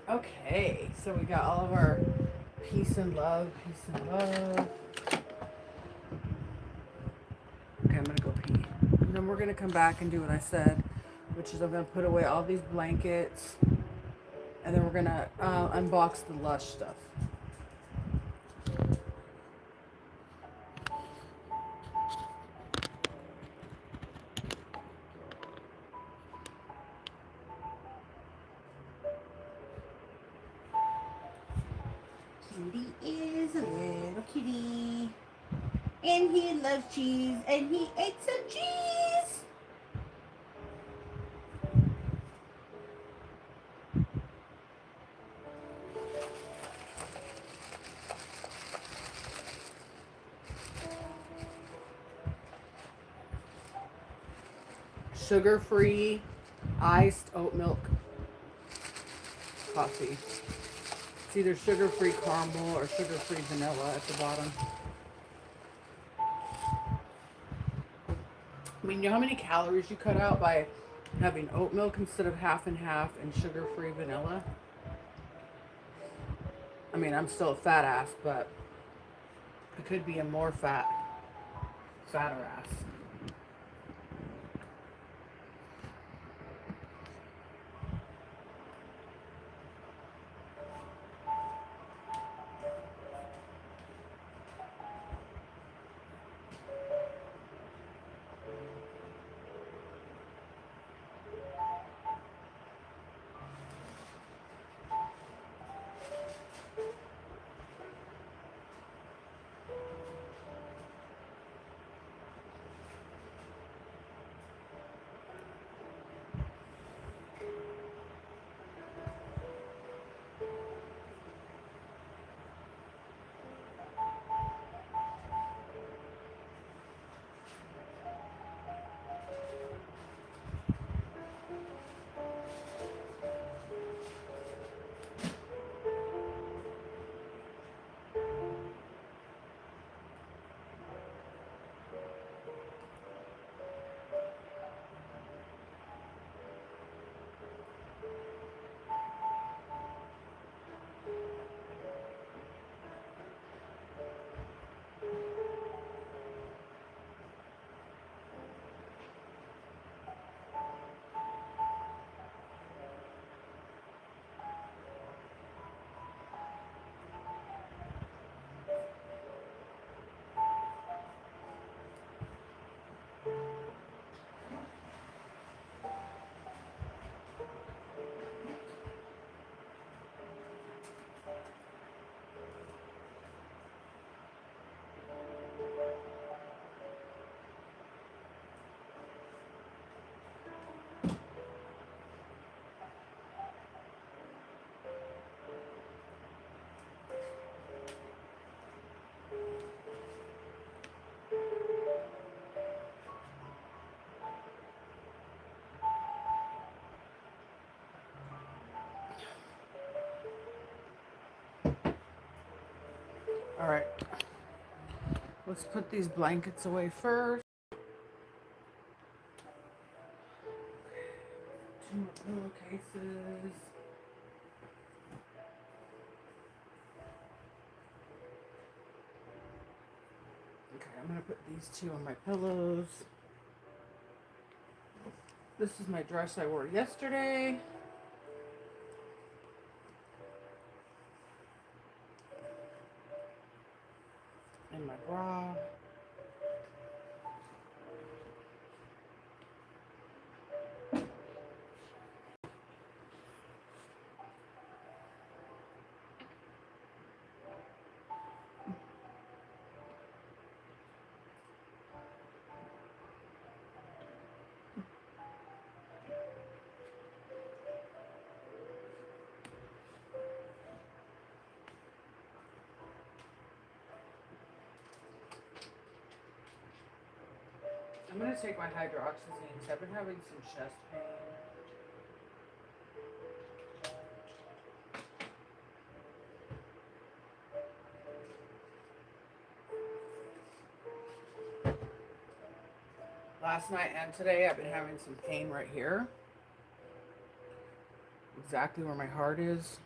Okay, so we got all of our peace and love, peace and love. Okay, I'm gonna go pee. And then we're gonna come back and do what I said, which is I'm gonna put away all these blankets, and then we're gonna unbox the Lush stuff. Cutie is a little kitty, and he loves cheese, and he ate some cheese. Sugar-free iced oat milk coffee. It's either sugar-free caramel or sugar-free vanilla at the bottom. I mean, you know how many calories you cut out by having oat milk instead of half and half and sugar-free vanilla? I mean, I'm still a fat ass, but it could be a more fatter ass. All right. Let's put these blankets away first. Two more pillowcases. Okay, I'm gonna put these two on my pillows. This is my dress I wore yesterday. And my bra. I'm gonna take my hydroxyzine because I've been having some chest pain. Last night and today I've been having some pain right here. Exactly where my heart is.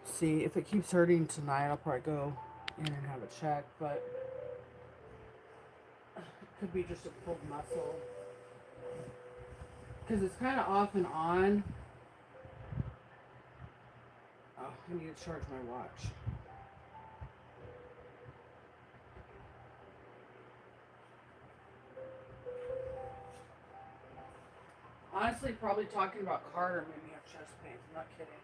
See, if it keeps hurting tonight, I'll probably go in and have it checked, but it could be just a pulled muscle. Because it's kind of off and on. Oh, I need to charge my watch. Honestly, probably talking about Carter made me have chest pains. I'm not kidding.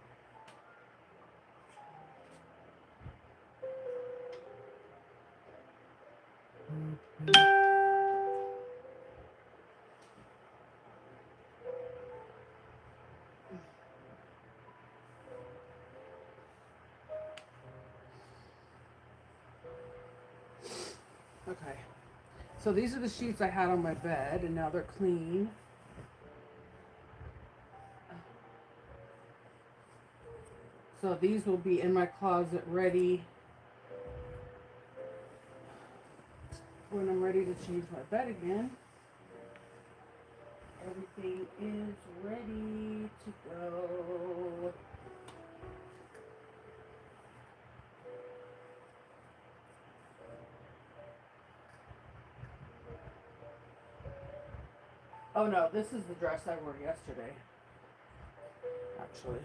Okay. So these are the sheets I had on my bed, and now they're clean. So these will be in my closet ready when I'm ready to change my bed again. Everything is ready to go. Oh no, this is the dress I wore yesterday. Actually.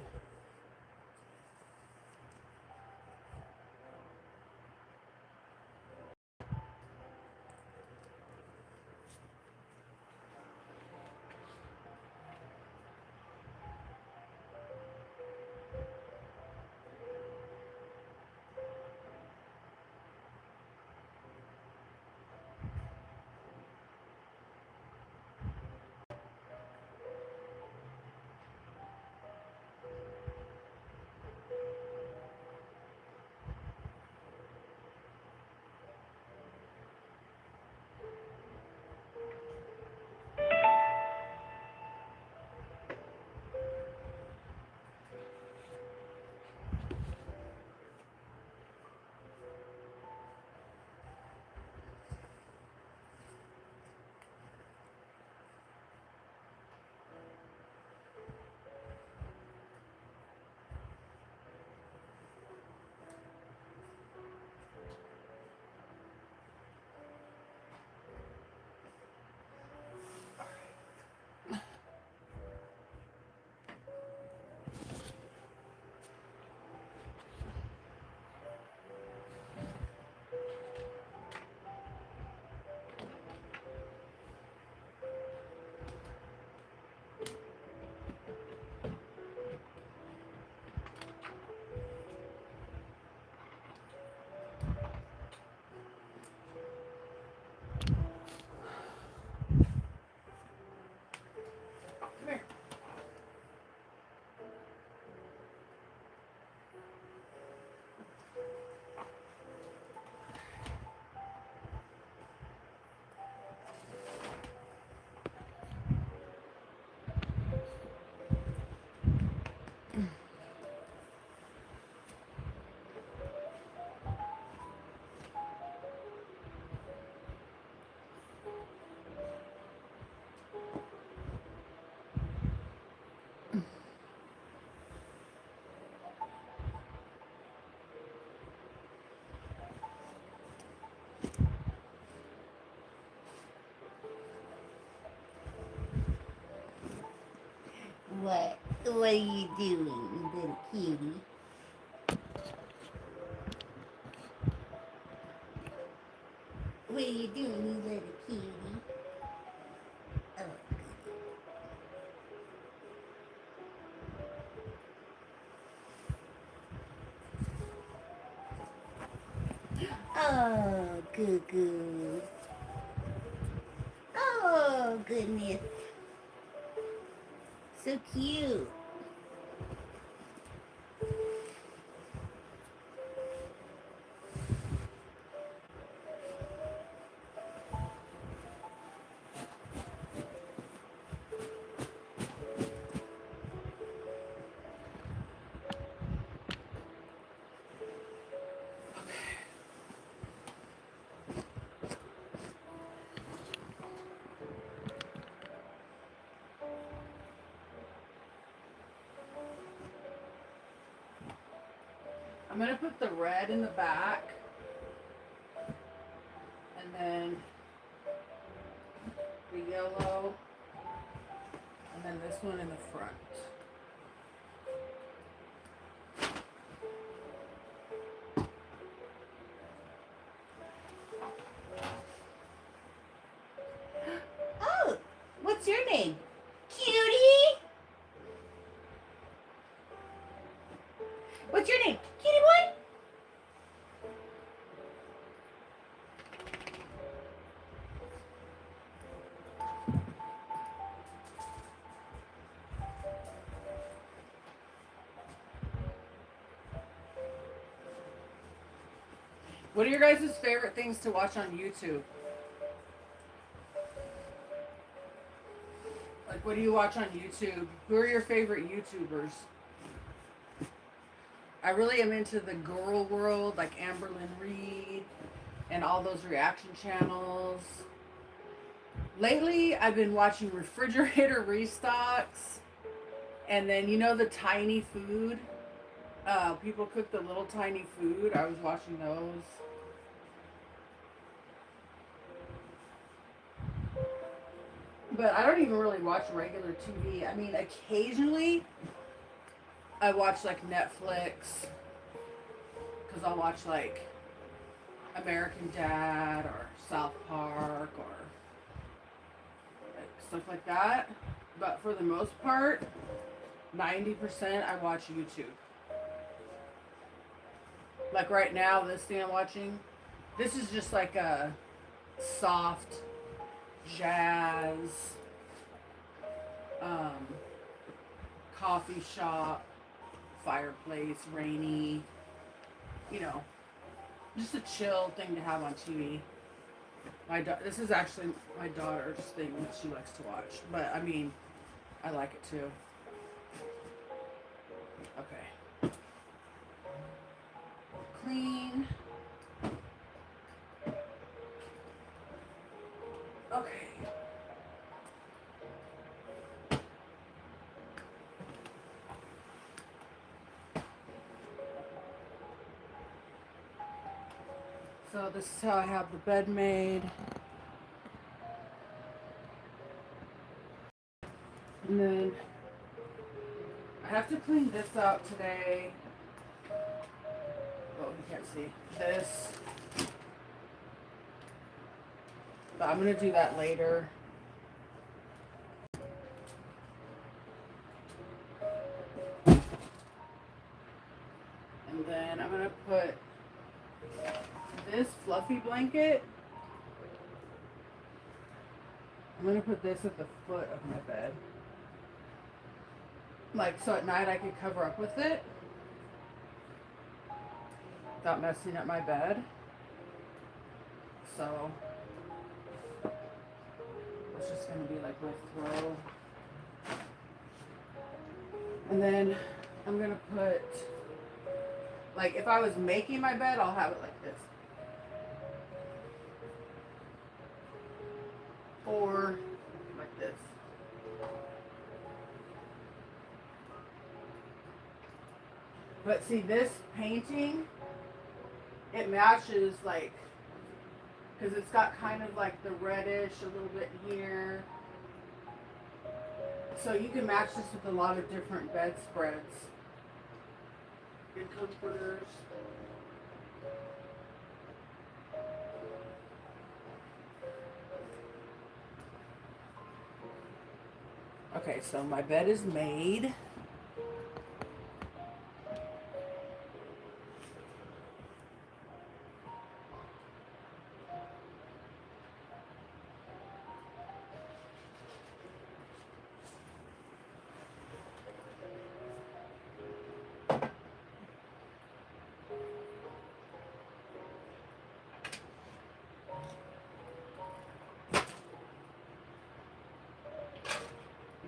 What? What are you doing, little kitty? What are you doing, little kitty? Oh, good, good. Oh, goodness. So cute. I'm gonna put the red in the back, and then the yellow, and then this one in the front. Oh, what's your name? Cutie? What's your name? Kitty boy? What are your guys' favorite things to watch on YouTube? Like, what do you watch on YouTube? Who are your favorite YouTubers? I really am into the girl world, like Amberlynn Reed and all those reaction channels. Lately, I've been watching refrigerator restocks, and then you know the tiny food. People cook the little tiny food. I was watching those. But I don't even really watch regular TV. I mean, occasionally I watch like Netflix, because I'll watch like American Dad or South Park or like stuff like that. But for the most part, 90% I watch YouTube. Like right now, this thing I'm watching, this is just like a soft jazz coffee shop, fireplace, rainy, you know, just a chill thing to have on TV. This is actually my daughter's thing that she likes to watch, but I mean, I like it too. Okay. Clean. Okay. So this is how I have the bed made. And then I have to clean this out today. Oh, you can't see this. But I'm going to do that later. And then I'm going to put this fluffy blanket. I'm going to put this at the foot of my bed. Like, so at night I could cover up with it without messing up my bed. So it's just going to be like my throw. And then I'm going to put, like, if I was making my bed, I'll have it like this. Or like this. But see, this painting, it matches, like, because it's got kind of like the reddish a little bit here. So you can match this with a lot of different bedspreads and comforters. Okay, so my bed is made.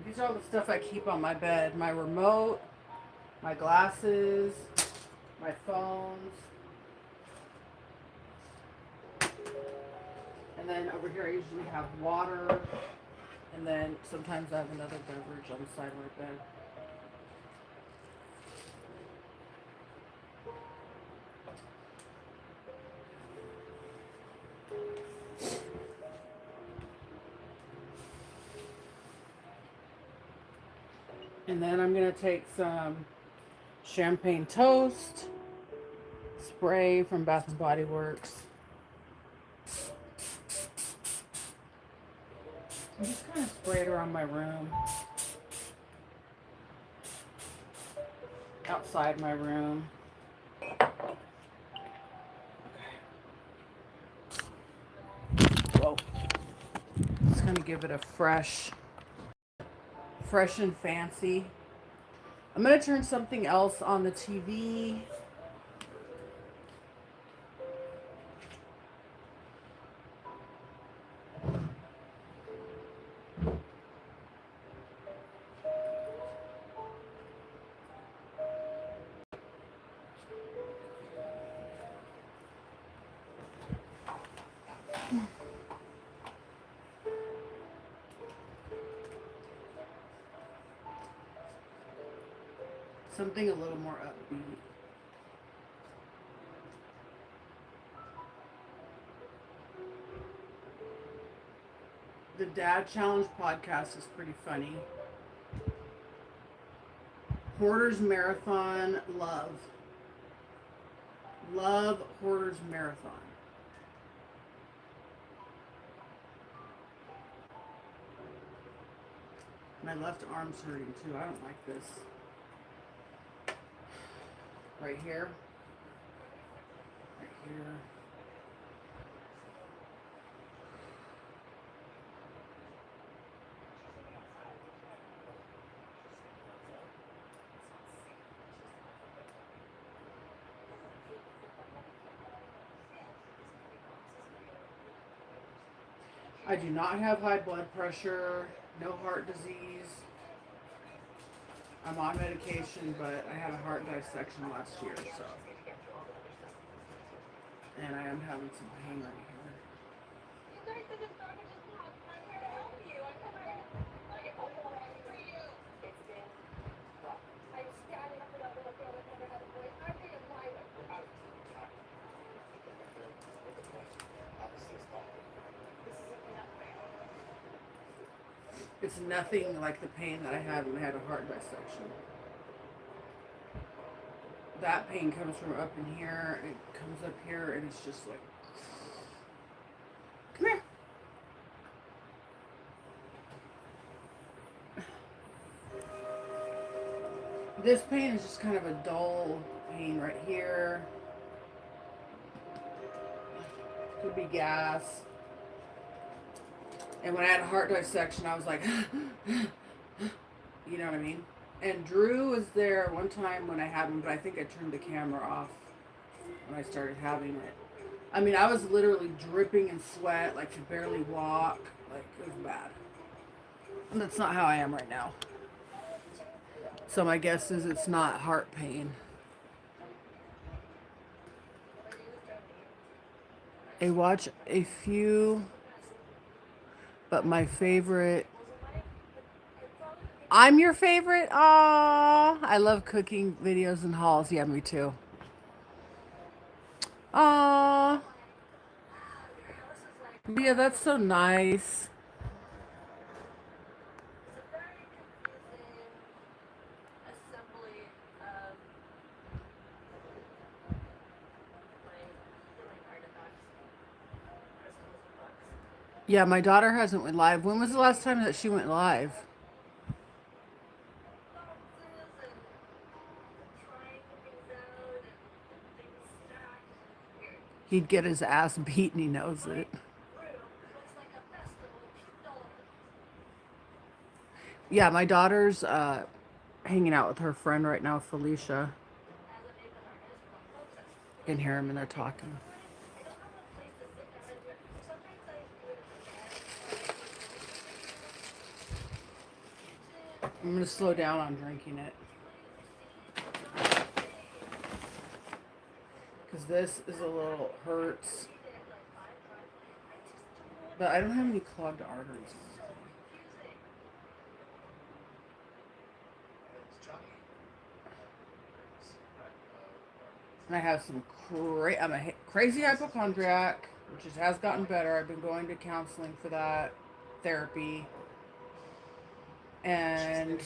These are all the stuff I keep on my bed. My remote, my glasses, my phones. And then over here I usually have water. And then sometimes I have another beverage on the side of my bed. And then I'm going to take some champagne toast spray from Bath and Body Works. I'm just kind of spray it around my room. Outside my room. Whoa. Just going to give it a fresh and fancy. I'm going to turn something else on the TV. Something a little more upbeat. The Dad Challenge podcast is pretty funny. Hoarders Marathon, love. Love Hoarders Marathon. My left arm's hurting too. I don't like this. Right here. Right here. I do not have high blood pressure, no heart disease. I'm on medication, but I had a heart dissection last year, so. And I am having some pain right here. It's nothing like the pain that I had when I had a heart dissection. That pain comes from up in here, and it comes up here, and it's just like, come here. This pain is just kind of a dull pain right here. Could be gas. And when I had a heart dissection, I was like, you know what I mean? And Drew was there one time when I had one, but I think I turned the camera off when I started having it. I mean, I was literally dripping in sweat, like could barely walk. Like, it was bad. And that's not how I am right now. So my guess is it's not heart pain. I watch a few, but my favorite... I'm your favorite? Aww. I love cooking videos and hauls. Yeah, me too. Aww. Yeah, that's so nice. Yeah, my daughter hasn't went live. When was the last time that she went live? He'd get his ass beat and he knows it. Yeah, my daughter's hanging out with her friend right now, Felicia. You can hear them and they're talking. I'm going to slow down on drinking it. Because this is a little hurts. But I don't have any clogged arteries. And I have some I'm a crazy hypochondriac, which has gotten better. I've been going to counseling for that, therapy. And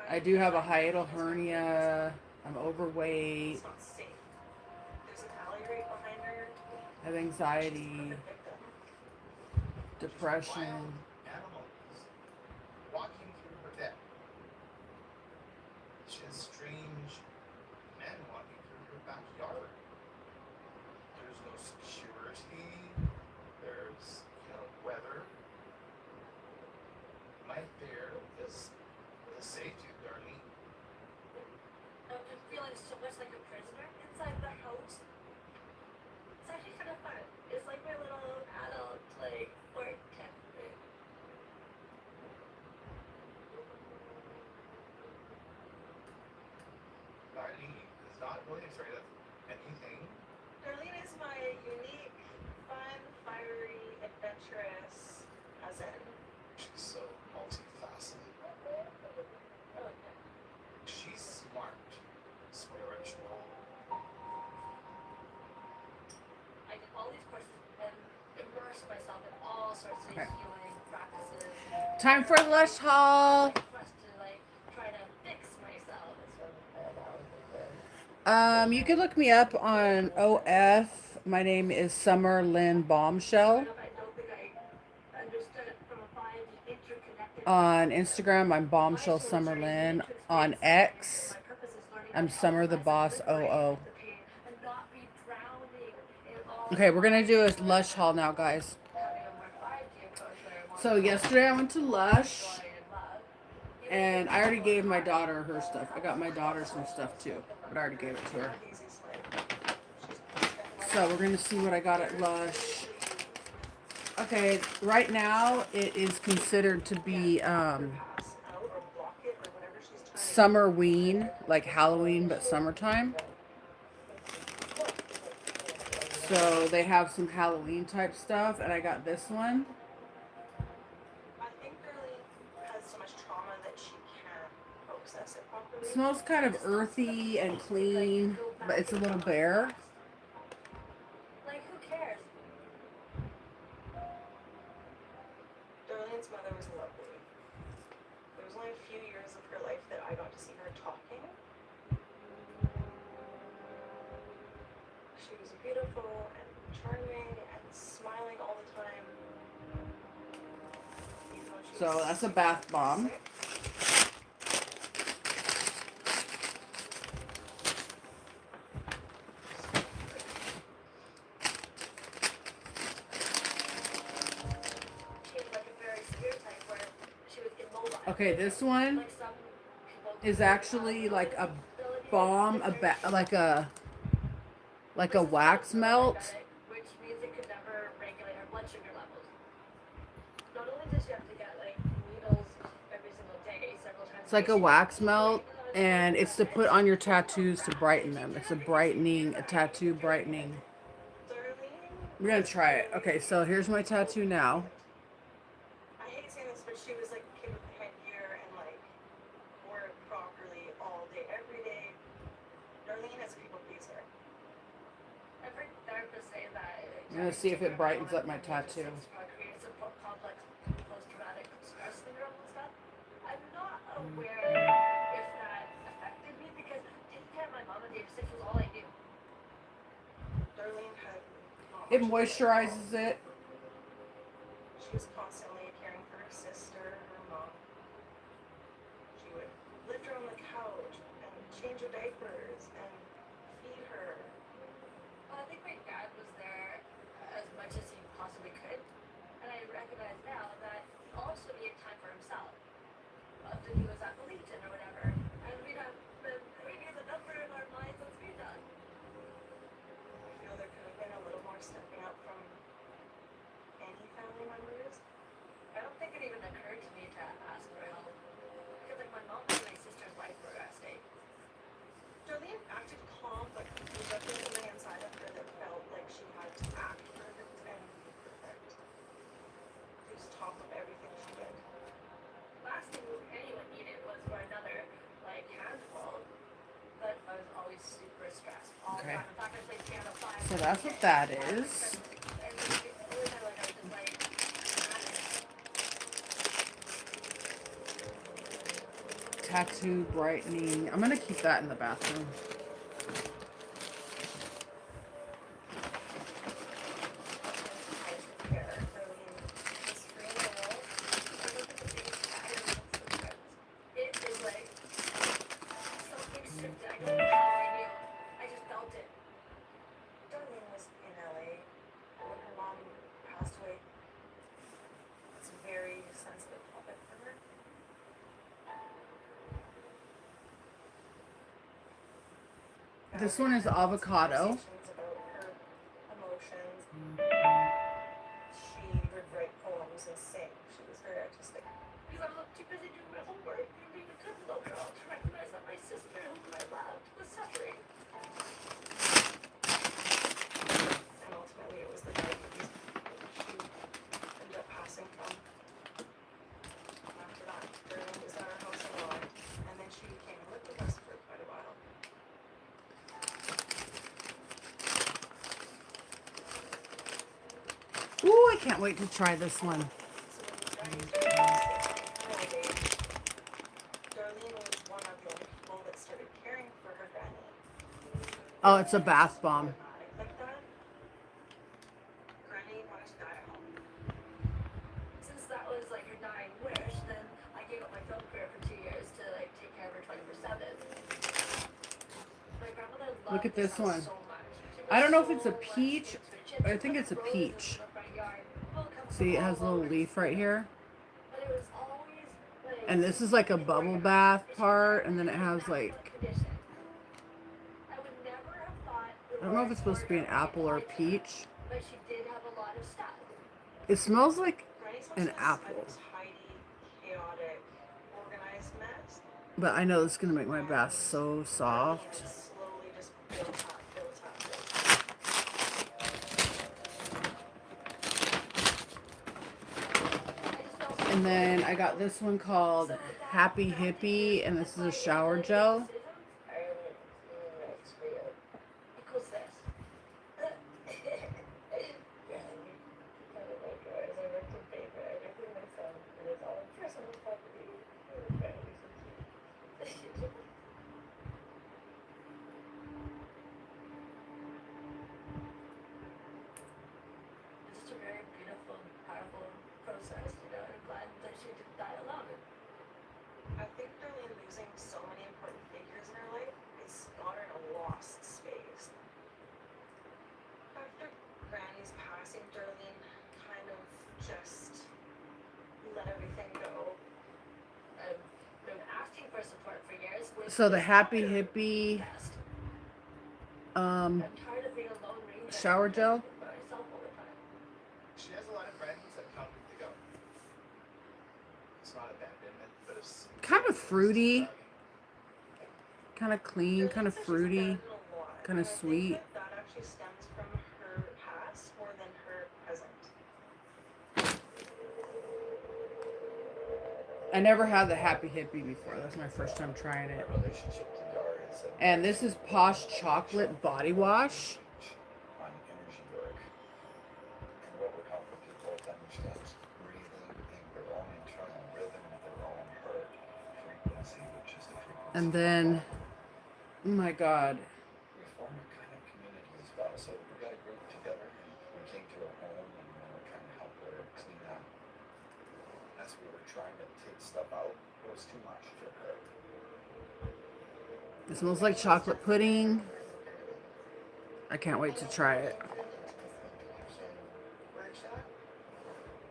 I do have a hiatal hernia. I'm overweight. I have anxiety, depression. Walking through her deck. She has strange men walking through her backyard. There's no security. There's, weather. My fear is the safety of Darlene. I'm just feeling so much like a prisoner inside the house. It's actually kind of fun. It's like my little adult, like, work tech thing. Darlene is not really afraid of anything. Darlene is my unique, fun, fiery, adventurous cousin. She's so multifaceted. She's smart, spiritual. I did all these courses and immersed myself in all sorts of Okay. healing practices. Time for Lush Haul. For us to, like, try to fix myself. You can look me up on OF. My name is Summer Lynn Bombshell. On Instagram, I'm Bombshell Summer Lynn. On X, I'm Summer the Boss 00. Okay, we're gonna do a Lush haul now, guys. So yesterday I went to Lush, and I already gave my daughter her stuff. I got my daughter some stuff too, but I already gave it to her. So we're gonna see what I got at Lush. Okay, right now it is considered to be Summerween, like Halloween but summertime. So they have some Halloween type stuff, and I got this one. I think Darlene has so much trauma that she can't process it properly. It smells kind of earthy and clean, but it's a little bare. Like, who cares? Darlene's mother was lovely. There was only a few years of her life that I got to see her talking. She was beautiful and charming and smiling all the time. Even though she So was that's a bath bomb. she was like a very severe type where she was immobile. Okay, this one Like some people is actually like a bomb, like a wax melt. which means it could never regulate her blood sugar levels. Not only does she have to get like needles every single day, several times. It's like a wax melt, and it's to put on your tattoos to brighten them. It's a tattoo brightening. We're gonna try it. Okay, so here's my tattoo now. I hate saying this, but she was like a kid with a headgear and like wore it properly all day, every day. Darlene is a people pleaser. I've heard therapists say that. I'm gonna see if it brightens up my tattoo. Creates a complex post-traumatic stress syndrome and stuff. I'm not aware if that affected me because taking care of my mom at the age of 6 was all I knew. It moisturizes it. She was constantly caring for her sister, her mom. She would lift her on the couch and change her diapers and feed her. Well, I think my dad was there as much as he possibly could, and I recognize now that he also needed time for himself. Often he was at the Legion or whatever, and we have the number in our minds as we done. I feel there could have been a little more stepping up from any family members. I don't think it even occurred to me to ask for help, because like my mom and my sister's life were at stake. Darlene acted calm, but there was definitely something inside of her that felt like she had to act perfect and be perfect. Lose top of everything she did. Last thing anyone needed was for another like handful, but I was always super stressed all the Okay. time. In fact, I played piano 5 So that's what that is. and every time like I was just like Tattoo brightening. I'm gonna keep that in the bathroom. it is like something stripped. I don't know how I knew. I just felt it. Darlene was in LA when her mom passed away. It's a very sensitive topic for her. This one is avocado. Conversations about her emotions. She would write poems and sing. She was very artistic. Because I was too busy doing my homework and being a good little girl to recognize that my sister, whom I loved, was suffering. And ultimately it was the diabetes she ended up passing from. After that, Darlene was at our house a lot, and then she came and lived with us for quite a while. Ooh, I can't wait to try this one. Darlene was one of the only people that started caring for her granny. Oh, it's a bath bomb. Like that. Granny wanted to die at home. Since that was like her dying wish, then I gave up my film career for 2 years to like take care of her 24/7. My grandmother loved Look at this house one. so much. She I don't know if was it's a so lucky peach. to switch it. I think it's a Roses peach. in the front yard. People come from See, it has a all little over. leaf right here. But it was always like And this is like a bubble bath part, and then it has like, condition. I would never have thought I don't know if it's supposed to be an apple or peach. but she did have a lot of stuff. It smells like Granny's house an was apple. a tidy, chaotic, organized mess. But I know this is gonna make my bath so soft. And slowly just built up, built up, built up. And then I got this one called Happy Hippie, and this is a shower gel. Equals this. It's just a very beautiful, powerful process, you know, and I'm glad that she didn't die alone. I think Darlene losing so many important figures in her life is got her in a lost space. After Granny's passing, Darlene kind of just let everything go. I've been asking for support for years. So the Happy Hippie I'm tired of being a lone ranger. shower gel. By myself all the time. She has a lot of friends that come to go. It's not abandonment, but it's Kind of fruity, kind of clean, kind of fruity, kind of sweet. That actually stems from her past more than her present. I never had the Happy Hippie before. That's my first time trying it. relationship to Gar is And this is Posh Chocolate Body Wash. on energy work. And what would help for people to understand is breathing in their own internal rhythm of their own heart frequency, which is the frequency. And then, oh my God. We form a kind of community as well. So we got a group together and we as we were trying to take stuff out, it was too much for her. It smells like chocolate pudding. I can't wait to try it. Workshop.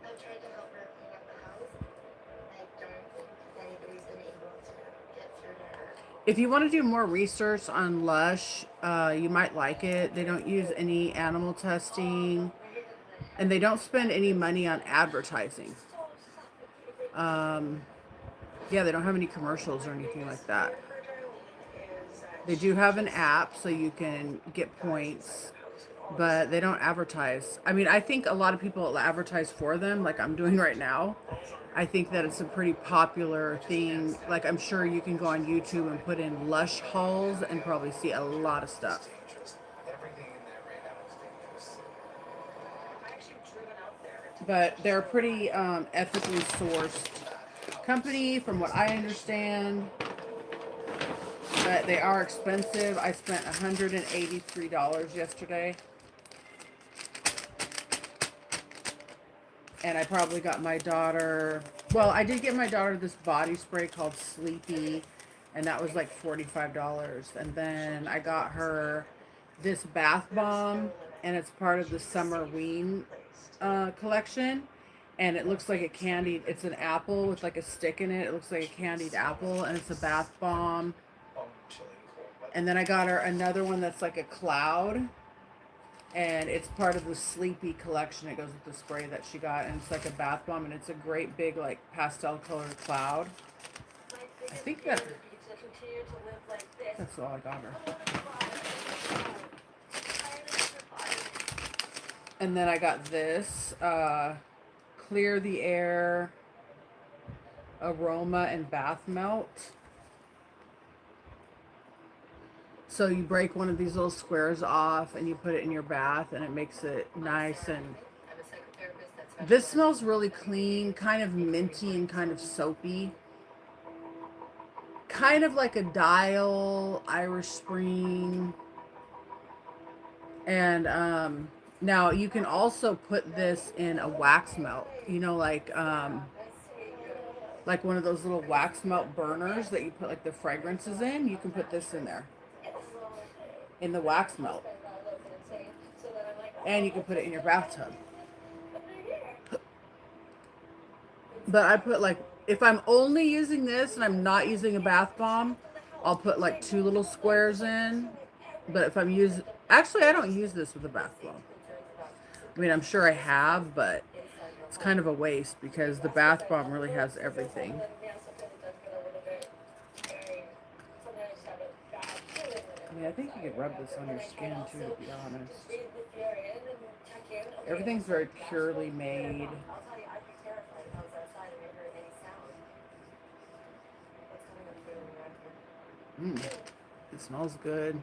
I've tried to help her clean up the house. I don't think anybody's been able to get through to her. If you want to do more research on Lush, you might like it. They don't use any animal testing, and they don't spend any money on advertising. Yeah, they don't have any commercials or anything like that. They do have an app so you can get points, but they don't advertise. I mean, I think a lot of people advertise for them, like I'm doing right now. I think that it's a pretty popular thing. Like, I'm sure you can go on YouTube and put in Lush hauls and probably see a lot of stuff. But they're a pretty ethically sourced company, from what I understand. But they are expensive. I spent $183 yesterday. And I probably got my daughter, well, I did get my daughter this body spray called Sleepy, and that was like $45. And then I got her this bath bomb, and it's part of the Summer Ween collection. And it looks like a candied, it's an apple with like a stick in it. It looks like a candied apple, and it's a bath bomb. And then I got her another one that's like a cloud, and it's part of the Sleepy collection. It goes with the spray that she got, and it's like a bath bomb, and it's a great big like pastel colored cloud. I think that's all I got her. And then I got this Clear the Air Aroma and Bath Melt. So you break one of these little squares off and you put it in your bath, and it makes it nice. And this smells really clean, kind of minty and kind of soapy. Kind of like a Dial, Irish Spring. And now you can also put this in a wax melt, you know, like one of those little wax melt burners that you put like the fragrances in. You can put this in there, in the wax melt, and you can put it in your bathtub. But I put like, if I'm only using this and I'm not using a bath bomb, I'll put like 2 little squares in. But if I'm using, actually I don't use this with a bath bomb. I mean, I'm sure I have, but it's kind of a waste because the bath bomb really has everything. I mean, I think you could rub this on your skin too, to be honest. Everything's very purely made. It smells good.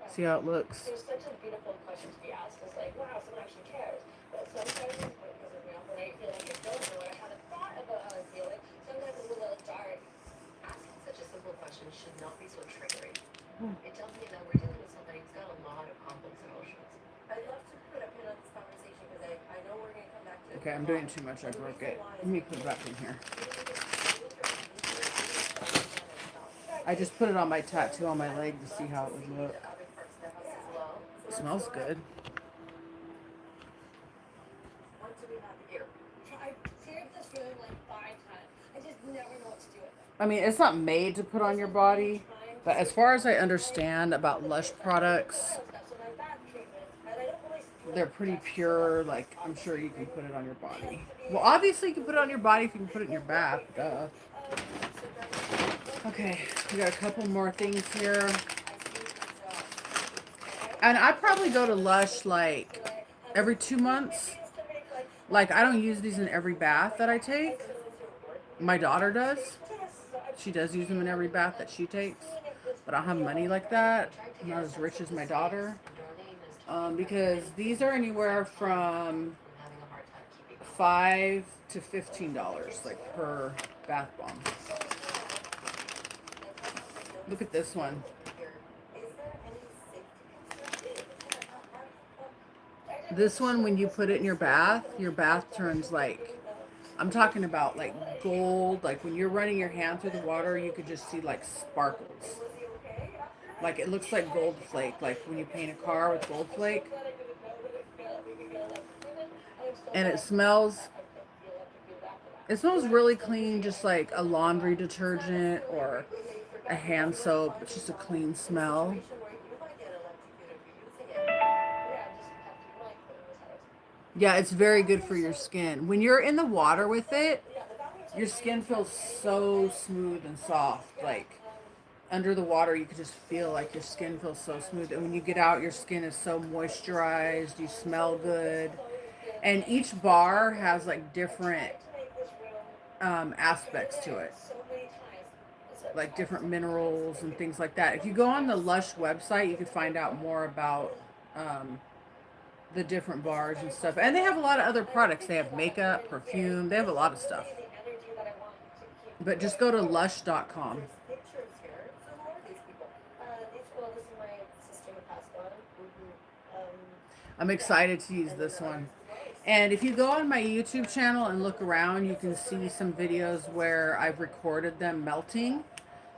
See how it looks. There's such a beautiful question to be asked. It's like, wow, someone actually cares. But sometimes, because of me, when I feel like I don't know, I haven't thought about how I'm feeling. Sometimes it's a little dark. Asking such a simple question should not be so triggering. It tells me that we're dealing with somebody who's got a lot of complex emotions. I'd love to put a pin on this conversation because I know we're going to come back to it. Okay, I'm doing too much. I broke it. Let me put it back in here. I just put it on my tattoo on my leg to see how it would look. It smells good. What do we have here? I've cleared this room like 5 times. I just never know what to do with it. I mean, it's not made to put on your body, but as far as I understand about Lush products, they're pretty pure. Like, I'm sure you can put it on your body. Well, obviously you can put it on your body if you can put it in your bath. Duh. Okay, we got a couple more things here. And I probably go to Lush like every 2 months. Like, I don't use these in every bath that I take. My daughter does. She does use them in every bath that she takes. But I don't have money like that. I'm not as rich as my daughter. Because these are anywhere from $5 to $15, like, per bath bomb. Look at this one. This one, when you put it in your bath turns like I'm talking about like gold, like when you're running your hand through the water, you could just see like sparkles. Like it looks like gold flake, like when you paint a car with gold flake. And it smells really clean, just like a laundry detergent or a hand soap. It's just a clean smell. Yeah, it's very good for your skin. When you're in the water with it, your skin feels so smooth and soft. Like under the water, you can just feel like your skin feels so smooth. And when you get out, your skin is so moisturized. You smell good. And each bar has like different aspects to it, like different minerals and things like that. If you go on the Lush website, you can find out more about the different bars and stuff. And they have a lot of other products. They have makeup, perfume, they have a lot of stuff. But just go to lush.com. I'm excited to use this one. And if you go on my YouTube channel and look around, you can see some videos where I've recorded them melting.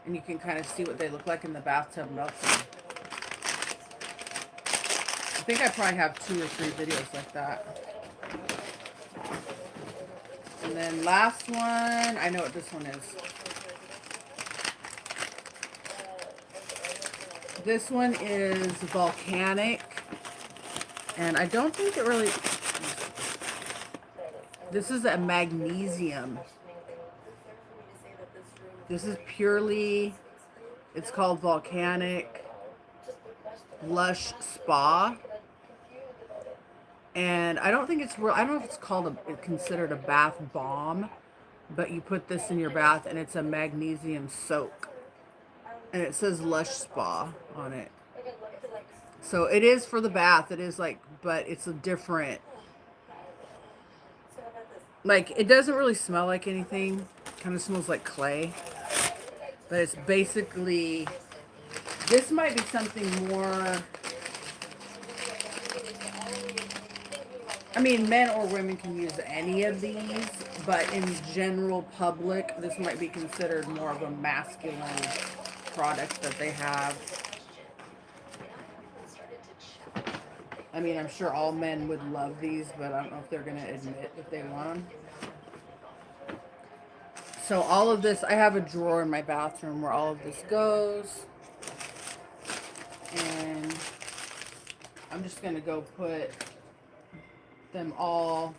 And you can kind of see what they look like in the bathtub melting. I think I probably have 2 or 3 videos like that. And then last one, I know what this one is. This one is volcanic. And I don't think it really... This is a magnesium. This is purely... It's called Volcanic Lush Spa. And I don't think it's real. I don't know if it's called considered a bath bomb, but you put this in your bath and it's a magnesium soak. And it says Lush Spa on it. So it is for the bath. It is like, but it's a different, like, it doesn't really smell like anything. It kind of smells like clay. But it's basically, this might be something more, I mean, men or women can use any of these, but in general public, this might be considered more of a masculine product that they have. I mean, I'm sure all men would love these, but I don't know if they're going to admit if they want them. So all of this, I have a drawer in my bathroom where all of this goes. And I'm just going to go put them all.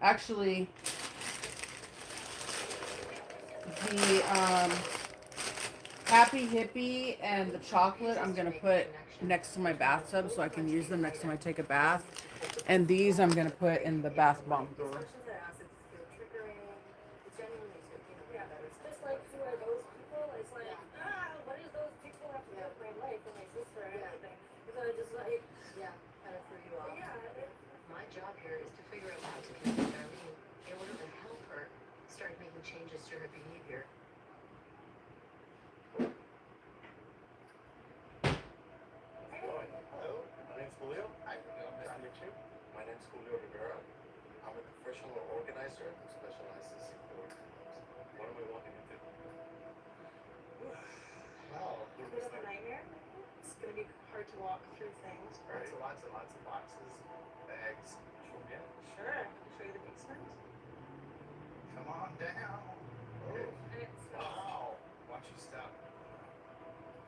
Actually, the Happy Hippie and the chocolate I'm going to put next to my bathtub so I can use them next time I take a bath. And these I'm going to put in the bath bomb drawer. My job here is to figure out how to connect with Darlene in order to help her start making changes to her behavior. Hello, my name's Julio. Hi, Julio. Nice to meet you. My name's Julio Rivera. I'm a professional organizer who specializes in board games. What am I walking into? Wow. A bit of a nightmare. It's going to be hard to walk through things. Right. Lots and lots of boxes, bags. Yeah. Sure. I can show you the basement. Come on down. Oh. Wow. Watch you stop.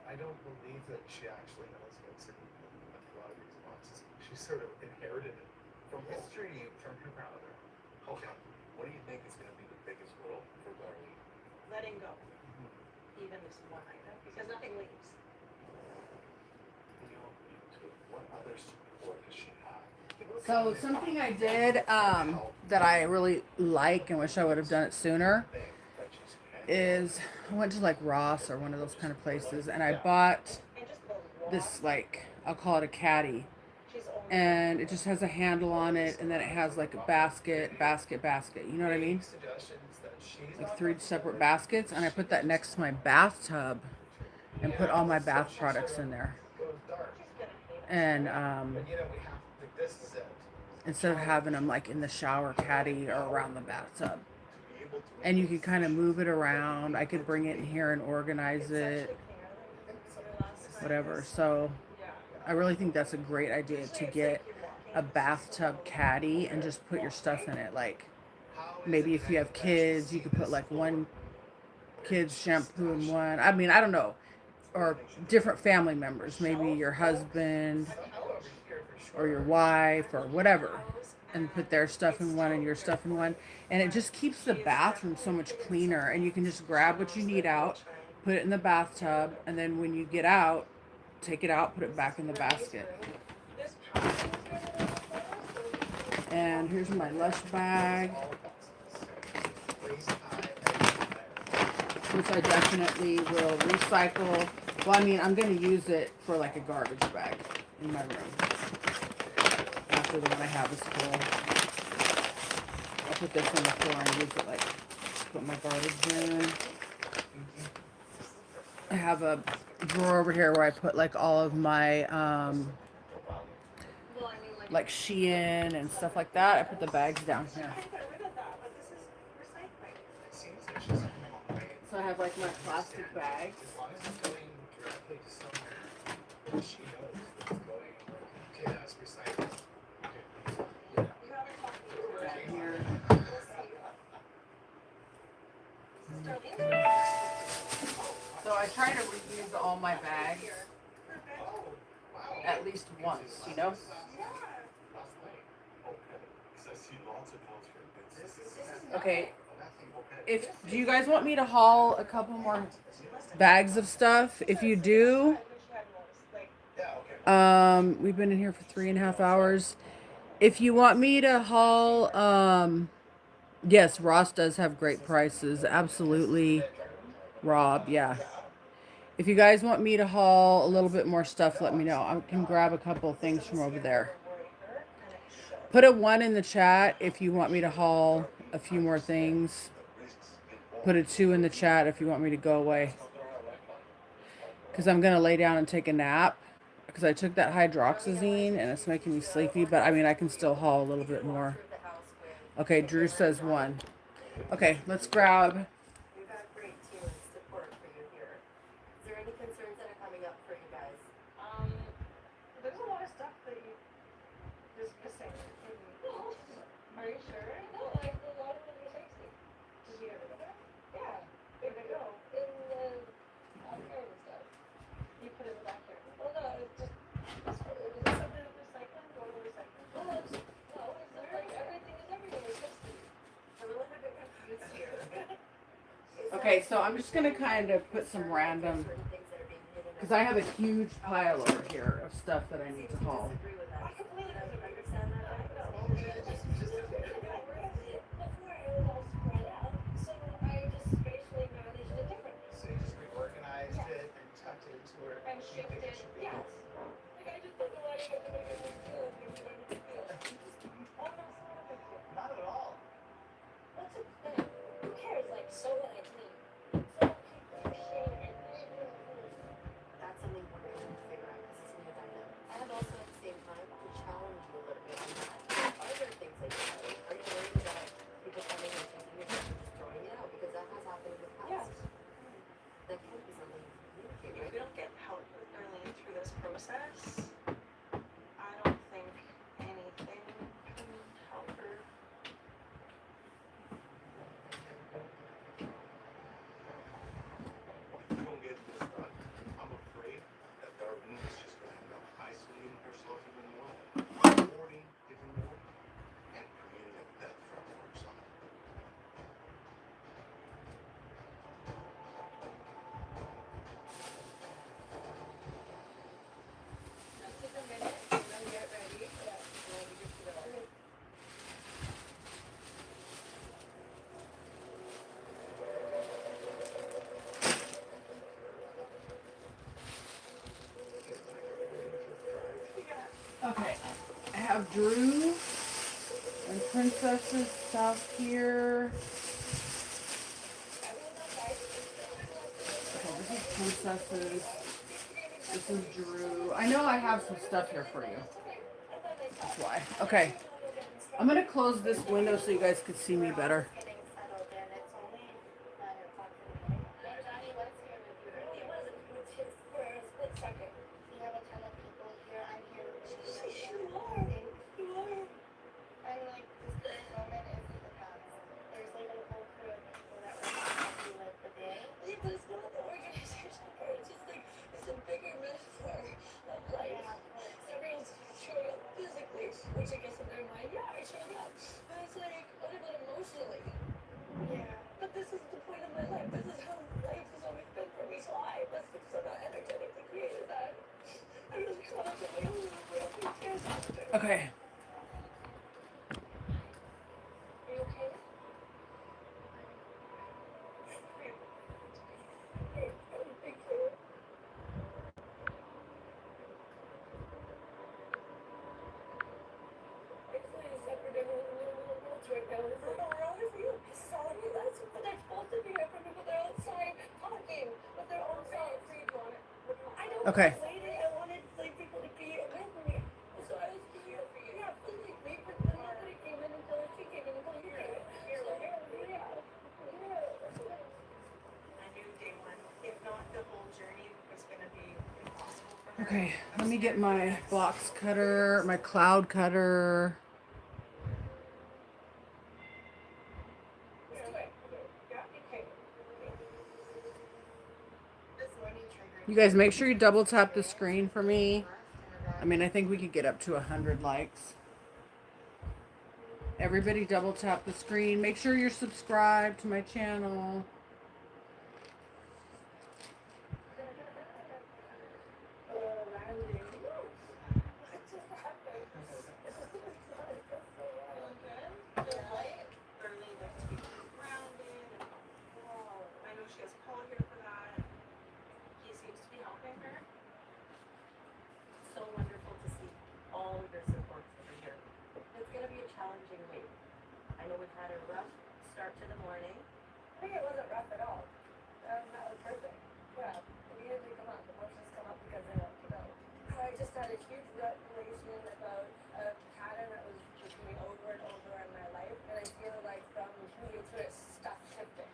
I don't believe that she actually knows what's in a lot of these boxes. She sort of inherited it from history from her grandmother. Okay. What do you think is going to be the biggest hurdle for Darlene? Letting go. Even this one item. Because nothing leaves. What other support does she have? So something I did that I really like and wish I would have done it sooner is I went to like Ross or one of those kind of places and I bought this, like, I'll call it a caddy, and it just has a handle on it and then it has like a basket, you know what I mean? Like 3 separate baskets, and I put that next to my bathtub and put all my bath products in there. And But you know, we have, like, this is it. instead of having them like in the shower caddy or around the bathtub. And you can kind of move it around. I could bring it in here and organize it, whatever. So I really think that's a great idea to get a bathtub caddy and just put your stuff in it. Like maybe if you have kids, you could put like one kid's shampoo in one. I mean, I don't know. Or different family members, maybe your husband or your wife or whatever, and put their stuff in one and your stuff in one. And it just keeps the bathroom so much cleaner. And you can just grab what you need out, put it in the bathtub, and then when you get out, take it out, put it back in the basket. And here's my Lush bag, which I definitely will recycle. Well, I mean, I'm going to use it for like a garbage bag in my room. After the one I have is full. I'll put this on the floor and use it like, put my garbage in. I have a drawer over here where I put like all of my, like Shein and stuff like that. I put the bags down here. So I have like my plastic bags. So I try to reuse all my bags at least once, you know? Okay. Do you guys want me to haul a couple more bags of stuff? If you do, we've been in here for 3.5 hours. If you want me to haul, yes, Ross does have great prices. Absolutely. Rob, yeah. If you guys want me to haul a little bit more stuff, let me know. I can grab a couple of things from over there. Put a 1 in the chat if you want me to haul a few more things. Put a 2 in the chat if you want me to go away. Because I'm going to lay down and take a nap. Because I took that hydroxyzine and it's making me sleepy. But I mean, I can still haul a little bit more. Okay, Drew says 1. Okay, let's grab. There's a lot of stuff that you just missing. Are you sure? No, like a lot of them are safety. Did you ever go there? Yeah. Where'd they go? In the backyard and stuff. You put it in the backyard. Well, no, it's just is it something with recycling? Go to recycling? No, it's like everything is everything is safety. I'm a little bit confused here. Okay, so I'm just going to kind of put some random, because I have a huge pile over here of stuff that I need to haul. I completely understand that. Before it was all spread out, so I just spatially managed it differently. So you just reorganized it and tucked it into where And you think it shifted, should be. yes. Like I just put the lighting at the beginning of the field, and the beginning of the field. Oh, no, it's not a big deal. Not at all. What's it then? Who cares? Like, so what I clean. So keep like shade and That's something we're going to figure out because it's new dynamic. And also at the same time, to challenge you a little bit on that. Are there things that you know? Are you worried about people coming and taking your stuff and just throwing it out? Because that has happened in the past. Yes. That can be something you communicate, If right? we don't get help early through this process, I don't think anything can help her. If we don't get this done, I'm afraid that Darlene is just going to end up isolating herself even more, hoarding even more, and creating a death trap for herself. Just take a minute and then get ready. Yeah, and then we just go. Okay, I have Drew and Princess's stuff here. Okay, this is Princess's. This is Drew. I know I have some stuff here for you. That's why. Okay, I'm gonna close this window so you guys could see me better. Getting settled in. It's only 9 o'clock in the morning. Johnny was here with you. He wasn't with his for a split second. You have a ton of people here. I'm here with you. You are. You are. I'm like, this moment is the past. There's like a whole crew of people that were help you with the day. It was not the organization part. It's just like, it's a bigger metaphor of life. Everyone's showing up physically, which I guess in their mind, yeah, I showed up. But it's like, what about emotionally? Yeah. But this is the point of my life. This is how life has always been for me. So I must have somehow energetically created that. I'm just constantly Okay. Are you okay? Thank you. Actually, separate everyone in their little worlds right now. It's like, oh, we're all here for you. I saw you last week, but they're supposed to be here for me, but they're outside talking. But they're all outside. Free on it. I know. Okay. Lady, I wanted like people to be with me. So I was here for you. Yeah, physically, but then nobody came in until she came in until you came in. So, yeah. I knew day one, if not the whole journey, was going to be impossible for her. Okay, let me get my box cutter, my cloud cutter. You guys make sure you double tap the screen for me. I mean, I think we could get up to 100 likes. Everybody double tap the screen. Make sure you're subscribed to my channel. I know she has Paul here for that. He seems to be helping her. So wonderful to see all of your supports over here. It's going to be a challenging week. I know we've had a rough start to the morning. I think it wasn't rough at all. That was perfect. Yeah, we usually come up. Emotions come up because they want to know. I just had a huge revelation about a pattern that was repeating over and over in my life, and I feel like from moving through it, stuff shifted.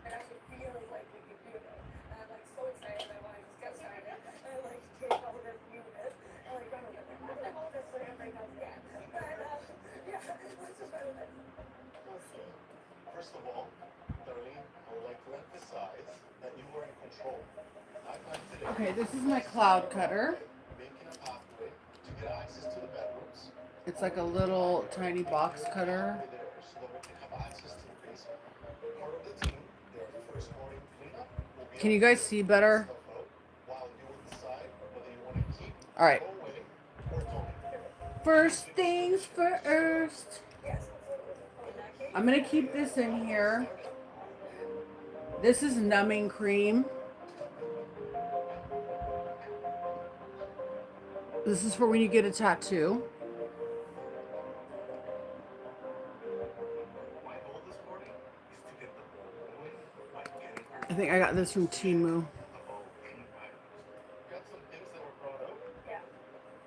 And I could feel like we could do it. And I'm like so excited. I want to just get started. And like take all this newness and like run with it. I'm like, all this way everybody comes again. And yeah, let's just run with it. We'll see. First of all, Darlene, I would like to emphasize that you were in control. Not today. Okay, this is my cloud cutter. Making a pathway to get access to the bedrooms. It's like a little tiny box cutter. Over there so that we can have access to the basement. Part of the team, their first morning cleanup will be Can you guys see better? while you will decide whether you want to keep All right. away or don't. First things first. I'm going to keep this in here. This is numbing cream. This is for when you get a tattoo. I think I got this from Temu. Got some things that were brought up. Yeah.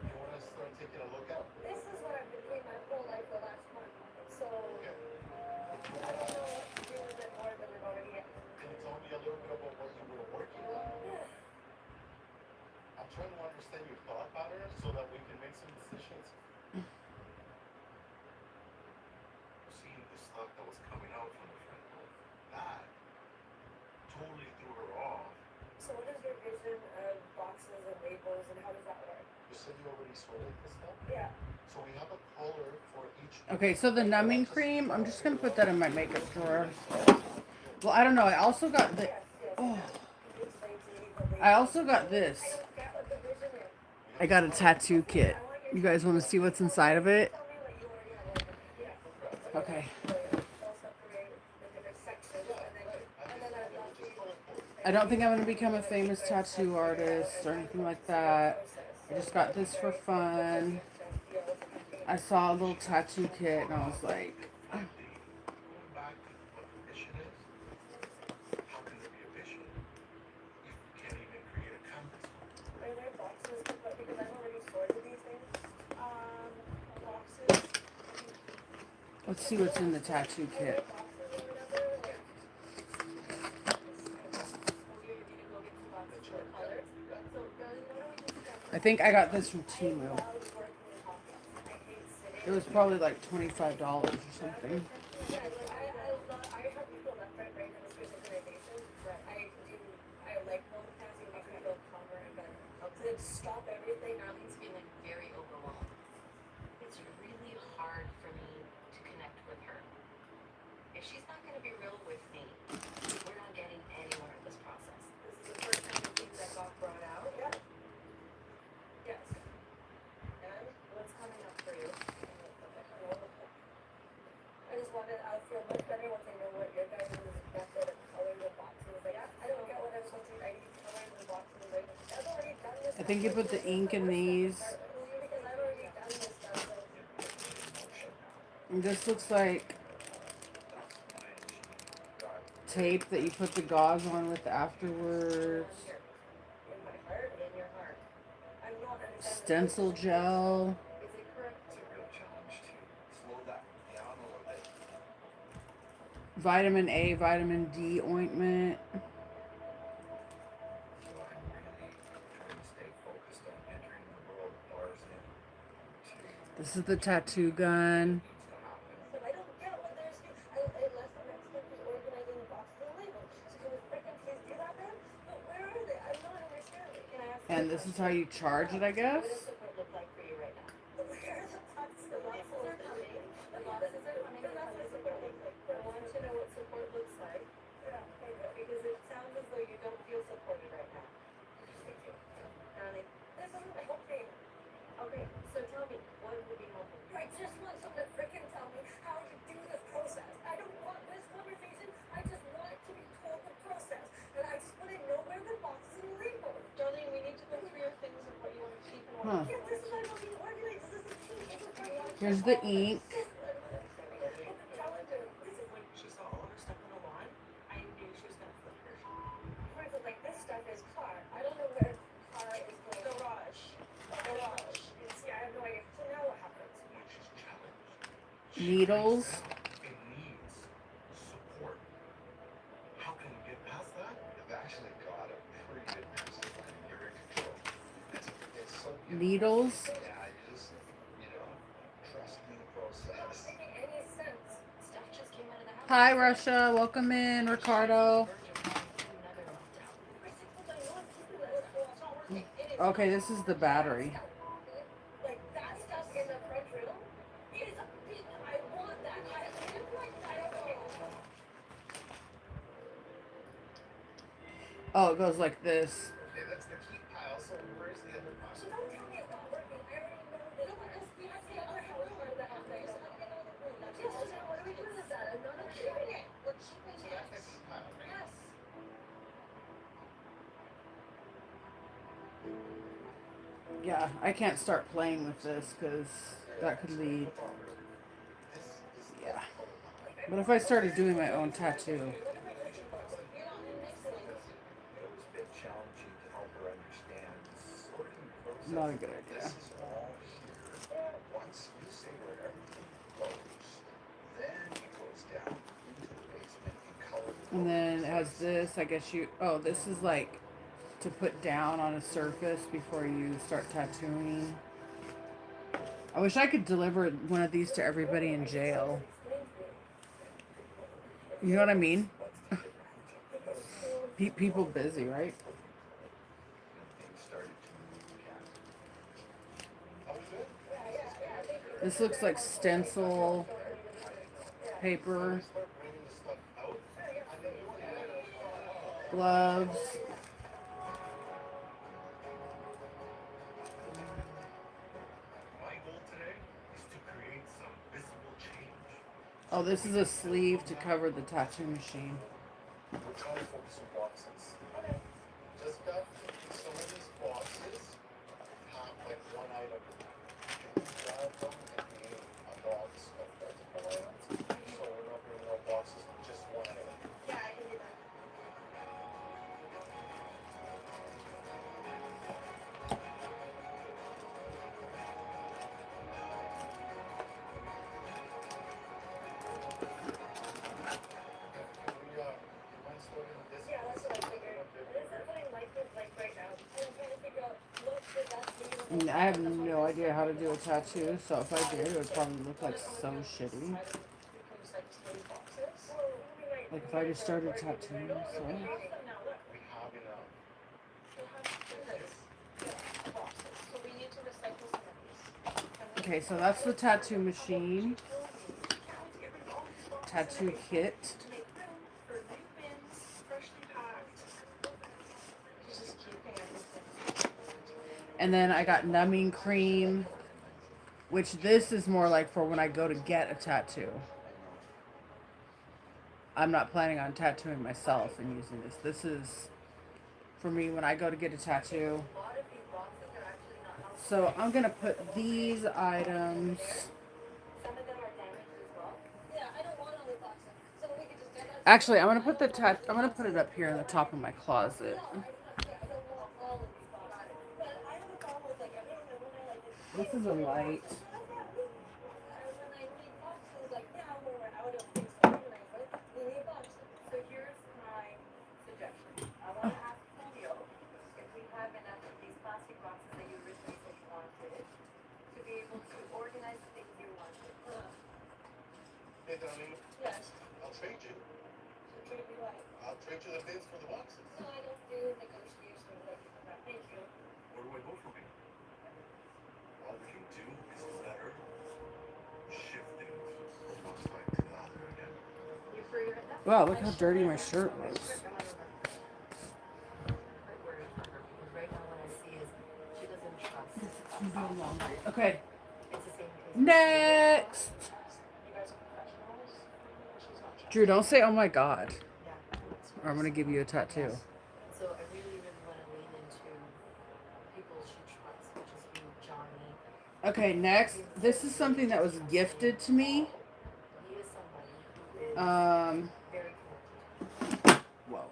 You want to start taking a look at? This is what I've been doing my whole life the last month. So I don't know what to do with it more than it already is. Can you tell me a little bit about what you were working on? Yeah. I'm trying to understand your thought patterns so that we can make some decisions. Seeing the stuff that was coming out from the front door, that totally threw her off. So what is your vision of boxes and labels and how does that work? You said you already sorted this stuff? Yeah. So we have a color for each. Okay, so the numbing cream, I'm just going to put that in my makeup drawer. Well, I don't know. I also got the... Oh. I also got this. I got a tattoo kit. You guys want to see what's inside of it? Okay. I don't think I'm going to become a famous tattoo artist or anything like that. I just got this for fun. I saw a little tattoo kit and I was like, oh. Are there boxes to put because I've already sorted these things? Boxes. Let's see what's in the tattoo kit. I think I got this from Temu. It was probably like $25 or something. Stop everything. Arlene's feeling very overwhelmed. It's really hard for me to connect with her. If she's not going to be real with me, we're not getting anywhere in this process. This is the first time the things that got brought out. Yeah. Yes. And what's coming up for you? I just wanted, I feel much better once I know what your guys' method of coloring the boxes. Like, I don't get what I'm supposed to do. I need to color the boxes. Like, I've already done this. I think you put the ink in these. Because I've already done this stuff. And this looks like tape that you put the gauze on with afterwards. In my heart and in your heart. I'm not understanding. Stencil gel. Is it correct? It's a real challenge to slow that down a little bit. Vitamin A, vitamin D ointment. So I'm really trying to stay focused on entering the world of bars in to This is the tattoo gun. So I don't get what there's. Unless the next step is organizing the boxes and labels. So can we freaking please do that then? But where are they? I'm not understanding. Can I ask? And this is how you charge it, I guess. What does support look like for you right now? Where are the boxes? The boxes are coming. The boxes are coming. But that's what support looks like. I want to know what support looks like. Yeah. Because it sounds as though you don't feel supported right now. Thank you. Darling. This isn't my whole thing. Okay, so tell me, what would be helpful? I just want someone to freaking tell me how to do this process. I don't want this conversation. I just want to be told the process. And I just want to know where the boxes and labels. Darling, we need to go through your things of what you want to keep and Huh. Yeah, this is why I'm being organized. This is a team. This is why I'm Here's the ink. She saw all her stuff on the lawn. I knew she was going to flip her. For instance, like this stuff is car. I don't know where car is going. Garage. Garage. See, I have no idea. So now what happens? she's challenged. Needles. It needs support. How can we get past that? I've actually got a pretty good master plan. You're in control. It's so Needles. Yeah, I just, trust me in the process. Making any sense? Stuff just came out of the house. Hi, Russia. Welcome in, Ricardo. Okay, this is the battery. Like that stuff in the front room is. I want that. I don't know. Oh, it goes like this. Okay, that's the key pile. So where's the other pile? So don't tell me it's not working. I already know this. No one else. We have the other house part of the house. I just want to get out of the room. That's yes. So what are we doing with that? I'm not keeping it. We're keeping So it. that's the key pile, right? Yes. Yeah, I can't start playing with this because that could lead. Yeah. But if I started doing my own tattoo, It was a bit challenging to help her understand the sorting process. not a good idea. This is all here. Once you say where everything goes, then it goes down into the basement and color. And then it has this, I guess you, oh, this is like to put down on a surface before you start tattooing. I wish I could deliver one of these to everybody in jail. You know what I mean? People busy, right? Things started to move again. This looks like stencil paper, Start bringing the stuff out. gloves. My goal today is to create some visible change. Oh, this is a sleeve to cover the tattoo machine. We're trying to focus on boxes. Jessica, some of these boxes have like one item. One of them can be a box of multiple items. So we're not bringing out boxes with just one item. Yeah, I can do that. I have no idea how to do a tattoo, so if I did, it would probably look like so shitty. Like if I just started tattooing myself. Okay, so that's the tattoo machine. Tattoo kit. And then I got numbing cream, which this is more like for when I go to get a tattoo. I'm not planning on tattooing myself and using this. This is for me when I go to get a tattoo. So I'm gonna put these items. Actually, I'm gonna put I'm gonna put it up here in the top of my closet. This is a light. So here's my suggestion. I want to ask Julio if we have enough of these plastic boxes that you originally said you wanted to be able to organize the things you wanted. Hey, darling. Yes. I'll trade you. Trade me what? I'll trade you the bins for the boxes. No, I don't do negotiation like that. Thank you. Where do I go from here? All we can do is better shifting from one side to the other again. You free right now? Wow, look how dirty my shirt looks. Right now what I see is she doesn't trust. Okay. It's the same case. Next. Drew, don't say "oh my god," or I'm gonna give you a tattoo. So I really, really want to lean into people she trusts, which is you, Johnny. Okay, next. This is something that was gifted to me. He is somebody who is very connected. Whoa.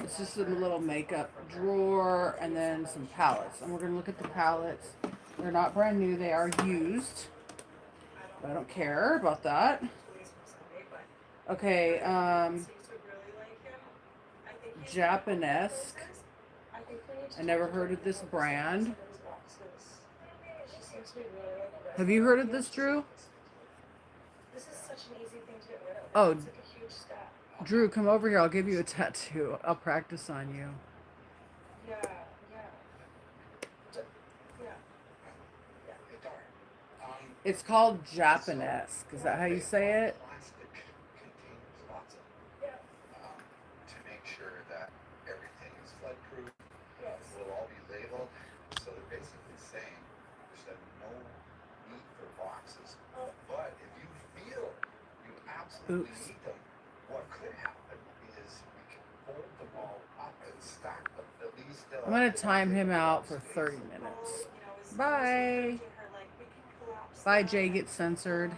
It's just a little makeup drawer and then some palettes. And we're gonna look at the palettes. They're not brand new, they are used. But I don't care about that. Okay, Japanesque. I never heard of this brand. Have you heard of this, Drew? This is such an easy thing to get rid of. Oh, It's like a huge step. Drew, come over here. I'll give you a tattoo. I'll practice on you. Yeah, yeah. Yeah. Hey, darling. It's called Japanesque. Is that how you say it? Plastic contains lots of Yeah. to make sure that everything is flood-proof. Yes. Will all be labeled. So they're basically saying there's no need for boxes. But if you feel you absolutely Oops. need them, what could happen is we can fold them all up and stack them. At least I'm going to time him out for 30 minutes. Bye. Bye, Jay gets censored.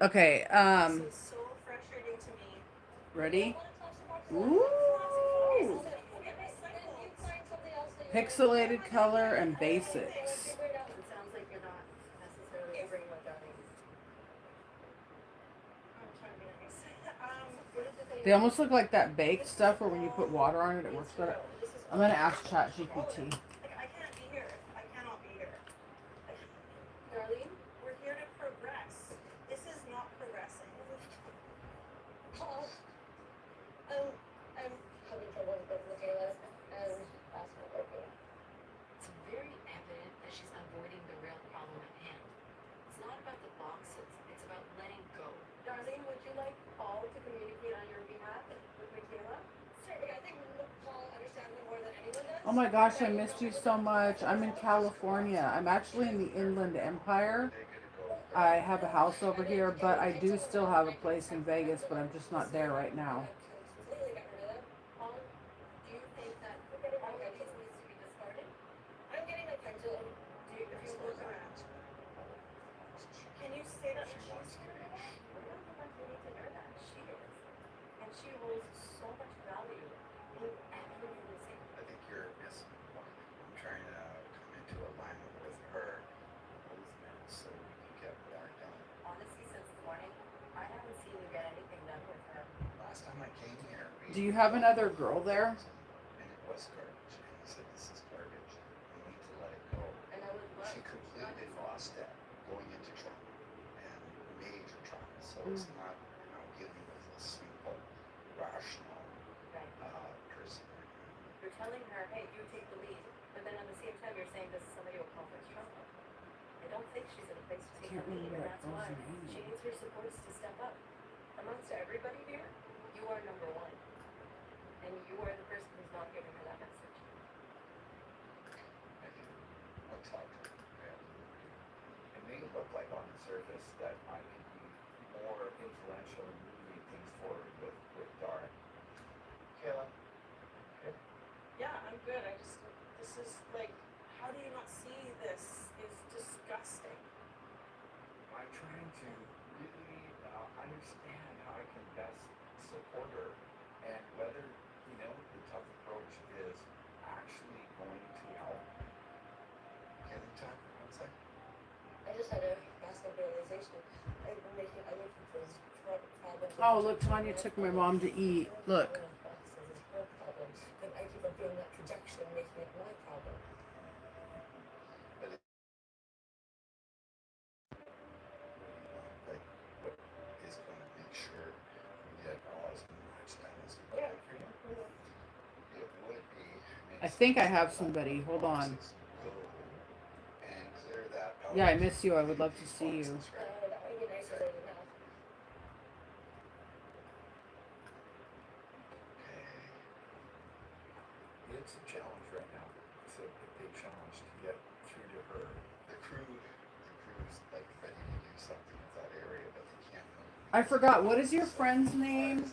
Okay, It's so frustrating to me. ready? Ooh. Pixelated color and basics. It sounds like you're not necessarily agreeing with Johnny. I'm trying to be nice. They almost look like that baked stuff where when you put water on it, it works better. I'm going to ask ChatGPT. Like, I can't be here. I cannot be here. Darlene? We're here to progress. This is not progressing. I'm having trouble with Michaela and last night working. It's very evident that she's avoiding the real problem at hand. It's not about the boxes, it's about letting go. Darlene, would you like Paul to communicate on your behalf with Michaela? Certainly, I think Paul understands me more than anyone does. Oh my gosh, I missed you so much. I'm in California. I'm actually in the Inland Empire. I have a house over here, but I do still have a place in Vegas, but I'm just not there right now. Completely got rid of them. Paul, do you think that all of these needs to be discarded? I'm getting a pendulum. Do you look around? Can you say that? We're not the ones who need to know that. She is. And she holds so much value in everything we say. I think you're missing the point. I'm trying to come into alignment with her movement so we can get more done. Honestly, since the morning, I haven't seen you get anything done with her. Last time I came here, we Do you have another girl there? and it was garbage. And he said, "This is garbage. We need to step going into trauma and major trauma. So it's not, dealing with a simple, rational person. You're telling her, hey, you take the lead, but then at the same time, you're saying this is somebody with complex trauma. I don't think she's in a place to take the lead, and that's why she needs her supports to step up. Amongst everybody here, you are number one, and you are the person who's not giving her that message. I'll talk to her. It may look like on the surface that I can be more influential in moving things forward with Dara. Kayla? Okay. Yeah, I'm good. This is like, how do you not see this is disgusting? I'm trying to really understand how I can best support her and whether, the tough approach is actually going to help. Can you talk for 1 second? I just had a massive realization. I've been making other people's problems. Oh, look, Tanya took my mom to eat. Look. And I keep on feeling that projection, making it my problem. Like, what is going to make sure we get all as much time as we can for you? It would be. I think I have somebody. Hold on. And clear that out. Yeah, I miss you. I would love to see you. That would be nicer than enough. It's a challenge right now. It's a big challenge to get through to her. The crew's like ready to do something with that area, but they can't move. I forgot. What is your friend's name?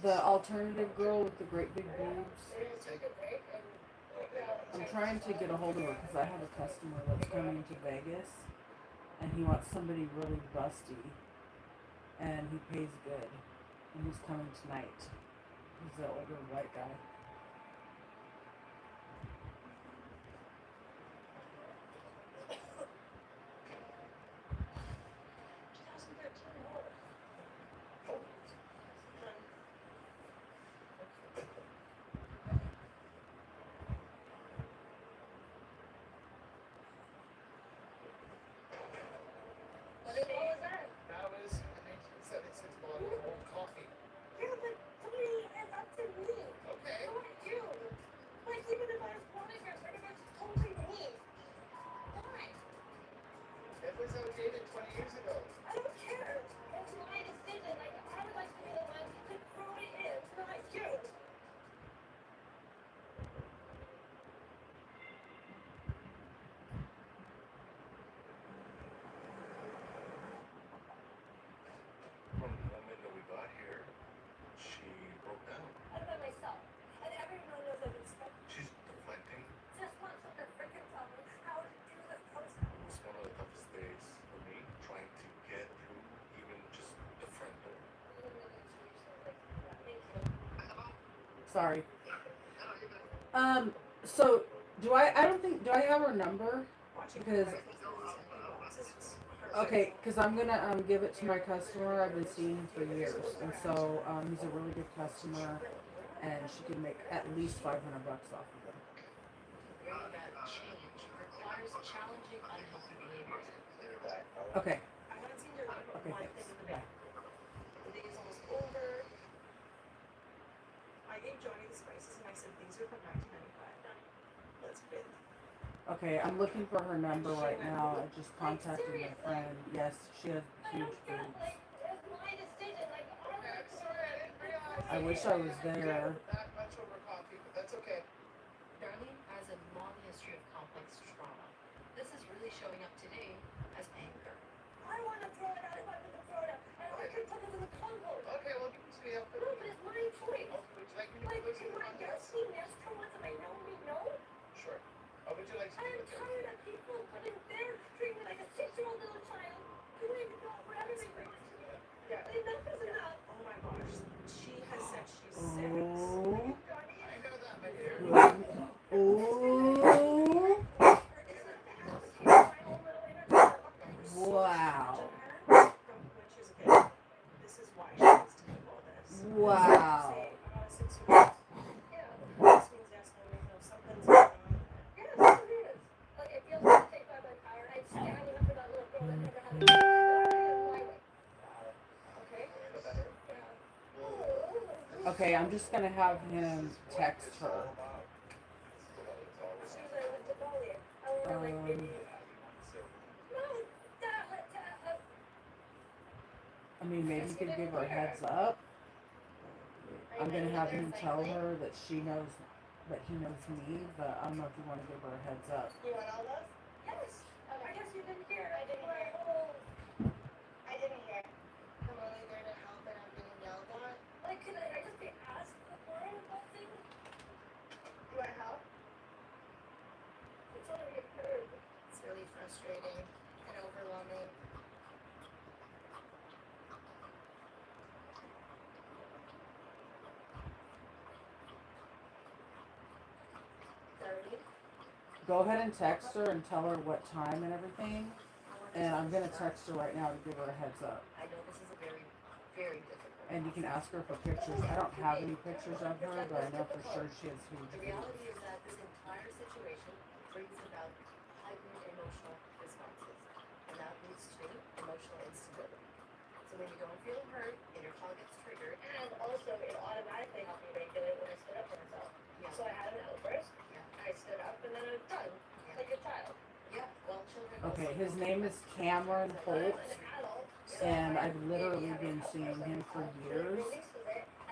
The alternative girl with the great big boobs. I'm trying to get a hold of her because I have a customer that's coming to Vegas, and he wants somebody really busty, and he pays good, and he's coming tonight. He's the older white guy. What is all of that? That was a 1976 bottle of old coffee. Yeah, but somebody is up to me. Okay. I want you. Like, even if I was wanting her, pretty much totally me. Why? It was outdated 20 years ago. I don't care. It's my decision. Like, I would like to be the one to throw it in, not you. From the moment that we got here, she broke down. What about myself? And everyone knows I've been stuck. She's deflecting. Just want to freaking tell me how to do this process. It was one of the toughest days for me, trying to get through even just the front door. Sorry. So do I have her number? Because because I'm gonna give it to my customer. I've been seeing him for years, and so he's a really good customer, and she can make at least $500 off of him. That change requires challenging unhealthy behaviors. Okay. I haven't seen your one Okay, thing thanks. in the bag. The day is almost over. I gave Johnny the spices and I said these are from 1995. Let's bid. Okay, I'm looking for her number right now. I just contacted my friend. Yes, she has huge boobs. It's my decision. Like, I wish I was there. That much over coffee, but that's okay. Darlene has a long history of complex trauma. This is really showing up today as anger. I want to throw it out if I want to throw it out. And I can put it in the compost. Okay, well, give me some help. No, but it's my choice. Would you like me to Like, put can some I guess me next to what I know me know? Sure. Would you like I am tired of people putting their treating me like a 6-year-old little child doing whatever they bring to me. Yeah. Enough is enough. Oh my gosh. She has said she's sick. Oh. I know that, my dear. Oh. Wow. This is why she needs to do all this. Wow. Say, I'm not 6 years old. Yeah. This means yes, no, something's going on. Yes, it is. Like, it feels like take by my power. I'm scared. Okay, I'm just gonna have him text her. She was like, I went to Bali. I want to like maybe. No, stop. I mean, maybe you could give her a heads up. I'm gonna have him tell her that she knows that he knows me, but I don't know if you want to give her a heads up. You want all those? Yes. I guess you didn't hear. I didn't hear. I didn't hear. I'm only there to help and I'm being yelled at. Like, could I just be asked before about things? Do I help? It's already occurred. It's really frustrating and overwhelming. Go ahead and text her and tell her what time and everything. And I'm gonna text her right now to give her a heads up. I know this is a very, very difficult. And you can ask her for pictures. I don't have any pictures of her, but I know for sure she has huge The boobs. reality is that this entire situation brings about heightened emotional responses, and that leads to emotional instability. So when you don't feel hurt and your child gets triggered, And also, it automatically helped me regulate when I stood up for myself. So I had an outburst. I stood up and then I was done. Like a child. yeah, well, children. Okay, his name is Cameron Holt, and I've literally been seeing him for years.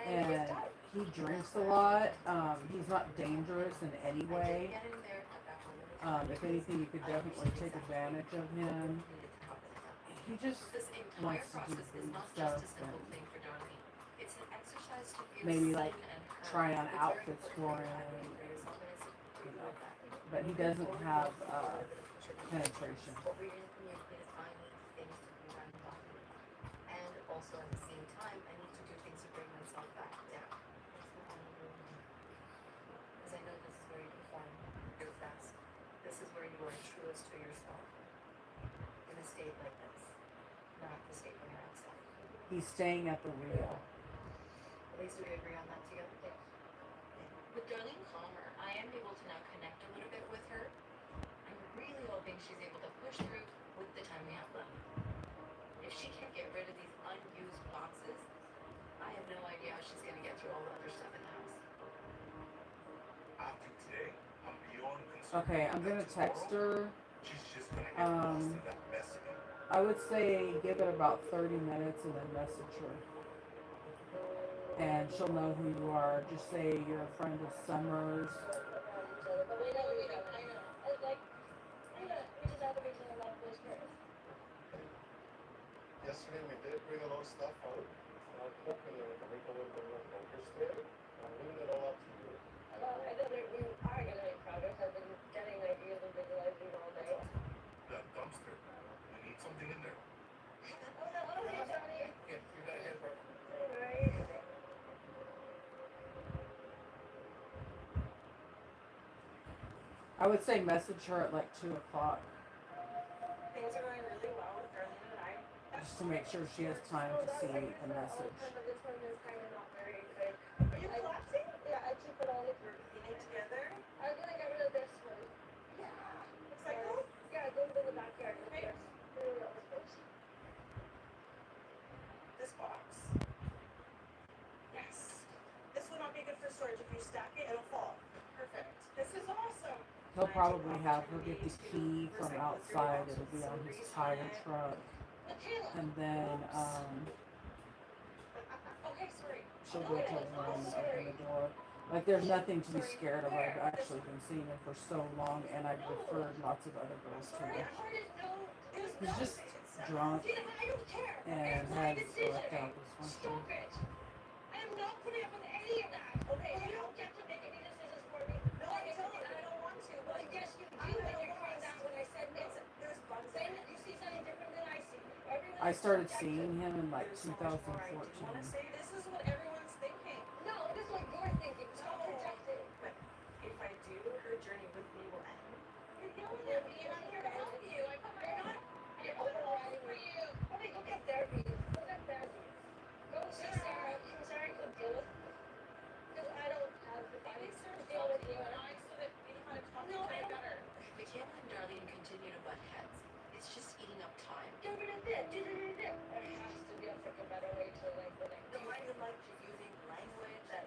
And he drinks a lot. He's not dangerous in any way. If anything, you could definitely take advantage of him. He just This entire wants to do process is boob not stuff just a simple and thing for Darlene. It's an exercise to view maybe sin like and hurt try on with very outfits important for things him. happening for yourself, and I support you with that. But he doesn't have penetration. What we're going to communicate is I need things to be done properly. And also at the same time, I need to do things to bring myself back down. That's what I'm doing. Because I know this is where you perform your best. This is where you are truest to yourself. In a state like this. Not the state when you're outside. He's staying at the wheel. At least we agree on that together. With Darlene Calmer, I am able to now connect a little bit with her. I'm really hoping she's able to push through with the time we have left. If she can get rid of these unused boxes, I have no idea how she's going to get through all the other stuff in the house. After today, I'm beyond concerned. Okay, I'm gonna text her. She's just gonna get lost in that mess again. I would say give it about 30 minutes and then message her. And she'll know who you are. Just say you're a friend of Summer's. But we know. I know. It's like, we just have to be to the left place first. Yesterday we did bring a lot of stuff out. I'm hoping that we can make a little bit more focus there. I'm leaving it all up to you. Well, I know that we are going to make progress. I've been getting ideas and visualizing all day. That dumpster. We need something in there. Oh, no, okay, Johnny. Yeah, you gotta get her. Alright. I would say message her at like 2 o'clock Things are going really well with Darlene and I. just to make sure she has time to see the message. But this one is kind of not very good. Are you collapsing? Yeah, I keep it all eating together. I'm gonna get rid of this one. Yeah. Looks like this? Yeah, go to the backyard. Okay. This box. Yes. This would not be good for storage. If you stack it, it'll fall. Perfect. This is awesome. He'll probably have her get the key from outside. It'll be on his tire truck. And then Okay, sorry. she'll go to his room and open the door. Like there's nothing to be scared of. I've actually been seeing him for so long and I've referred lots of other girls to him. He's just drunk and has erectile dysfunction. I'm not putting up with any of that. Okay, you don't get to make any decisions for me. No, I'm telling you, I don't want to. But yes, you do. And you're calling that when I said no. There's bugs. Saying that you see something different than I see. I started seeing him in like 2014. This is what everyone's thinking. No, this is what you're thinking. Stop projecting. But if I do, her journey with me will end. You're yelling at me, and I'm here to help you. You're not. You're overriding for you. Okay, go get therapy. Go get therapy. Go see Sarah. Sarah can deal with. Because I don't have the body to deal with you and I, so that we know how to talk to each other better. We can't let Darlene continue to butt heads. It's just eating up time. Get rid of this. Get rid of this. There has to be a freaking better way to like the next. No, I would like to using language that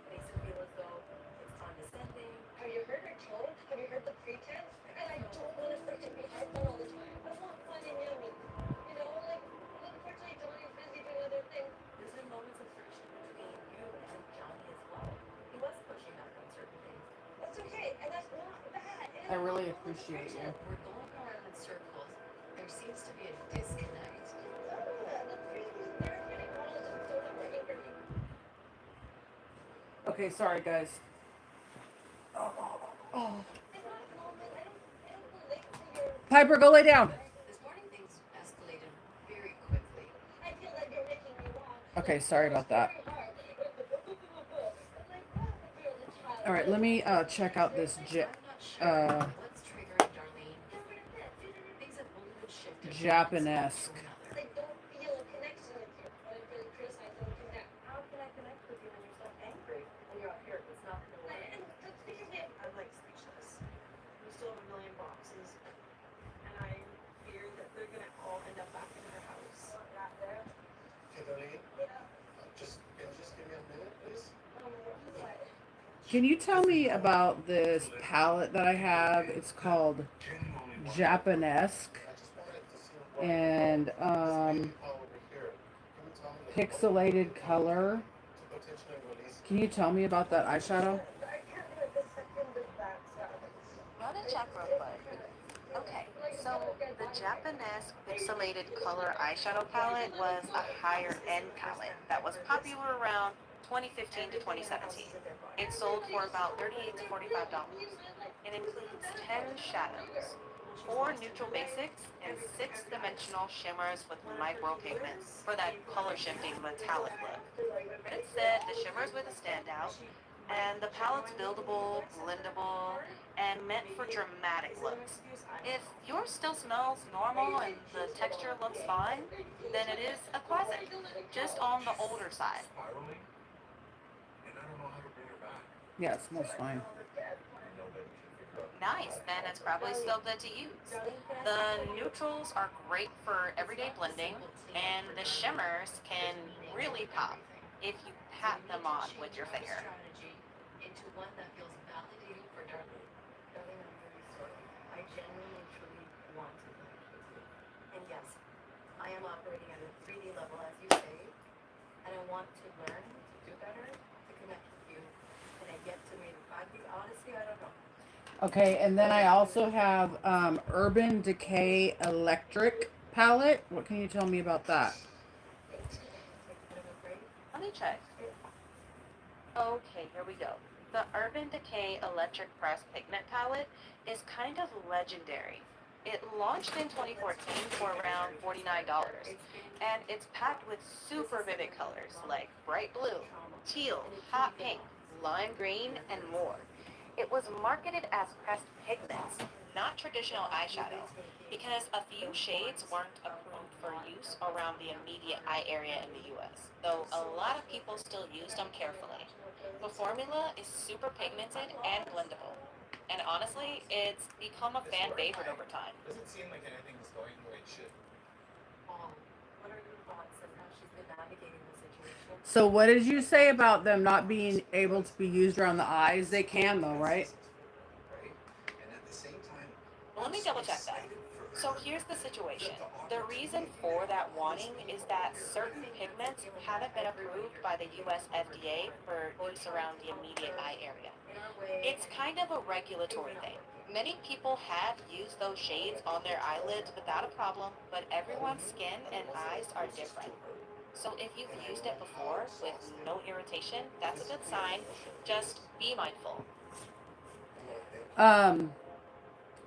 I really appreciate you. We're going around in circles. There seems to be a disconnect. Okay, sorry guys. Piper, go lay down. This morning things escalated very quickly. Okay, sorry about that. All right, let me check out this I'm not sure what's triggering Darlene. Things have only been shifted from one Japanesque. spot to another. Like, don't feel a connection with you. But if really criticize them, connect. How can I connect with you when you're so angry? When you're up here, it's not gonna work. And that's because I'm like speechless. We still have a million boxes. And I fear that they're gonna all end up back in her house. Not there. Okay, Darlene, just give me a minute, please. Can you tell me about this palette that I have? It's called Japanesque and pixelated color. Can you tell me about that eyeshadow? Run a check real quick. Okay, so the Japanesque pixelated color eyeshadow palette was a higher end palette that was popular around 2015 to 2017. It sold for about $38 to $45. It includes 10 shadows, 4 neutral basics, and 6-dimensional shimmers with micropigments for that color shifting metallic look. It said the shimmers were the standout, and the palette's buildable, blendable, and meant for dramatic looks. If yours still smells normal and the texture looks fine, then it is a classic, just on the older side. Spiraling, and I don't know how to bring her back. Yeah, it smells fine. Nice, then it's probably still good to use. The neutrals are great for everyday blending, and the shimmers can really pop if you pat them on with your finger. Into one that feels validating for Darlene. Darlene, I'm really sorry. I genuinely, truly want to connect with you. And yes, I am operating at a 3D level, as you say, and I want to learn to do better, to connect with you, and I get to maybe 5 years. Honestly, I don't know. Okay, and then I also have Urban Decay Electric palette. What can you tell me about that? Let me check. Okay, here we go. The Urban Decay Electric Press Pigment Palette is kind of legendary. It launched in 2014 for around $49, and it's packed with super vivid colors like bright blue, teal, hot pink, lime green, and more. It was marketed as pressed pigments, not traditional eyeshadow, because a few shades weren't approved for use around the immediate eye area in the US, though a lot of people still used them carefully. The formula is super pigmented and blendable, and honestly, it's become a fan favorite over time. Doesn't seem like anything's going the way it should. What are your thoughts on how she's been navigating the situation? So what did you say about them not being able to be used around the eyes? They can though, right? Right? And at the same time, Let me double check that. So here's the situation. The reason for that wanting is that certain pigments haven't been approved by the US FDA for use around the immediate eye area. It's kind of a regulatory thing. Many people have used those shades on their eyelids without a problem, but everyone's skin and eyes are different. So if you've used it before with no irritation, that's a good sign. Just be mindful.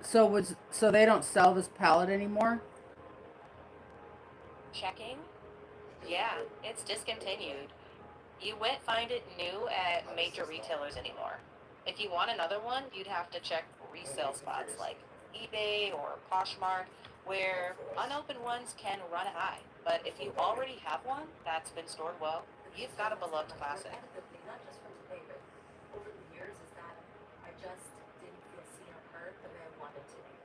So they don't sell this palette anymore? Checking? Yeah, it's discontinued. You won't find it new at major retailers anymore. If you want another one, you'd have to check resale spots like eBay or Poshmark, where unopened ones can run high. But if you already have one that's been stored well, you've got a beloved classic. Not just from today, but over the years, is that I just didn't feel seen or heard the way I wanted to be.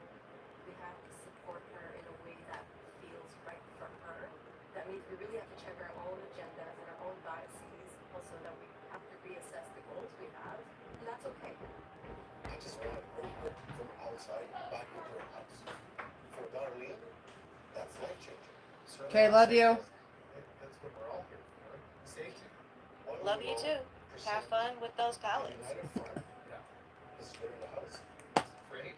We have to support her in a way that feels right for her. That means we really have to check our own agendas and our own biases, also that we have to reassess the goals we have, and that's okay. I just want to bring her from outside back into her house. For Darlene, that's life changing. Okay, love you. That's what we're all here for. Safety. Love you too. Have fun with those palettes. United front. Yeah. Let's get in the house. Great.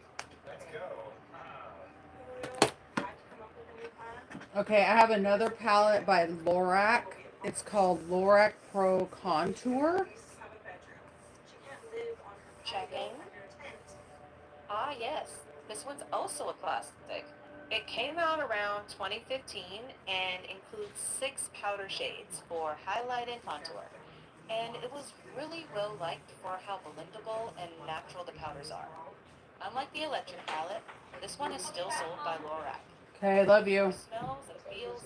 Okay, I have another palette by Lorac. It's called Lorac Pro Contour. Checking. Ah, yes. This one's also a classic. It came out around 2015 and includes 6 powder shades for highlight and contour. And it was really well liked for how blendable and natural the powders are. Unlike the electric palette, this one is still sold by Lorac. Okay, I love you. Smells and feels.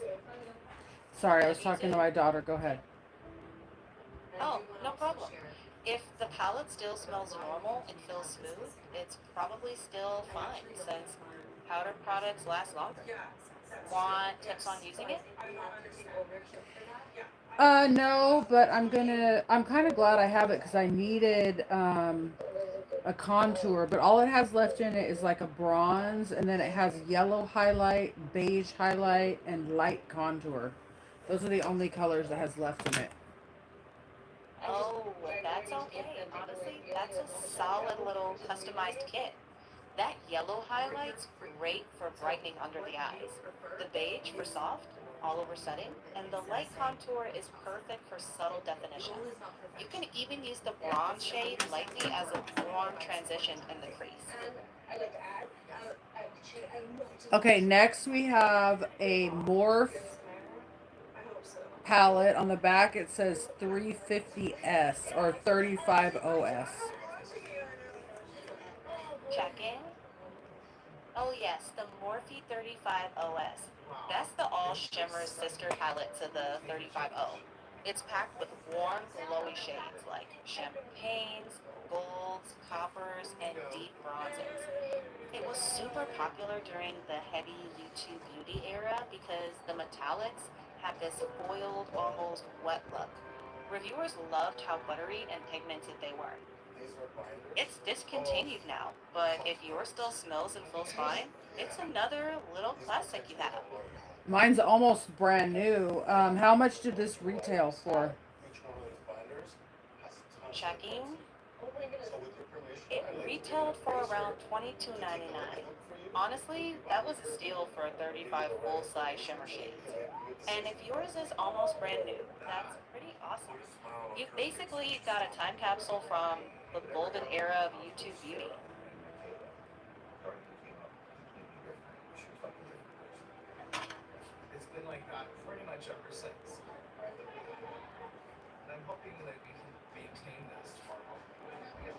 Sorry, I was talking to my daughter. Go ahead. Oh, no problem. If the palette still smells normal and feels smooth, it's probably still fine since powder products last longer. Want tips on using it? No, but I'm kind of glad I have it because I needed a contour, but all it has left in it is like a bronze, and then it has yellow highlight, beige highlight, and light contour. Those are the only colors that has left in it. Oh, that's okay. Honestly, that's a solid little customized kit. That yellow highlight's great for brightening under the eyes. The beige for soft, all over setting, and the light contour is perfect for subtle definition. You can even use the bronze shade lightly as a warm transition in the crease. Okay, next we have a Morphe palette. On the back it says 350S or 35OS. Checking. Oh yes, the Morphe 35OS. That's the all shimmer sister palette to the 35O. It's packed with warm, glowy shades like champagnes, golds, coppers, and deep bronzes. It was super popular during the heavy YouTube beauty era because the metallics have this foiled, almost wet look. Reviewers loved how buttery and pigmented they were. It's discontinued now, but if yours still smells and feels fine, it's another little classic you have. Mine's almost brand new. How much did this retail for? Checking. It retailed for around $22.99. Honestly, that was a steal for a 35 full-size shimmer shades. And if yours is almost brand new, that's pretty awesome. You've basically got a time capsule from the golden era of YouTube beauty. It's been like that pretty much ever since. And I'm hoping that we can maintain this for a while. We have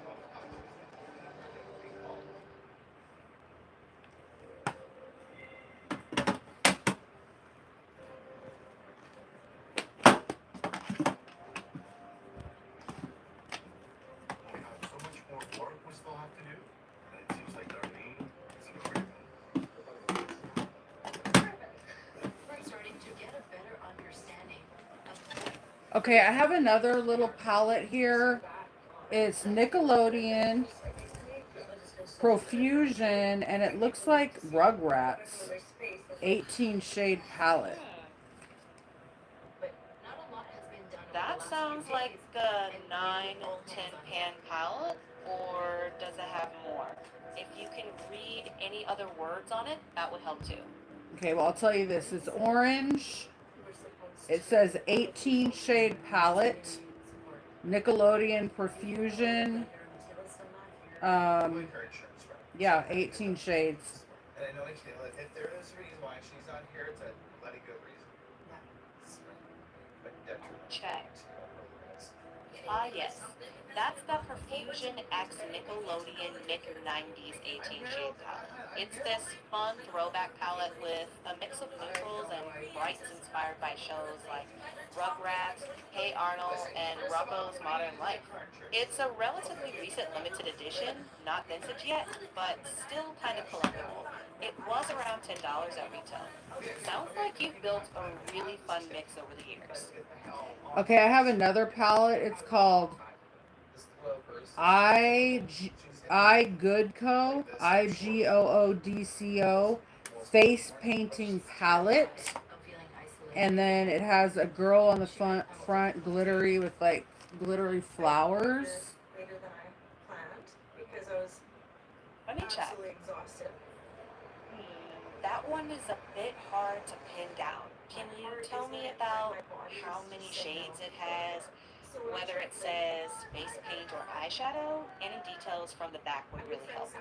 so much more work we still have to do, and it seems like Darlene is ignoring I'm starting to get a better understanding of Okay, I have another little palette here. It's Nickelodeon Profusion, and it looks like Rugrats. 18 shade palette. That sounds like a 9-10 pan palette, or does it have more? If you can read any other words on it, that would help too. Okay, well, I'll tell you this. It's orange. It says 18 shade palette. Nickelodeon Profusion. Yeah, 18 shades. And I know if there is a reason why she's not here, it's a bloody good reason. But detriment. Check. Ah, yes. That's the Profusion X Nickelodeon Nick 90s 18 shade palette. It's this fun throwback palette with a mix of neutrals and brights inspired by shows like Rugrats, Hey Arnold, and Rocko's Modern Life. It's a relatively recent limited edition, not vintage yet, but still kind of collectible. It was around $10 at retail. Sounds like you've built a really fun mix over the years. Okay, I have another palette. It's called iGoodco, IGOODCO face painting palette. And then it has a girl on the front glittery with like glittery flowers. Later than I planned because I was Let me check. absolutely exhausted. That one is a bit hard to pin down. Can you tell me about how many shades it has, whether it says face paint or eyeshadow? Any details from the back would really help.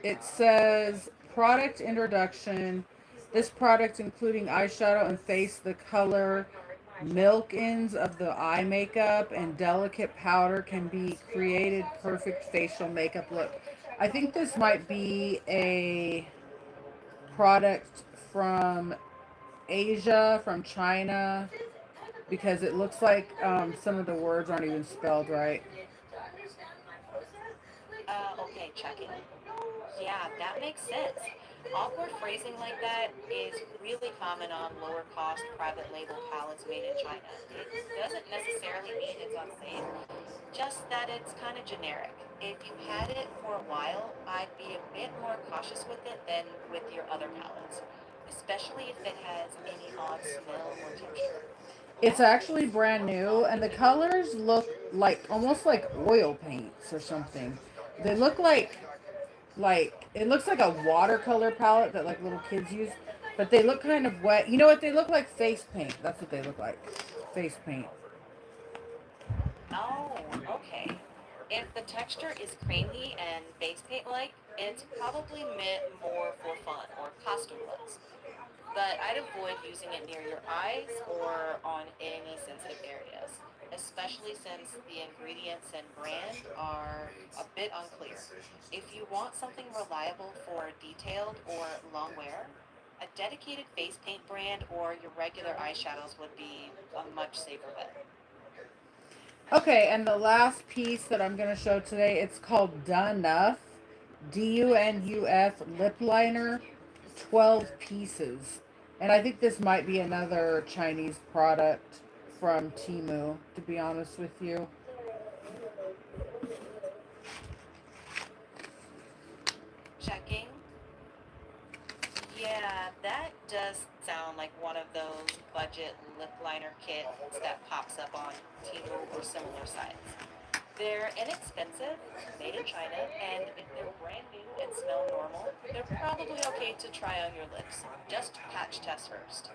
It says product introduction. This product, including eyeshadow and face, the color milk ends of the eye makeup and delicate powder, can be created perfect facial makeup look. I think this might be a product from Asia, from China, because it looks like some of the words aren't even spelled right. Okay, checking. Yeah, that makes sense. Awkward phrasing like that is really common on lower cost private label palettes made in China. It doesn't necessarily mean it's unsafe, just that it's kind of generic. If you had it for a while, I'd be a bit more cautious with it than with your other palettes, especially if it has any odd smell or texture. It's actually brand new, and the colors look like almost like oil paints or something. They look like it looks like a watercolor palette that like little kids use, but they look kind of wet. You know what? They look like face paint. That's what they look like. Face paint. Oh, okay. If the texture is creamy and face paint-like, it's probably meant more for fun or costume looks. But I'd avoid using it near your eyes or on any sensitive areas, especially since the ingredients and brand are a bit unclear. If you want something reliable for detailed or long wear, a dedicated face paint brand or your regular eyeshadows would be a much safer bet. Okay, and the last piece that I'm going to show today, it's called Dunuf, Dunuf lip liner, 12 pieces. And I think this might be another Chinese product from Temu, to be honest with you. Checking. Yeah, that does sound like one of those budget lip liner kits that pops up on Temu or similar sites. They're inexpensive, made in China, and if they're brand new and smell normal, they're probably okay to try on your lips. Just patch test first.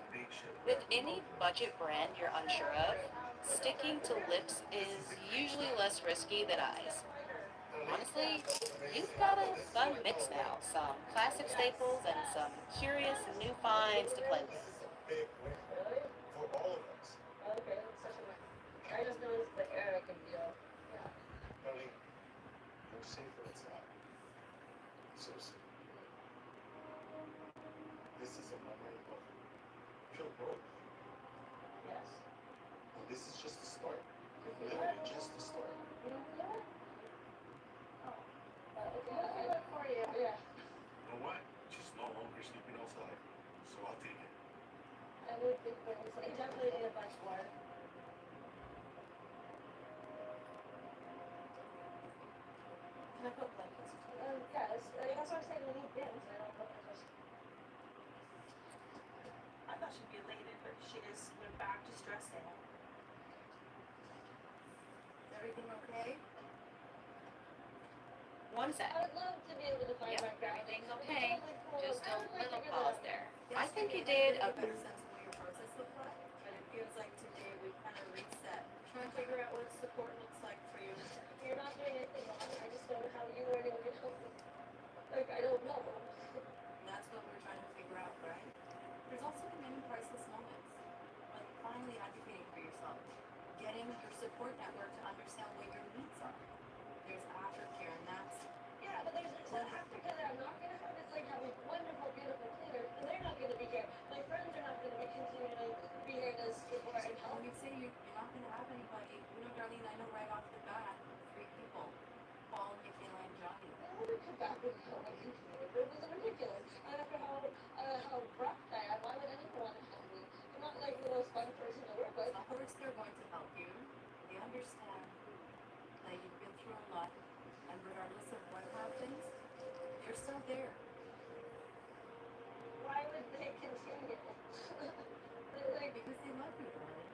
With any budget brand you're unsure of, sticking to lips is usually less risky than eyes. Honestly, you've got a fun mix now. Some classic staples and some curious new finds to play with. For all of us. Okay, that's such a nice. I just noticed the air I can feel. Yeah. Darling, you're safer inside. So safe. This is a memory of pure growth. Yes. And this is just the start. Literally just the start. For you. Yeah. You know what? She's no longer sleeping outside. So I'll take it. I would think that I definitely need a bunch more. Can I put blankets? Yes. That's what I'm saying. We need bins. I don't know. I thought she'd be elated, but she just went back to stressing. Is everything okay? One sec. I'd love to be able to find my grandma. Everything's okay. Just a little pause there. I think you did a better sense of what your process looked like, but it feels like today we kind of reset, trying to figure out what support looks like for you. You're not doing anything wrong. I just don't know how you or anyone can help me. Like, I don't know. That's what we're trying to figure out, right? There's also been many priceless moments, like finally advocating for yourself, getting your support network to understand what your needs are. There's aftercare, and that's Yeah, but there's aftercare that I'm not gonna have. It's like having wonderful, beautiful cleaners, and they're not gonna be here. My friends are not gonna be continuing to be here to support and help. when you say you're not going to have anybody. You know, Darlene, I know right off the bat, 3 people, Paul, Michaela, and Johnny. I would come back with how I continued. It was ridiculous. And after how rough I am, why would anyone want to help me? I'm not like the most fun person to work with. Of course they're going to help you. They understand that you've been through a lot, and regardless of what happens, you're still there. Why would they continue? Like, Because they love you, darling.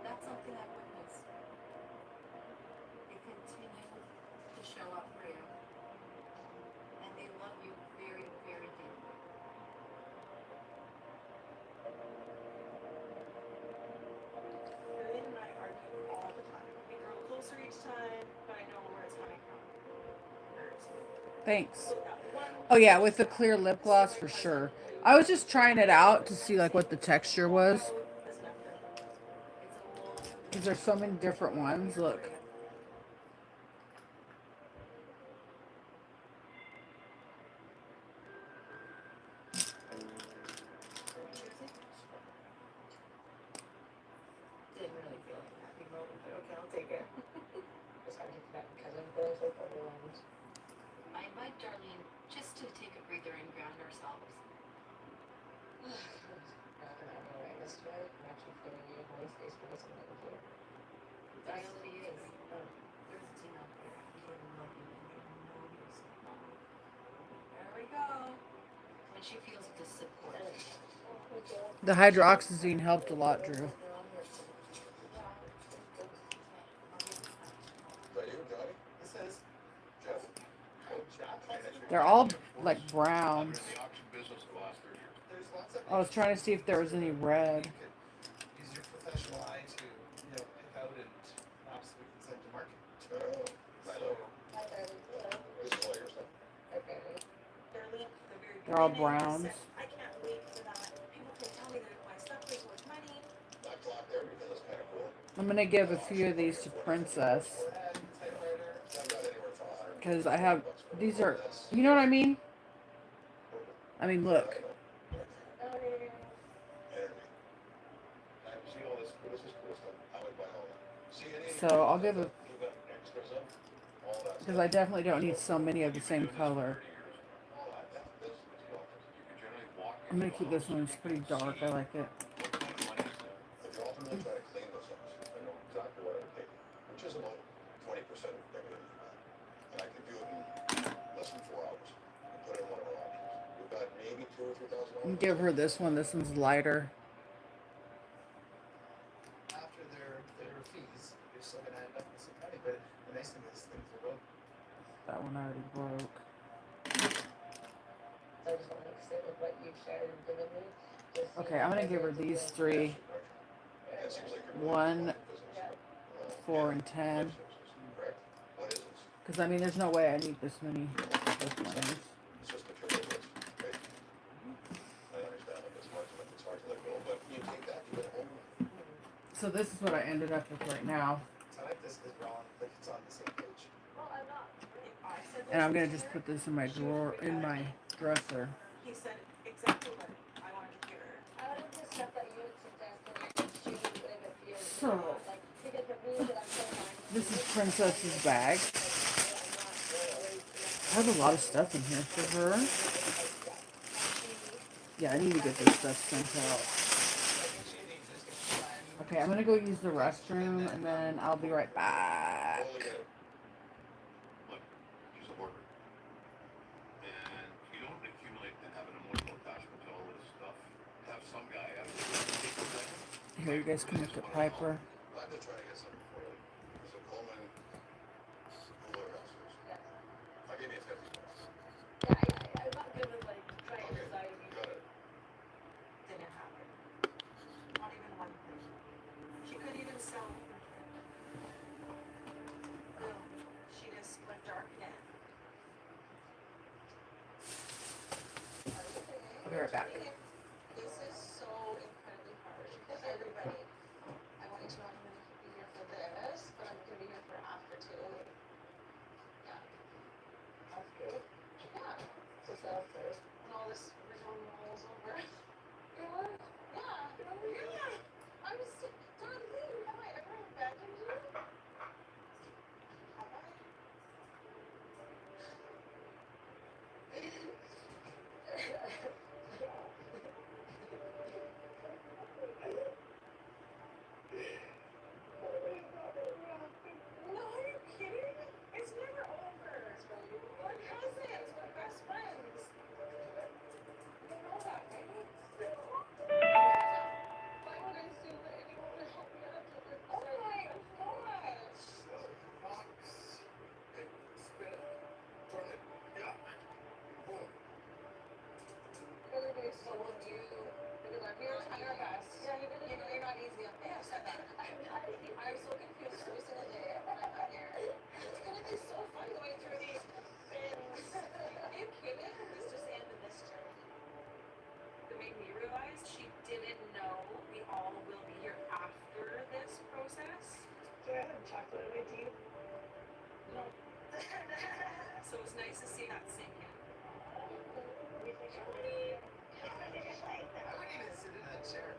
That's something I've witnessed. They continue to show up for you. Thanks. Oh yeah, with the clear lip gloss for sure. I was just trying it out to see like what the texture was. Because there's so many different ones. Look. Didn't really feel like a happy moment, but okay, I'll take it. Just gotta get that because I'm feeling so overwhelmed. I invite Darlene just to take a breather and ground ourselves. I'm actually feeling a holy space because I'm over here. The reality is, there's a team out there who are loving and they know you're so long. There we go. When she feels the support. The hydroxyzine helped a lot, Drew. They're all like browns. I was trying to see if there was any red. Use your professional eye to, pick out and obviously we can send to market. They're all browns. I can't wait for that. People can tell me that my stuff is worth money. I'm gonna give a few of these to Princess. Because I have, these are, you know what I mean? I mean, look. So I'll give a, because I definitely don't need so many of the same color. I'm gonna keep this one, it's pretty dark, I like it. And give her this one. This one's lighter. After their fees, you're still gonna end up with some money, but the nice thing is things are broken. That one already broke. So I just want to sit with what you've shared and given me. Okay, I'm gonna give her these three. 1, 4, and 10. Because I mean, there's no way I need this many. So this is what I ended up with right now. I like this because we're all it's on the same page. Well, I'm not. And I'm gonna just put this in my drawer, in my dresser. He said exactly what I wanted to hear. I like the stuff that you had suggested. She if it feels So, like because the rules that I'm so mindful. this is Princess's bag. I have a lot of stuff in here for her. Yeah, I need to get this stuff sent out. Okay, I'm gonna go use the restroom and then I'll be right back. Look, she's a worker. And you don't accumulate to have an emotional attachment to all this stuff. Have some guy out there. Here, you guys can look at Piper. I've been trying to get something for you. There's a Coleman cooler downstairs. I'll give you $50. I'm not good with like trying to decide. Got it. Didn't happen. Not even one thing. She couldn't even sell. Boom. She just went dark again. I'll be right back. This is so incredibly harsh because everybody, I want you to know I'm going to be here for this, but I'm going to be here for after too. Yeah. That's good. Yeah. So that's first. And all this original rolls over. Yeah. Yeah. I'm just, Darlene, have I ever abandoned you? Have I? Do I have chocolate in my teeth? No. So it's nice to see that sink in. We think chocolate. I wouldn't even sit in that chair.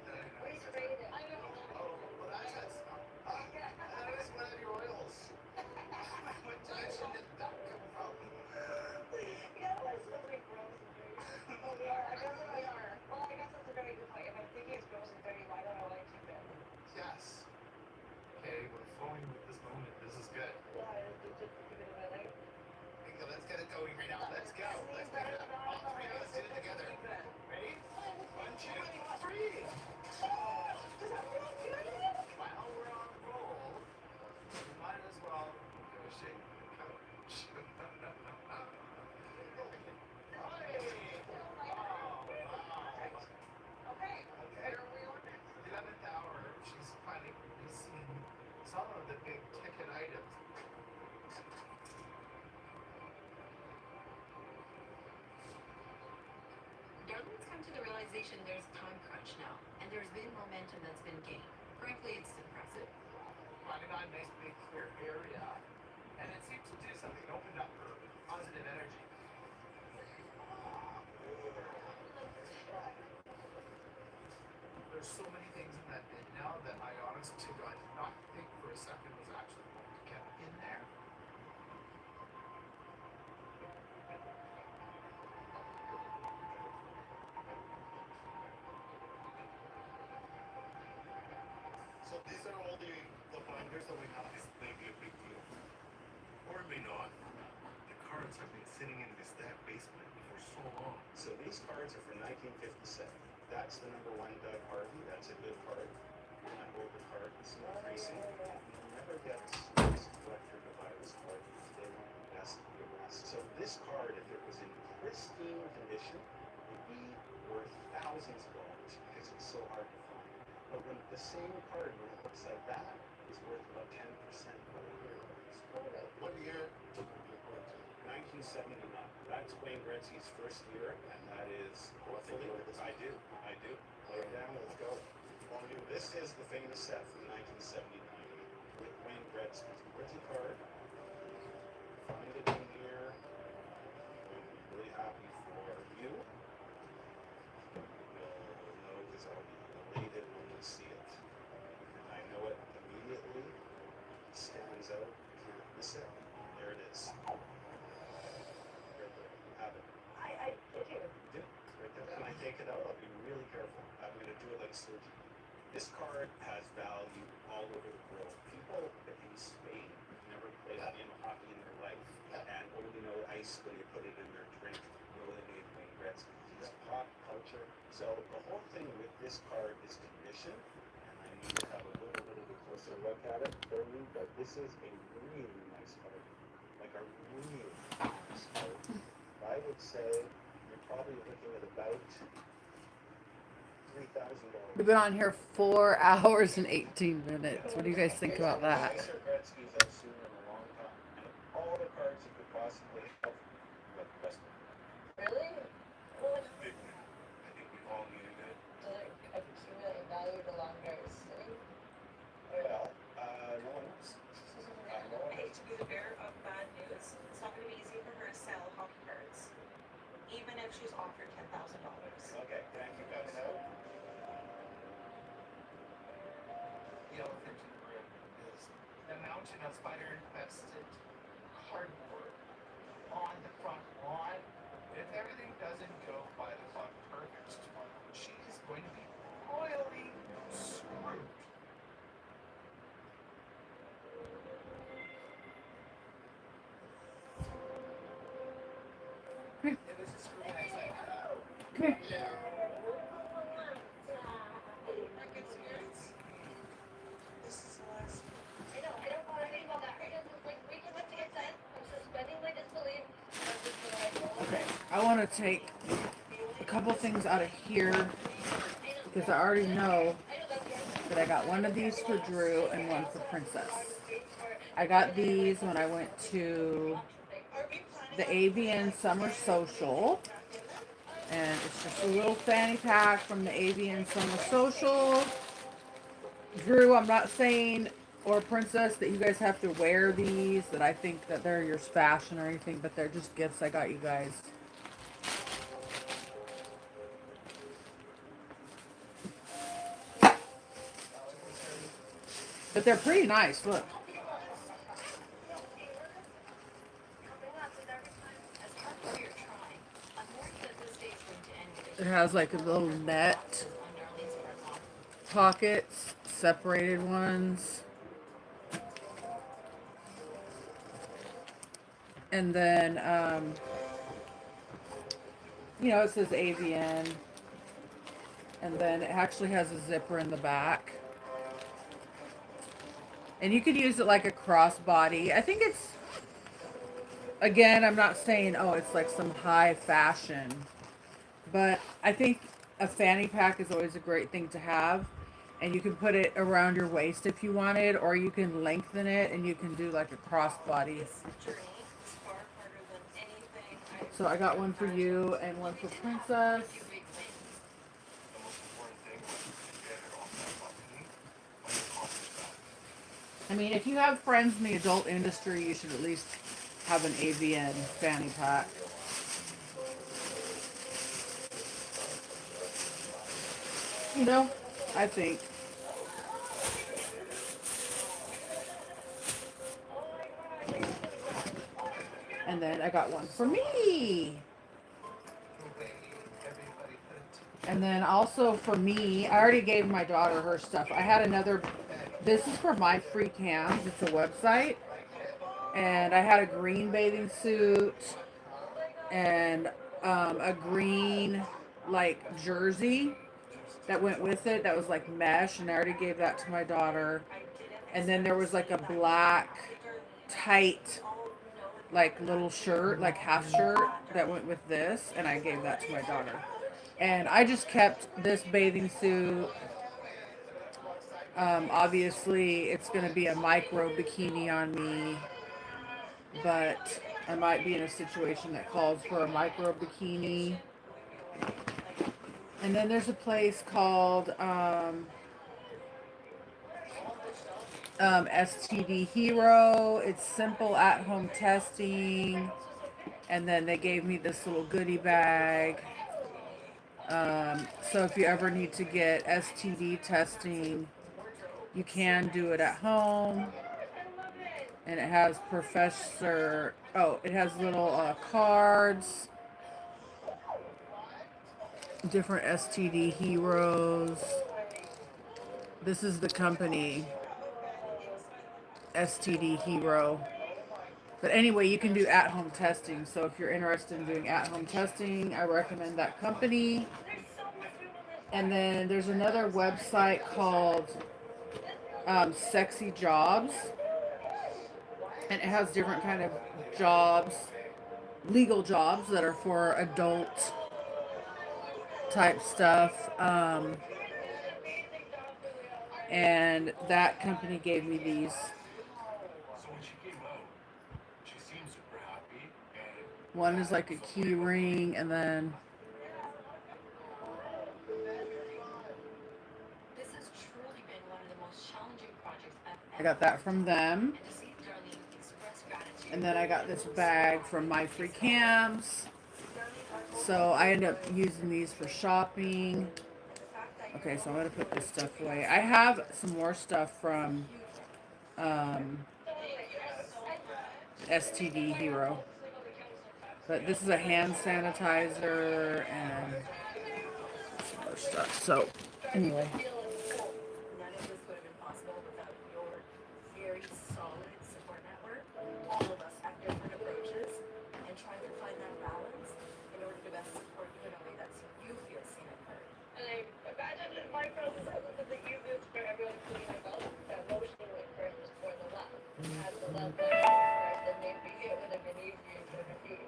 We sprayed it. I know. Oh, well, that's that was one of your oils. What direction did that come from? Yeah, well, it's supposed to be gross and dirty. Oh, we are. I guess we are. Well, I guess that's a very good point. If I'm thinking it's gross and dirty, why don't I want to keep it? Yes. Okay, we're flowing with this moment. This is good. Why? Just give it a minute. Okay, let's get it going right now. Let's go. Let's do it. All three of us do it together. Ready? 1, 2, 3. While we're on the roll, we might as well give a shake on the couch. Okay, here we are. 11th hour. She's finally releasing some of the big ticket items. Darlene's come to the realization there's time crunch now, and there's been momentum that's been gained. Frankly, it's impressive. Finding a nice big clear area, and it seems to do something, opened up her positive energy. There's so many things in that bin now that I honestly to God did not think for a second was actually going to get in there. So these are all the binders that we have. This may be a big deal. Or it may not. The cards have been sitting in this damn basement for so long. So these cards are from 1957. That's the number 1 Doug Harvey. That's a good card. And I hold the card. It's increasing. You'll never get this collector to buy this card because they want the best of the rest. So this card, if it was in pristine condition, would be worth thousands of dollars because it's so hard to find. But when the same card, when it looks like that, is worth about 10% of a year. What year? 1979. That's Wayne Gretzky's first year, and that is hopefully. I do. Lay it down. Let's go. This is the famous set from 1979 with Wayne Gretzky's rookie card. Find it in here. I'm really happy for you. You'll know because I'll be elated when you see it. And I know it immediately. It stands out. Can't miss it. There it is. Have it. I do. Do. Right there. And I take it out. I'll be really careful. I'm going to do it like surgery. This card has value all over the world. People in Spain never played hockey in their life and only know ice when you put it in their drink. Know the name Wayne Gretzky. He's pop culture. So the whole thing with this card is condition, and I need to have a little bit of a closer look at it for you. But this is a really nice card, like a really nice card. I would say you're probably looking at about $3,000. We've been on here 4 hours and 18 minutes. What do you guys think about that? Nicer Gretzky's I've seen in a long time. And all the cards you could possibly have, but the best one. Really? Well, Big win. I think we all needed it. does it accumulate value the longer it's sitting? Well, no one knows. No one I hate knows. to be the bearer of bad news. It's not going to be easy for her to sell hockey cards, even if she's offered $10,000. Okay, thank you guys. The elephant in the room is the mountain of spider-infested cardboard on the front lawn. If everything doesn't go by the clock perfect tomorrow, she's going to be royally screwed. It was a screw and I was like, Okay. This is the last. I know, I don't want to think about that. Like, we can let it get done. I'm suspending my disbelief. I'm just gonna, Okay. I want to take a couple things out of here because I already know that I got one of these for Drew and one for Princess. I got these when I went to the AVN Summer Social. And it's just a little fanny pack from the AVN Summer Social. Drew, I'm not saying or Princess, that you guys have to wear these, that I think that they're your fashion or anything, but they're just gifts I got you guys. But they're pretty nice, look. It has like a little net pockets, separated ones. And then, you know, it says AVN. And then it actually has a zipper in the back. And you could use it like a crossbody. I think it's, again, I'm not saying, oh, it's like some high fashion. But I think a fanny pack is always a great thing to have. And you can put it around your waist if you wanted, or you can lengthen it and you can do like a crossbody. So I got one for you and one for Princess. I mean, if you have friends in the adult industry, you should at least have an AVN fanny pack. You know, I think. And then I got one for me. And then also for me, I already gave my daughter her stuff. I had another, this is for My Free Cams. It's a website. And I had a green bathing suit and a green like jersey that went with it. That was like mesh, and I already gave that to my daughter. And then there was like a black tight like little shirt, like half shirt that went with this, and I gave that to my daughter. And I just kept this bathing suit. Obviously it's going to be a micro bikini on me, but I might be in a situation that calls for a micro bikini. And then there's a place called STD Hero. It's simple at-home testing. And then they gave me this little goodie bag. So if you ever need to get STD testing, you can do it at home. And it has it has little cards, different STD heroes. This is the company, STD Hero. But anyway, you can do at-home testing. So if you're interested in doing at-home testing, I recommend that company. And then there's another website called Sexy Jobs. And it has different kind of jobs, legal jobs that are for adult type stuff. And that company gave me these. So when she came out, she seemed super happy. And One is like a key ring, and then This has truly been one of the most challenging projects I've I got that from them. And to see Darlene express gratitude. And then I got this bag from My Free Cams. So I end up using these for shopping. Okay, so I'm going to put this stuff away. I have some more stuff from STD Hero. But this is a hand sanitizer and some other stuff. So, anyway. None of this would have been possible without your very solid support network. All of us have different approaches and trying to find that balance in order to best support you in a way that you feel seen and heard. And I imagine in my process, I was the easiest for everyone to leave about that emotionally first before the love. As the love then maybe it would have been easier to defeat.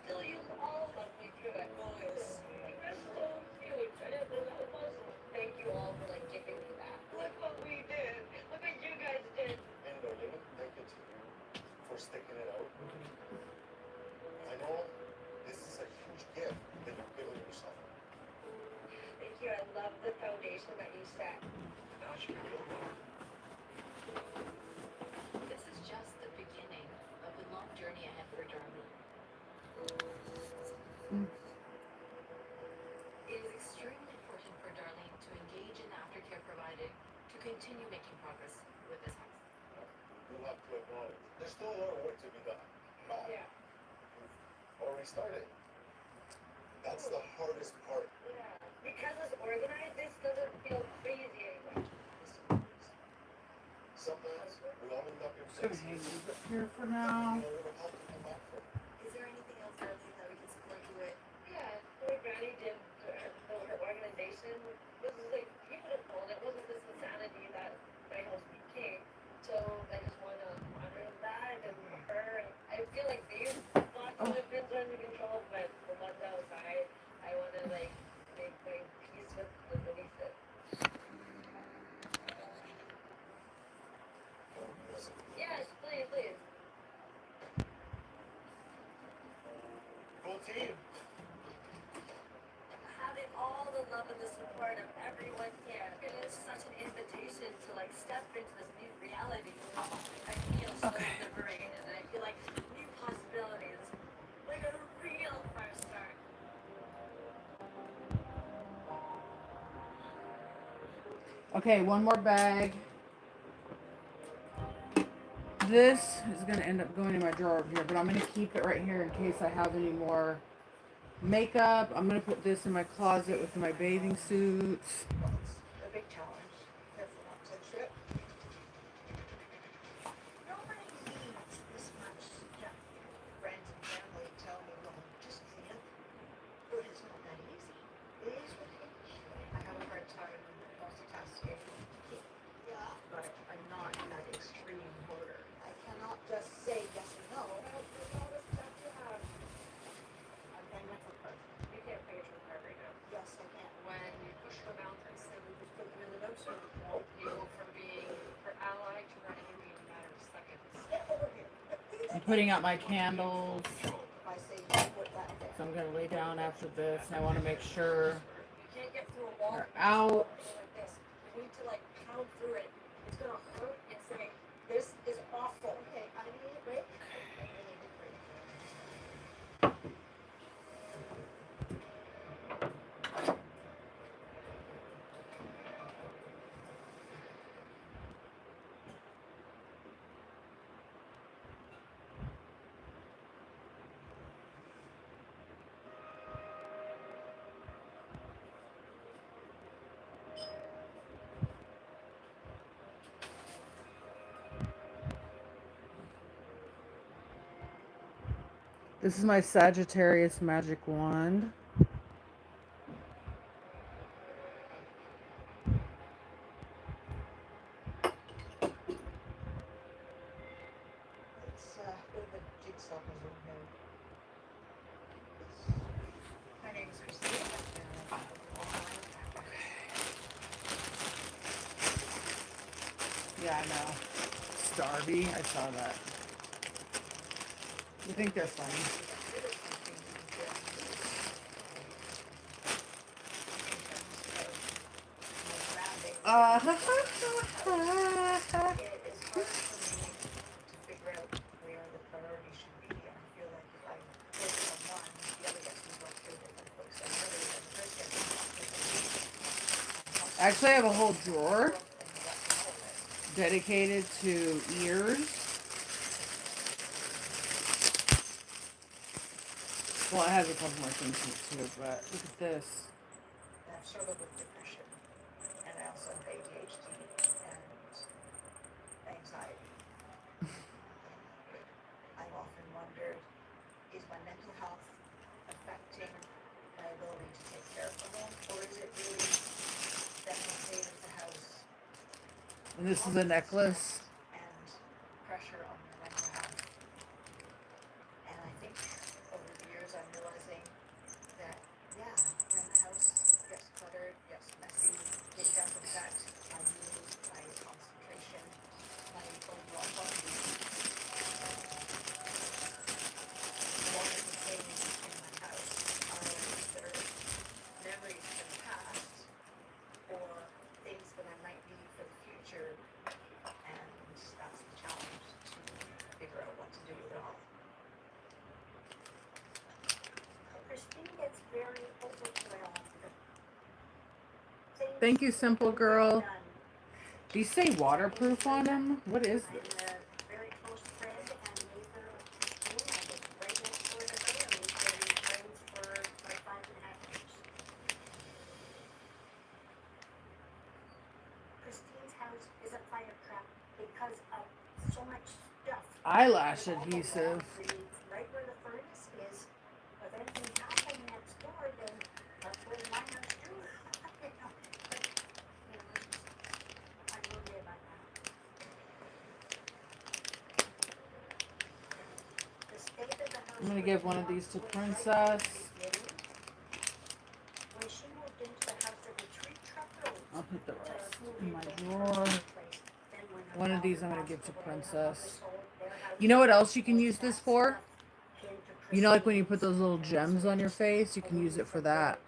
Still use all of me good. Always. You're so huge. I didn't know that was possible. Thank you all for like giving me that. Look what we did. Look what you guys did. And Darlene, thank you to you for sticking it out. I know this is a huge gift that you've given yourself. Thank you. I love the foundation that you set. now she can build on it. This is just the beginning of the long journey ahead for Darlene. It is extremely important for Darlene to engage in the aftercare provided to continue making progress with this house. You'll have to acknowledge, there's still a lot of work to be done. Yeah. We've already started. That's the hardest part. Yeah. Because it's organized, this doesn't feel crazy anymore. Sometimes we all end up in Just gonna hang places these up here for now. that will help you come back from. Is there anything else, Darlene, that we can support you with? Yeah, what Granny did to her organization, this is like, you could have told it wasn't this insanity that my house became. So I just want to honor that and her. And I feel like these lots of events are under control, but the ones outside, I want to like make my peace with beneath it. Yes, please, please. Full team. Having all the love and the support of everyone here, it is such an invitation to like step into this new reality. I feel so liberated, and I feel like new possibilities, like a real fresh start. Okay, one more bag. This is gonna end up going in my drawer over here, but I'm gonna keep it right here in case I have any more makeup. I'm gonna put this in my closet with my bathing suits. A big challenge. Careful not to trip. Nobody needs this much stuff. Friends and family tell me, well, just clean up. But it's not that easy. It is what it is. I have a hard time multitasking. Yeah. But I'm not in that extreme order. I cannot just say yes and no. There's all this stuff to have. I'm paying my foot card. You can't pay your card right now. Yes, I can. When you push the mountains, And we just put them in the notes room. you go from being her ally to her enemy in a matter of seconds. Step over here. I'm putting out my candles. If I say you put that there. So I'm gonna lay down after this, and I want to make sure You can't get through a wall they're out. Like this. You need to like pound through it. It's gonna hurt and say, this is awful. Okay, I need a break. I need a break. This is my Sagittarius magic wand. It's a bit of a jigsaw puzzle here. My name is Christine. Yeah, I know. Starvy. I saw that. You think they're funny? It is hard for me to figure out where the priority should be. I feel like if I focus on one, the other gets neglected. If I focus on the other, then the first gets neglected. Actually, I have a whole drawer dedicated to ears. Well, it has a couple more things in it too, but look at this. And I've struggled with depression, and I also have ADHD and anxiety. I've often wondered, is my mental health affecting my ability to take care of the home, or is it really that the state of the house And this is a necklace. and pressure on your mental health? And I think over the years I'm realizing that, yeah, when the house gets cluttered, gets messy, it does affect my mood, my concentration, my overall well-being. One of the things in my house are either memories from the past or things that I might need for the future. And Thank you, Simple Girl. Do you say waterproof on them? What is this? Very close friend and neighbor of Christine. I live right next door to her, and we've been friends for like 5.5 years. Christine's house is a fire trap because of so much stuff. Eyelash adhesive. Right where the furnace is, if anything happened next door, then that's where my house too. I'm worried about that. The state of the house. I'm gonna give one of these to Princess. When she moved into the house, the retreat truck road. I'll put the rest in my drawer. One of these I'm gonna give to Princess. You know what else you can use this for? You know, like when you put those little gems on your face, you can use it for that.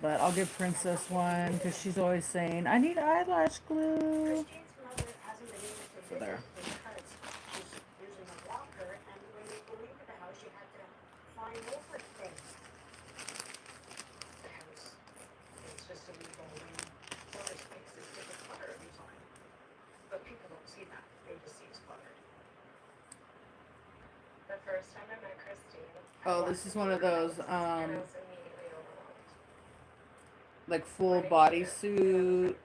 But I'll give Princess one because she's always saying, I need eyelash glue. So there. Using a walker, and when you go into the house, you had to climb over things. The house is just a revolving floor space. It's just a clutter every time. But people don't see that. They just see it's cluttered. The first time I met Christine, Oh, this is one of those, and I was immediately overwhelmed. like full bodysuit.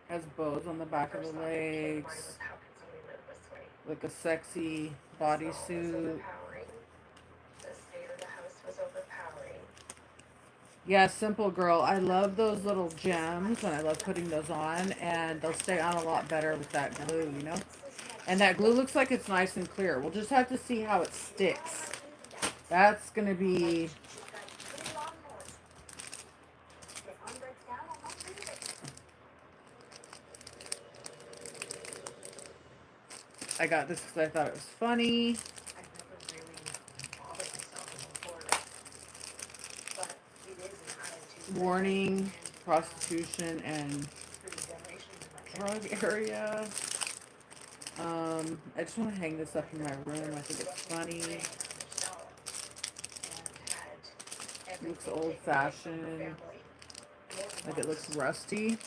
Has bows on the back of the legs. How can somebody live this way? Like a sexy It was bodysuit. overpowering. The state of the house was overpowering. Yeah, Simple Girl. I love those little gems and I love putting those on, and they'll stay on a lot better with that glue, you know? And that glue looks like it's nice and clear. We'll just have to see how it sticks. That's going to be... I got this because I thought it was funny. Warning, prostitution and drug area. I just want to hang this up in my room. I think it's funny. It looks old fashioned. Like it looks rusty. And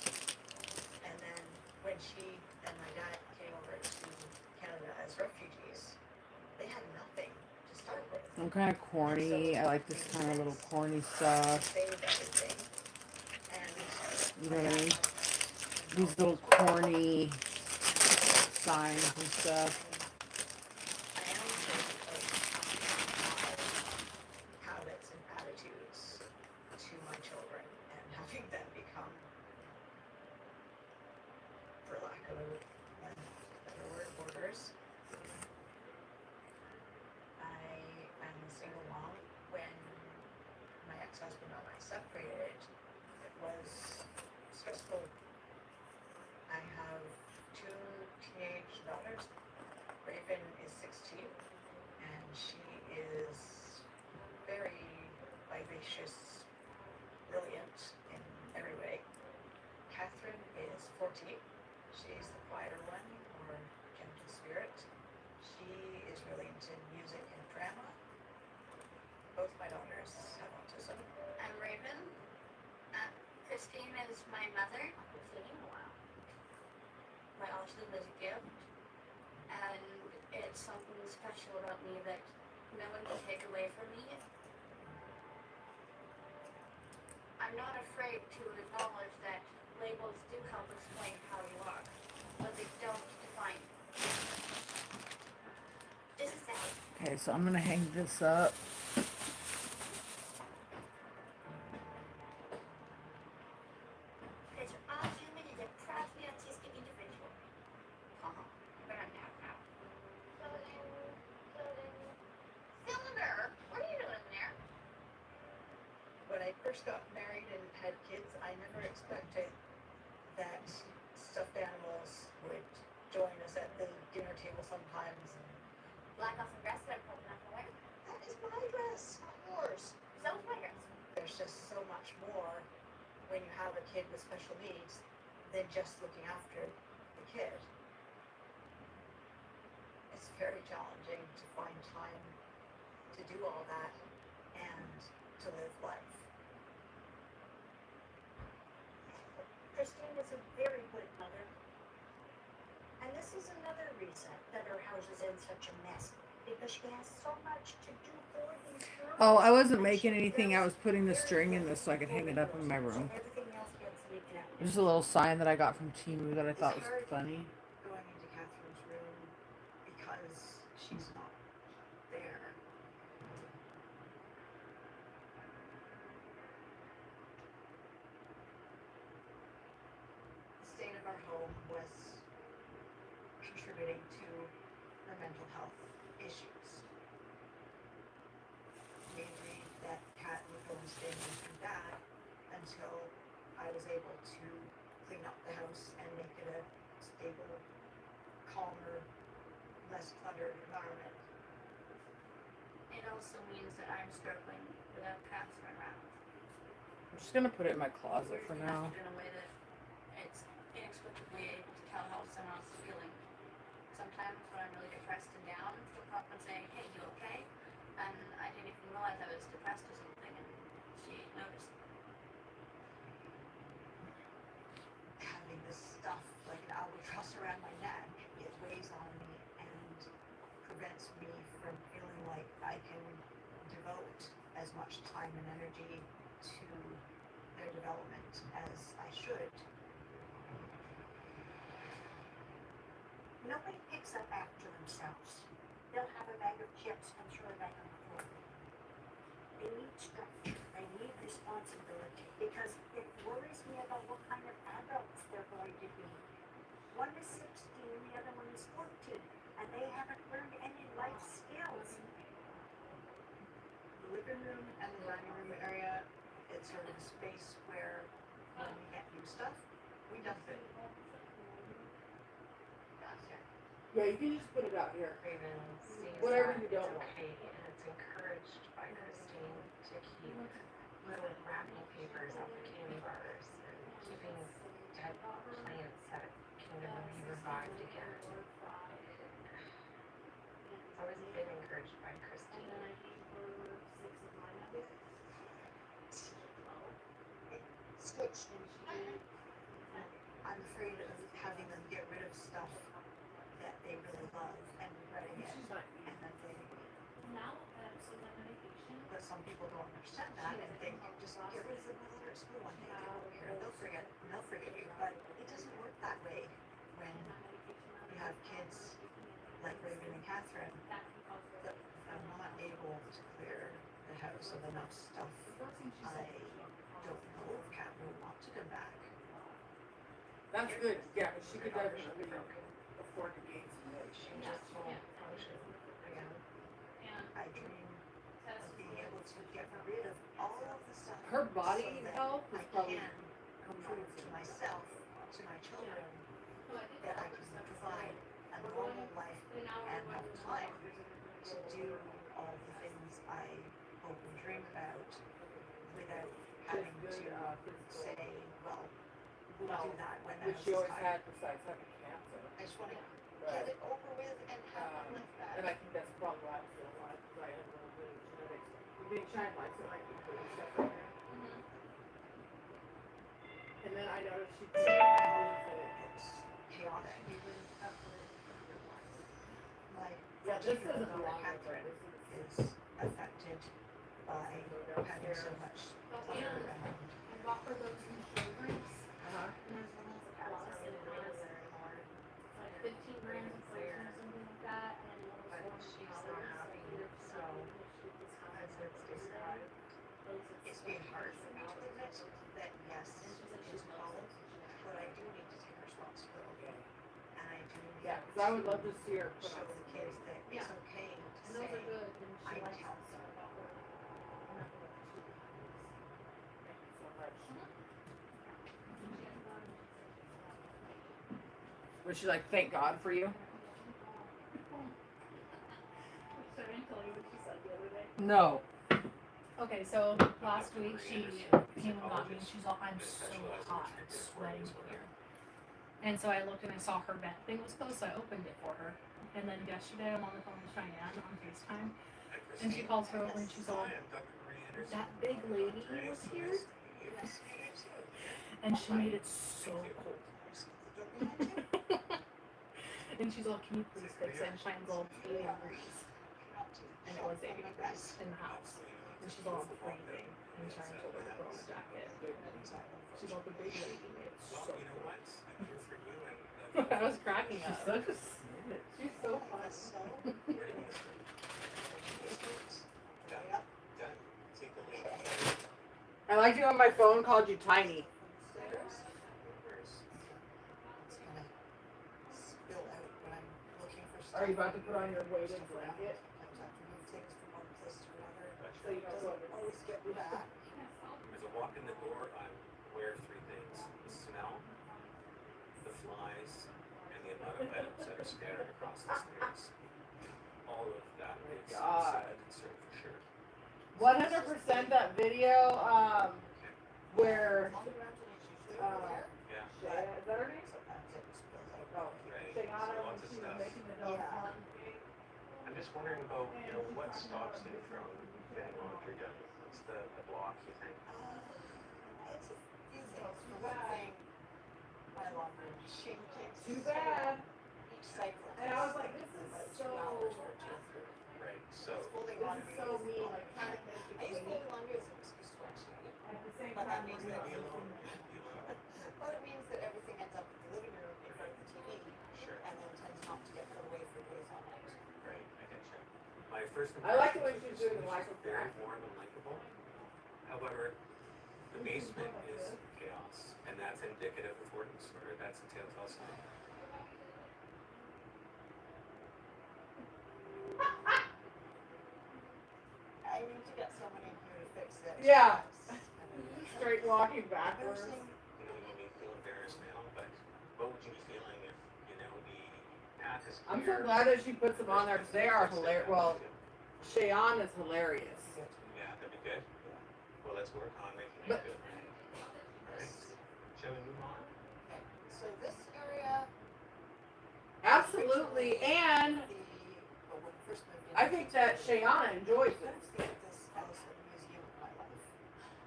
then when she and my dad came over to Canada as refugees, they had nothing to start with. I'm kind of corny. I like this kind of little corny stuff. Saved everything. And You know what I mean? These little corny signs and stuff. habits and attitudes to my children and having them become, for lack of a better word, borders. I am a single mom. When my ex-husband and I separated, it was stressful. I have 2 teenage daughters. Raven is 16 and she is very vivacious, brilliant in every way. Catherine is 14. She's the quieter one, or gentle spirit. She is really into music and drama. Both my daughters have autism. I'm Raven. Christine is my mother. My autism is a gift, and it's something special about me that no one can take away from me. I'm not afraid to acknowledge that labels do help explain how you are, but they don't define you. This is that. Okay, so I'm going to hang this up. Professor Oshuman is a proudly autistic individual. But I'm not now. Cylinder, what are you doing there? When I first got married and had kids, I never expected that stuffed animals would join us at the dinner table sometimes. Black off the dress that I'm holding up for. That is my dress, not yours. So is my dress. There's just so much more when you have a kid with special needs than just looking after the kid. It's very challenging to find time to do all that and to that her house is in such a mess because she has so much to do for these girls. Oh, I wasn't making anything. I was putting the string in this so I could hang it up in my room. Everything else gets neglected. There's a little sign that I got from Temu that I thought was funny. Going into Catherine's room because she's not there. The state of our home was contributing to her mental health issues. Mainly that Kat would go and stay home through that until I was able to clean up the house and make it a stable, calmer, less cluttered environment. It also means that I'm struggling without Catherine around. I'm just gonna put it in my closet for now. In a way that it's inexplicably able to tell how someone else is feeling. Sometimes when I'm really depressed and down, she'll come up and say, "Hey, you okay?" And I didn't even realize I was depressed or something, and she noticed. Having this stuff like an albatross around my neck, it weighs on me and prevents me from feeling like I can devote as much time and energy to their development as I should. Nobody picks up after themselves. They'll have a bag of chips and throw it back on the floor. They need structure. They need responsibility because it worries me about what kind of adults they're going to be. One is 16, the other one is 14, and they haven't learned any life skills. The living room and the dining room area, it's sort of a space where when we can't use stuff, we dump it. Yeah, you can just put it out here. Raven sees Whatever that you it's don't want. okay, and it's encouraged by Christine to keep little wrapping papers out the candy bars and keeping dead plants that can be revived again. It's always been encouraged by Christine. Switched. I'm afraid of having them get rid of stuff that they really love and regretting it and then blaming me. But some people don't understand that and think, just get rid of them while they're at school one day, they won't care, they'll forget you. But it doesn't work that way when you have kids like Raven and Catherine that are not able to clear the house of enough stuff. I don't know if Cat will want to come back. That's good. Yeah, but she could definitely afford to gain some weight. She just won't function again. I dream of being able to get rid of all of the stuff. Her body so that health is I probably can prove to myself, to my children, that I can provide a normal life and have time to do all the things I hope and dream about without having to say, well, we'll do that when the Which house she is always tidy. had besides having cancer. I just want to get it over with and have my life back. And I think that's probably why I feel like, because I have one of the genetics. You're being shine lights, so I can put stuff in there. And then I noticed she put It's chaotic. My Yeah, this particular doesn't daughter belong with her. Catherine This is affected by having so much clutter and it's been hard for me to admit that yes, she's called, but I do need to take responsibility. And I do need Yeah, because I would love to see her put show on the kids that it's okay to say, I need help. Was she like, thank God for you? No. Okay, so last week she came and got me and she's all, I'm so hot, I'm sweating here. And so I looked and I saw her vent thing was closed, so I opened it for her. And then yesterday I'm on the phone with Cheyenne on FaceTime. And she calls her over and she's all, that big lady was here. And she made it so cold. And she's all, can you please fix it? And Shine's all 80 degrees. And it was 80 degrees in the house. And she's all freezing. And Shine told her to put on a jacket. And she's all, the big lady made it so cold. I was cracking up. She's such a snitch. She's so fun. I like you on my phone, called you Tiny. Are you about to put on your weighted blanket? So you know what? Always get back. As I walk in the door, I'm aware of three things: the smell, the flies, and the amount of items that are scattered across the stairs. All of that is sad concern for sure. 100% that video, where, Shaya, is that her name? Oh, Shayana, when she was making the dog hunt. I'm just wondering about, what stops it from getting laundry done? What's the block, you think? It's a few things. For one thing, my laundry machine takes Too bad. each cycle. And I was like, this is so, Right, so. Folding this laundry is so mean, like, kind of makes I use you folding laundry as an excuse to actually eat. At the same But that time, means we're that not well, it means that everything ends up in the living room in front of the TV. Sure. And then tends not to get put away for days on end. Right, I get you. My first I like the impression way is she's doing the like it's very warm and likable. However, the basement is chaos, and that's indicative of work disorder. That's a telltale sign. I need to get someone in here to fix it. Yeah. Straight walking backwards. You made me feel embarrassed now, but what would you be feeling if, the path is I'm clear? so glad that she puts them on there because they are hilarious. Well, Cheyenne is hilarious. Yeah, that'd be good. Well, let's work on making it But- good. Alright, shall we move on? So this area. Absolutely, and But when we first moved in. I think that Cheyenne enjoys I this. think this house a museum of my life.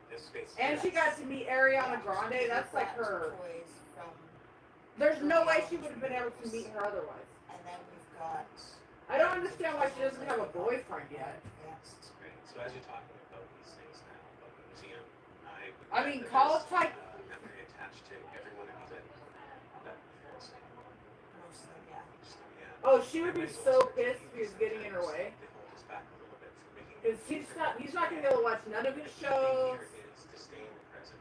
This space. And she got to meet Ariana Grande. That's like her. Toys from, There's no way she would have been able to meet her otherwise. and then we've got I don't understand why she doesn't have a boyfriend yet. advanced. Right, so as you're talking about these things now, about the museum, I mean, call it type. memory attached to every one of these items. That feels like, Most of them, yeah. yeah. Oh, she would be so pissed if he was getting in her way. They hold us back a little bit from making. Because he's not gonna be able to watch none of his shows Here is to stay in the present.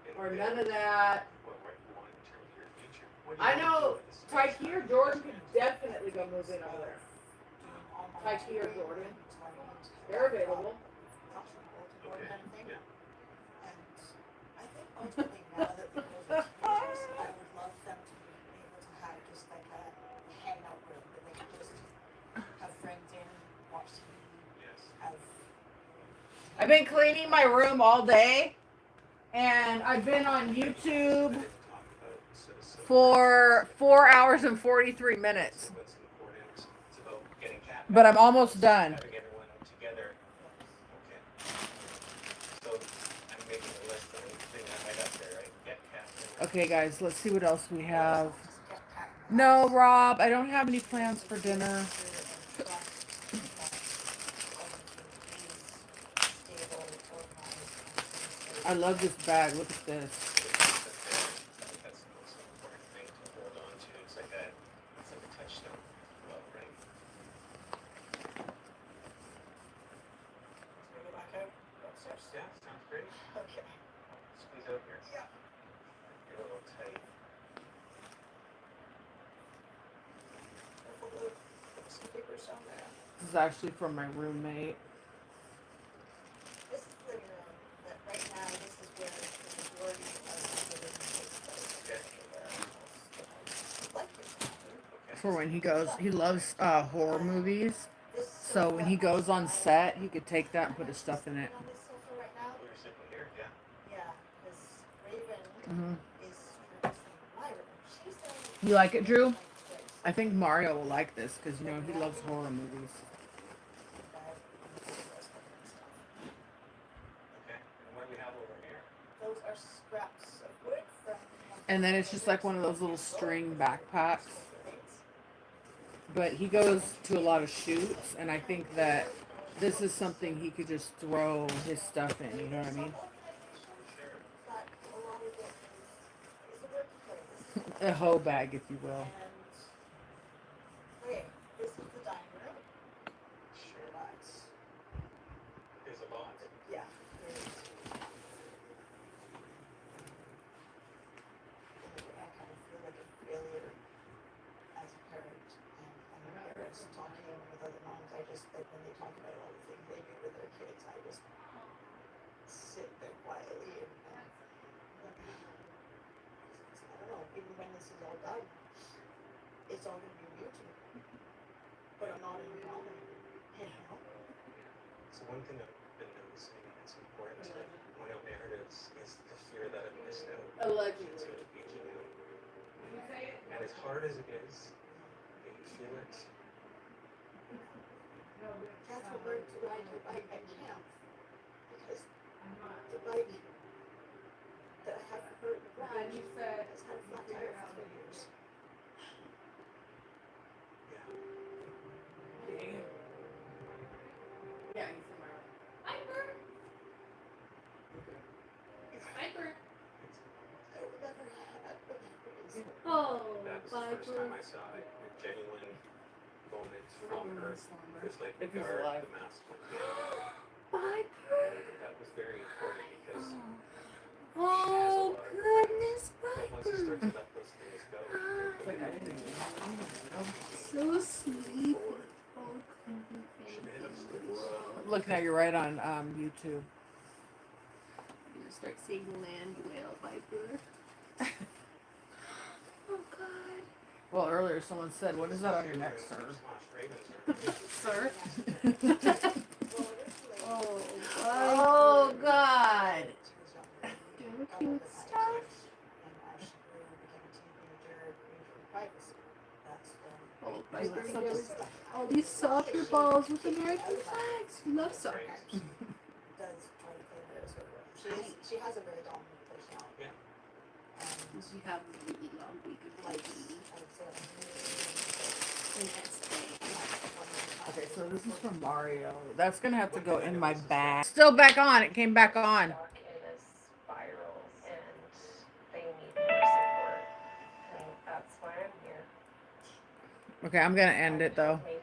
and or build none of that. What you want in terms of your future. What do you I want to know do with this space? Tyke or Jordan could definitely go move in over there. Tyke or Jordan, they're available. Okay, yeah. And I think ultimately now that the COVID is, I would love them to be able to have just like a hangout room that they could just have friends in, watch TV, have. I've been cleaning my room all day, and I've been on YouTube for 4 hours and 43 minutes. What's important is it's about getting cat But I'm almost done. having everyone together. Okay. So I'm making a list of everything I might up there, right? Get cat. Okay, guys, let's see what else we have. No, Rob, I don't have any plans for dinner. I love this bag. Look at this. That's the most important thing to hold on to. It's like a touchstone. Well, right. Can we go back out upstairs? Yeah, sounds great. Okay. Squeeze out here. Yeah. Get a little tight. We'll put some papers down there. This is actually from my roommate. This is the living room, that right now, this is where the majority of the living takes place. Okay. Like this. For when he goes, he loves horror movies. So when he goes on set, he could take that and put his stuff in it. On this sofa right now? We're sitting here, yeah. Yeah, because Raven Mhm. is producing my room. She's saying You like it, Drew? I think Mario will like this because he loves horror movies. Okay. And what do we have over here? those are scraps of wood from. And then it's just like one of those little string backpacks. but he goes to a lot of shoots, and I think that this is something he could just throw his stuff in. You know what I mean? But a lot of it is a workplace. A hoe bag, if you will. Okay, this is the dining room. Sure. But There's a lot. yeah, there is. I kind of feel like a failure as a parent, and I'm embarrassed talking with other moms. I just like when they talk about all the things they do with their kids, I just sit there quietly and I don't know. Even when this is all done, it's all gonna be new to me. But I'm not a new mom anymore. You know? So one thing I've been noticing that's important to point out narratives is the fear that I've missed out. Allegedly. Sort of aging out. And as hard as it is, and you feel it, That's what learned to ride your bike at camp. Because the bike that I have for the garage has had a flat tire for 3 years. Yeah, he's in my room. Piper. Piper. I would never had memories. Oh, that was the first Piper. time I saw a genuine moment from her. It was like the If he's guard, alive. the mask went down. Piper. That was very important because Oh, goodness, once you Piper. start to let those things go, It's like I didn't even So sleepy. Oh, I'm looking at you right on YouTube. I'm gonna start saying Manuel Piper. Oh God. Well, earlier someone said, "What is that on your neck, sir?" Sir. Oh, Oh God. Doing cute stuff. Oh, Piper. All these soccer balls with American flags. You love soccer. Does try to play her as her. She has a very dominant personality. You have a really long week of Like, TV. I would say Okay, so this is from Mario. That's gonna have to go in my bag. Still back on. It came back on. In a spiral, and they need more support, and that's why I'm here. Okay, I'm gonna end it though. Maybe